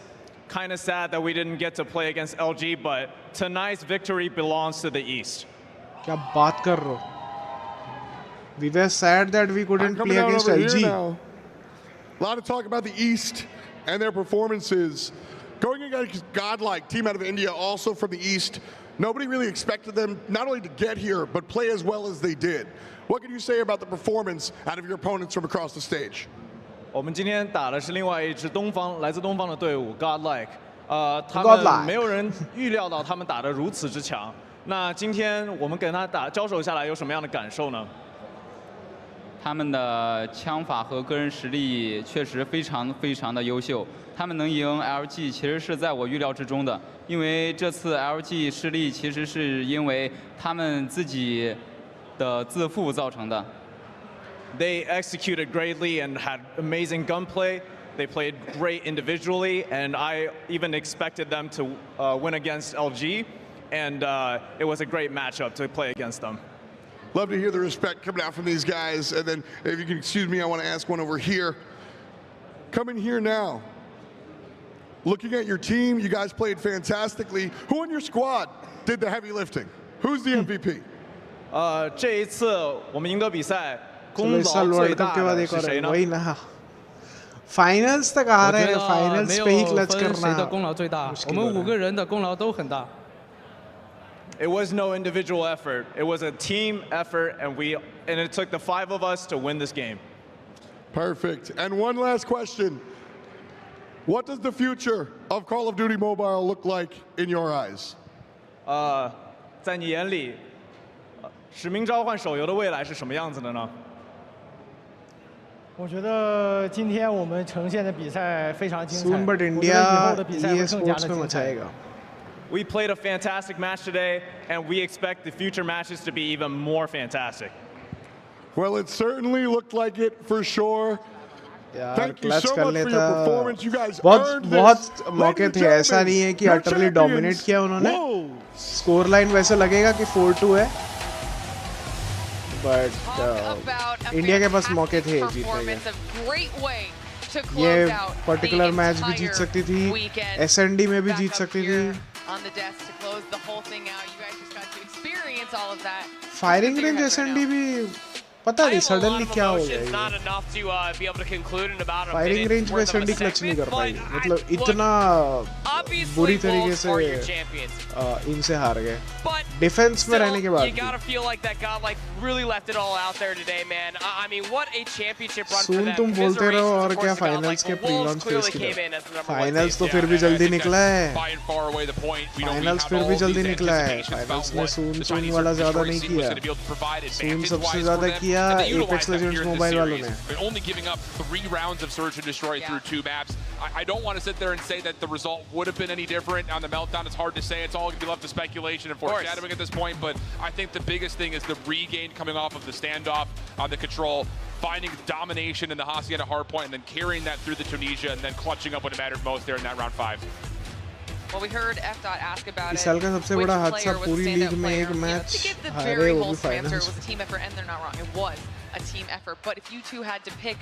kind of sad that we didn't get to play against LG, but tonight's victory belongs to the East. क्या बात कर रहे हो? We were sad that we couldn't play against LG. A lot of talk about the East and their performances. Going against Godlike, team out of India, also from the East. Nobody really expected them not only to get here, but play as well as they did. What can you say about the performance out of your opponents from across the stage? 我们今天打的是另外一支来自东方的队伍 Godlike，他们没有人预料到他们打得如此之强。那今天我们跟他交手下来，有什么样的感受呢？他们的枪法和个人实力确实非常的优秀，他们能赢 LG 其实是在我预料之中的，因为这次 LG 失利其实是因为他们自己的自负造成的。They executed greatly and had amazing gunplay. They played great individually, and I even expected them to win against LG, and it was a great matchup to play against them. Love to hear the respect coming out from these guys. And then, if you can excuse me, I want to ask one over here. Coming here now, looking at your team, you guys played fantastically. Who on your squad did the heavy lifting? Who's the MVP? 这一次我们赢得比赛，功劳最大的是谁呢？ Finals तक आ रहे हैं, Finals पे ही clutch करना।谁的功劳最大？我们5个人的功劳都很大。 It was no individual effort. It was a team effort, and it took the 5 of us to win this game. Perfect. And one last question. What does the future of Call of Duty Mobile look like in your eyes? 在你眼里，使命召唤手游的未来是什么样子的呢？我觉得今天我们呈现的比赛非常精彩。 Soon but India Esports में मचाएगा। We played a fantastic match today, and we expect the future matches to be even more fantastic. Well, it certainly looked like it for sure. Thank you so much for your performance. You guys earned this. बहुत मौके थे, ऐसा नहीं है कि utterly dominate किया उन्होंने। Score line वैसे लगेगा कि 4-2 है, but इंडिया के पास मौके थे जीतने के। ये पर्टिकुलर मैच भी जीत सकती थी, SND में भी जीत सकती थी। फायरिंग रेंज SND भी पता नहीं सडनली क्या हो गया। फायरिंग रेंज में SND क्लच नहीं कर पाई, मतलब इतना बुरी तरीके से इनसे हार गए डिफेंस में रहने के बाद। सुन तुम बोलते रहो और क्या फाइनल्स के प्री लॉन्च फेज की तरफ। फाइनल्स तो फिर भी जल्दी निकला है, फाइनल्स फिर भी जल्दी निकला है। फाइनल्स में सून वाला ज्यादा नहीं किया, सून सबसे ज्यादा किया Apex Legends Mobile वालों ने। Only giving up 3 rounds of Search and Destroy through 2 maps. I don't want to sit there and say that the result would have been any different on the meltdown. It's hard to say. It's all going to be left to speculation and foreshadowing at this point. But I think the biggest thing is the regain coming off of the standoff on the control, finding domination in the Hacienda hardpoint, and then carrying that through the Tunisia, and then clutching up when it mattered most there in that round 5. Well, we heard F. ask about इस साल का सबसे बड़ा हादसा पूरी league में एक match हारे वो भी finals. Was a team effort, and they're not wrong. It was a team effort. But if you two had to pick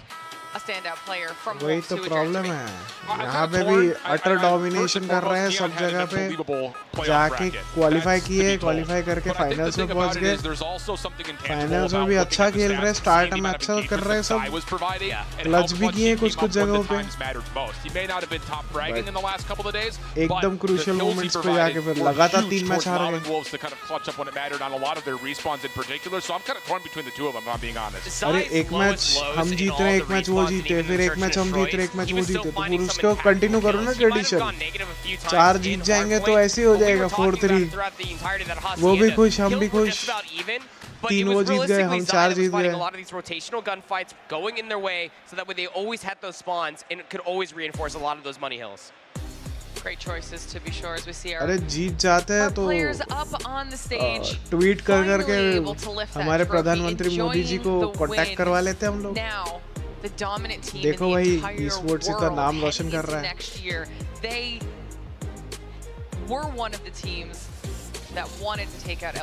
a standout player from वही तो प्रॉब्लम है, यहाँ पे भी अटर डोमिनेशन कर रहे हैं सब जगह पे, जाके क्वालिफाई किए, क्वालिफाई करके फाइनल्स में पहुंच गए। फाइनल्स में भी अच्छा खेल रहे हैं, स्टार्ट में अच्छा कर रहे हैं सब, क्लच भी किए कुछ जगहों पे, एकदम क्रूशियल मोमेंट्स पे जाके फिर लगातार 3 मैच हार गए। अरे एक मैच हम जीत रहे हैं, एक मैच वो जीते, फिर एक मैच हम जीत रहे, एक मैच वो जीते, तो फिर उसको कंटिन्यू करो ना ट्रेडिशन। 4 जीत जाएंगे तो ऐसे ही हो जाएगा 4-3, वो भी खुश हम भी खुश, 3 वो जीत गए हम 4 जीत गए। Great choices to be sure as we see our अरे जीत जाते हैं तो ट्वीट कर करके हमारे प्रधानमंत्री मोदी जी को कांटेक्ट करवा लेते हैं हम लोग। देखो भाई esports इतना नाम रोशन कर रहा है।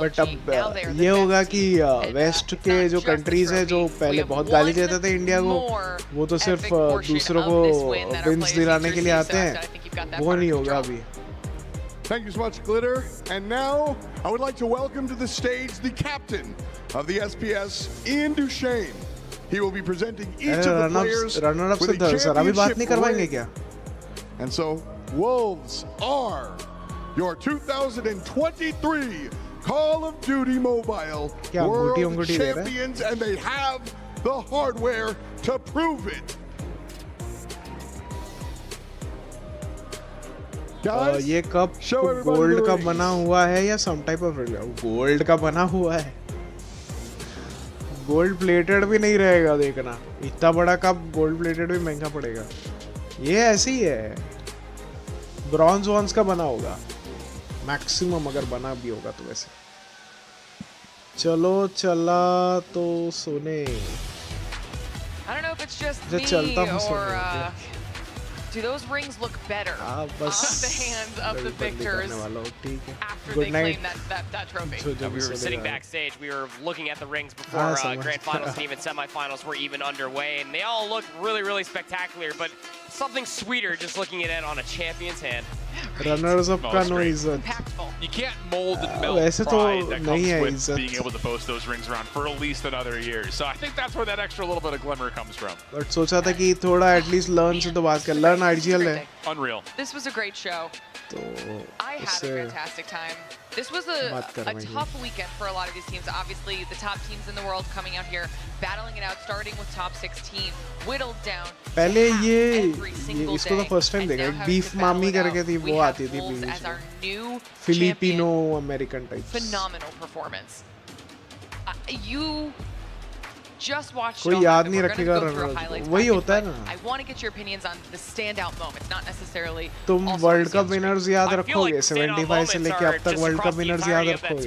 बट अब ये होगा कि वेस्ट के जो कंट्रीज है जो पहले बहुत गाली देते थे इंडिया को, वो तो सिर्फ दूसरों को विंस दिलाने के लिए आते हैं, वो नहीं होगा अभी। Thank you so much, Glitter. And now, I would like to welcome to the stage the captain of the SPS, Ian Duchesne. He will be presenting each of the players with a championship ring. And so, Wolves are your 2023 Call of Duty Mobile World Champions, and they have the hardware to prove it. Guys, ये cup gold का बना हुआ है या some type of gold का बना हुआ है? गोल्ड प्लेटेड भी नहीं रहेगा, देखना इतना बड़ा कप गोल्ड प्लेटेड भी महंगा पड़ेगा। ये ऐसे ही है, ब्रॉन्ज वॉन्स का बना होगा मैक्सिमम, अगर बना भी होगा तो। वैसे चलो चला तो सोने। I don't know if it's just me or do those rings look better on the hands of the victors after they claim that trophy? We were sitting backstage, we were looking at the rings before Grand Finals and even semifinals were even underway, and they all look really, really spectacular, but something sweeter just looking at it on a champion's hand. Runners up का no इज्जत। You can't mold and melt pride that comes with being able to boast those rings around for at least another year. So I think that's where that extra little bit of glimmer comes from. But सोचा था कि थोड़ा at least learn से तो बात कर, learn IGL है। Unreal. This was a great show. I had a fantastic time. This was a tough weekend for a lot of these teams. Obviously, the top teams in the world coming out here, battling it out, starting with top 16, whittled down. पहले ये इसको तो first time देखा, beef मामी करके थी, वो आती थी बीच में, Filipino American types. Phenomenal performance. You just watched कोई याद नहीं रखेगा रनर, वही होता है ना। I want to get your opinions on the standout moments, not necessarily. तुम वर्ल्ड कप विनर्स याद रखोगे, 75 से लेके अब तक वर्ल्ड कप विनर्स याद रखोगे।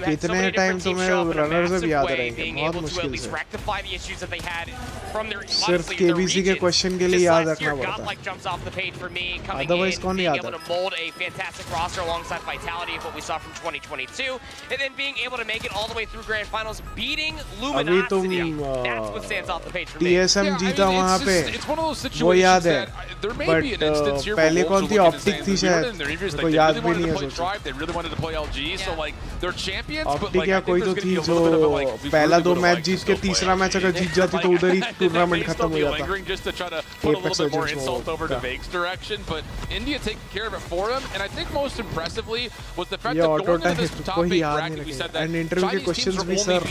कितने टाइम तुम्हें रनर्स अब याद रहेंगे, बहुत मुश्किल से। सिर्फ केबीसी के क्वेश्चन के लिए याद रखना पड़ता है, अदरवाइज कौन याद रखेगा? तुम TSM जीता वहाँ पे, वो याद है, बट पहले कौन थी? ऑप्टिक थी शायद, को याद भी नहीं है। ऑप्टिक या कोई तो थी जो पहला 2 मैच जीत के तीसरा मैच अगर जीत जाती तो उधर ही टूर्नामेंट खत्म हो जाता। Apex Legends ये ऑटो टाइप कोई याद नहीं रखेगा। एंड इंटरव्यू के क्वेश्चंस भी sir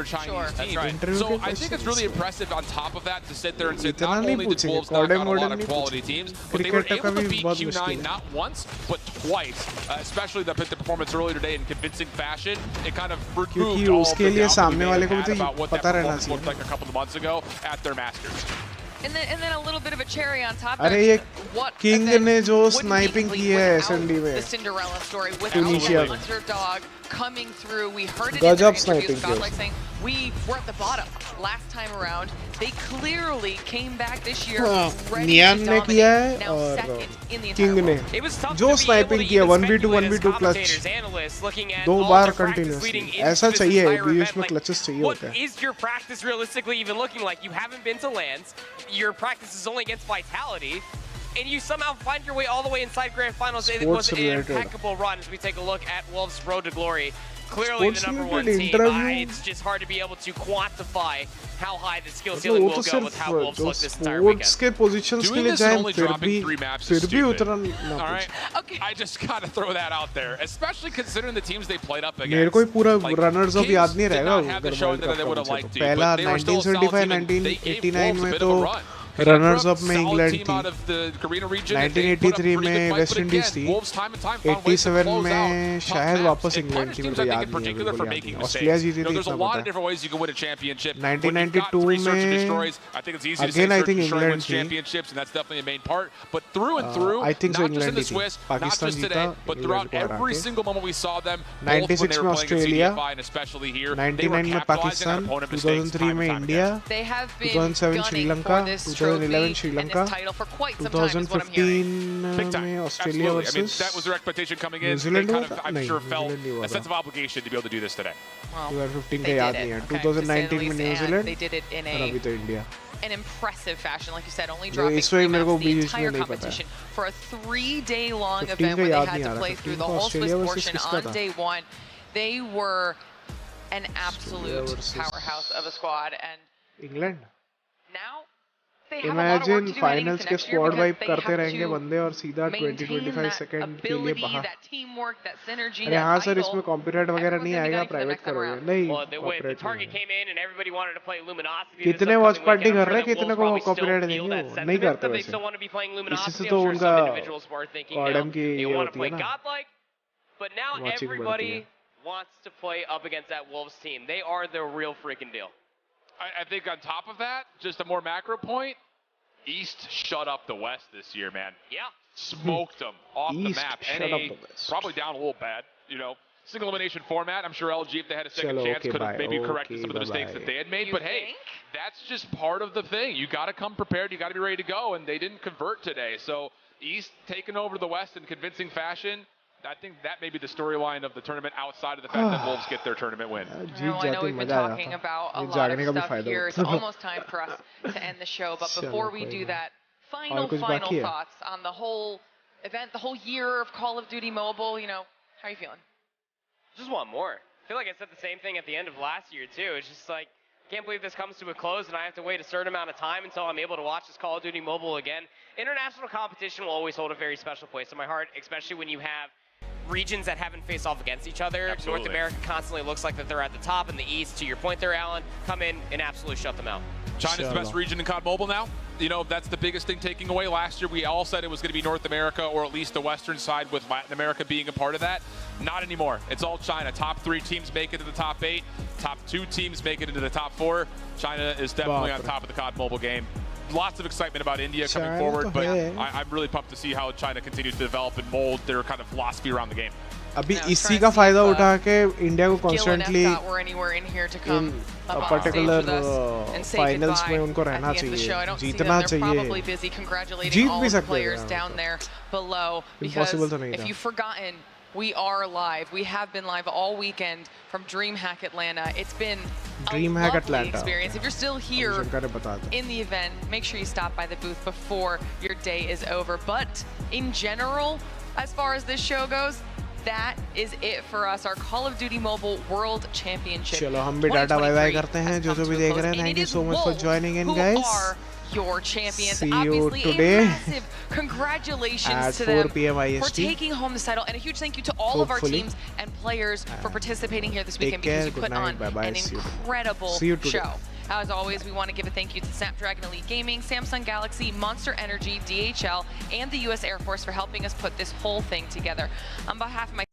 Chinese team. Right. So I think it's really impressive on top of that to sit there and say not only did Wolves knock out a lot of quality teams, but they were able to beat Q9 not once, but twice, especially the performance earlier today in convincing fashion. It kind of removed all of the doubt we had about what that performance looked like a couple of months ago at their Masters. And then a little bit of a cherry on top. अरे ये king ने जो sniping की है S and D में, the Cinderella story without the underdog coming through. We heard it in the interviews, Godlike saying we were at the bottom last time around. They clearly came back this year ready to dominate. Now second in the entire world. It was जो sniping किया 1v2 1v2 clutch 2 बार continuously, ऐसा चाहिए बीच में clutches चाहिए होते हैं। What is your practice realistically even looking like? You haven't been to lands. Your practice is only against Vitality, and you somehow find your way all the way inside Grand Finals. It was an impeccable run as we take a look at Wolves' road to glory. Clearly the #1 team. It's just hard to be able to quantify how high the skill ceiling will go with how Wolves look this entire weekend. के positions के लिए जाएं फिर भी उतना ना। All right. Okay. I just gotta throw that out there, especially considering the teams they played up against. मेरे को पूरा रनर्स अप याद नहीं रहेगा उधर, पहला 1975 1989 में तो रनर्स अप में इंग्लैंड थी, 1983 में वेस्ट इंडीज थी, 87 में शायद वापस इंग्लैंड थी, मेरे को याद नहीं है, ऑस्ट्रेलिया जीती थी इतना पता है। 1992 में अगेन आई थिंक इंग्लैंड थी, आई थिंक सो इंग्लैंड थी, पाकिस्तान जीता इंग्लैंड को हरा के। 96 में ऑस्ट्रेलिया, 99 में पाकिस्तान, 2003 में India, 2007 Sri Lanka, trophy Sri and Lanka, this title for quite some time is what I'm hearing. 2015 Big time. में Australia Absolutely. I mean, versus that was their expectation coming in. New Zealand They kind हुआ of, था? I'm नहीं, sure, New felt Zealand नहीं हुआ a sense था. of obligation to be able to do this today. Well, 2015 they का याद did नहीं it, है. okay, to say the 2019 में least, New and Zealand they did it in और अभी तो India. an impressive fashion, like you said, only जो dropping इस वक्त 3 मेरे को maps the बीच में entire नहीं पता है. competition for a 3-day-long 15 event का where they याद had नहीं आ to रहा. play through 15 the को whole Swiss Australia versus portion किसका on था? day 1. They were an absolute versus powerhouse of a squad, and England. now they have a lot of work Imagine to do heading finals into के next year squad because wipe they करते have रहेंगे to बंदे और सीधा maintain 20-25 that second के लिए ability, बाहर. that teamwork, that synergy, अरे that हाँ सर title. इसमें कॉपीराइट वगैरह नहीं Everyone's आएगा, gonna be united private next time करोगे. around. नहीं Well, the way the copyright target नहीं. came in and everybody wanted to play Luminosity. कितने वॉच पार्टी कर रहे हैं, कितने को कॉपीराइट देंगे वो? नहीं करते They वैसे. still want to be playing इसी Luminosity. से I'm तो sure उनका some individuals were thinking now कॉडम की they ये want to होती play है ना. Godlike, but now Watching बढ़ती everybody है. wants to play up against that Wolves team. They are the real freaking deal. I think on top of that, just a more macro point, East shut up the West this year, man. Yeah. Smoked them off the East map. shut NA up the West. probably down a little bad, you know. Single elimination format. I'm sure LG, if they had a second Chalo, chance, okay, could have bye. maybe corrected Okay, some of the mistakes bye-bye. that they had made. You But hey, think? that's just part of the thing. You got to come prepared. You got to be ready to go, and they didn't convert today. So East taking over the West in convincing fashion. I think that may be the storyline of the tournament outside of the fact that Wolves get their tournament win. Jeet I know जाते we've been मजा आ talking जाता. about a ये lot जागने का of भी stuff फायदा here. It's होता. almost time for us to end the show. But before we do that, final कुछ बाकी है? thoughts on the whole event, the whole year of Call of Duty Mobile. You know, how are you feeling? Just want more. I feel like I said the same thing at the end of last year too. It's just like, can't believe this comes to a close and I have to wait a certain amount of time until I'm able to watch this Call of Duty Mobile again. International competition will always hold a very special place in my heart, especially when you have regions that haven't faced off against each other. Absolutely. North America constantly looks like that they're at the top, and the East, to your point there, Alan, come in and absolutely shut them out. China's the best region in COD Mobile now. You know, that's the biggest thing taking away. Last year, we all said it was going to be North America, or at least the Western side, with Latin America being a part of that. Not anymore. It's all China. Top 3 teams make it to the top 8. Top 2 teams make it into the top 4. China is definitely on top of the COD Mobile game. Lots of excitement about India coming forward, but I'm really pumped to see how China continues to develop and mold their kind of philosophy around the game. अभी इसी का फायदा उठा के India को constantly in particular finals में उनको रहना चाहिए, जीतना चाहिए, जीत भी सकते हैं. Impossible तो नहीं था. We are live. We have been live all weekend from DreamHack Atlanta. It's been a DreamHack lovely Atlanta experience. If you're still here in the event, make sure you stop by the booth before your day is over. But in general, as far as this show goes, that is it for us. Our Call of Duty Mobile World Championship. चलो हम भी data bye bye करते हैं जो भी देख रहे हैं. Thank you so much for joining in, guys. Your champions. See you obviously today a massive congratulations at to 4 them PM IST. for taking home this title, and a huge thank you to all of our teams and players for participating here this weekend, because you put on an incredible show. As always, we want to give a thank you to Snapdragon Elite Gaming, Samsung Galaxy, Monster Energy, DHL, and the US Air Force for helping us put this whole thing together. On behalf of my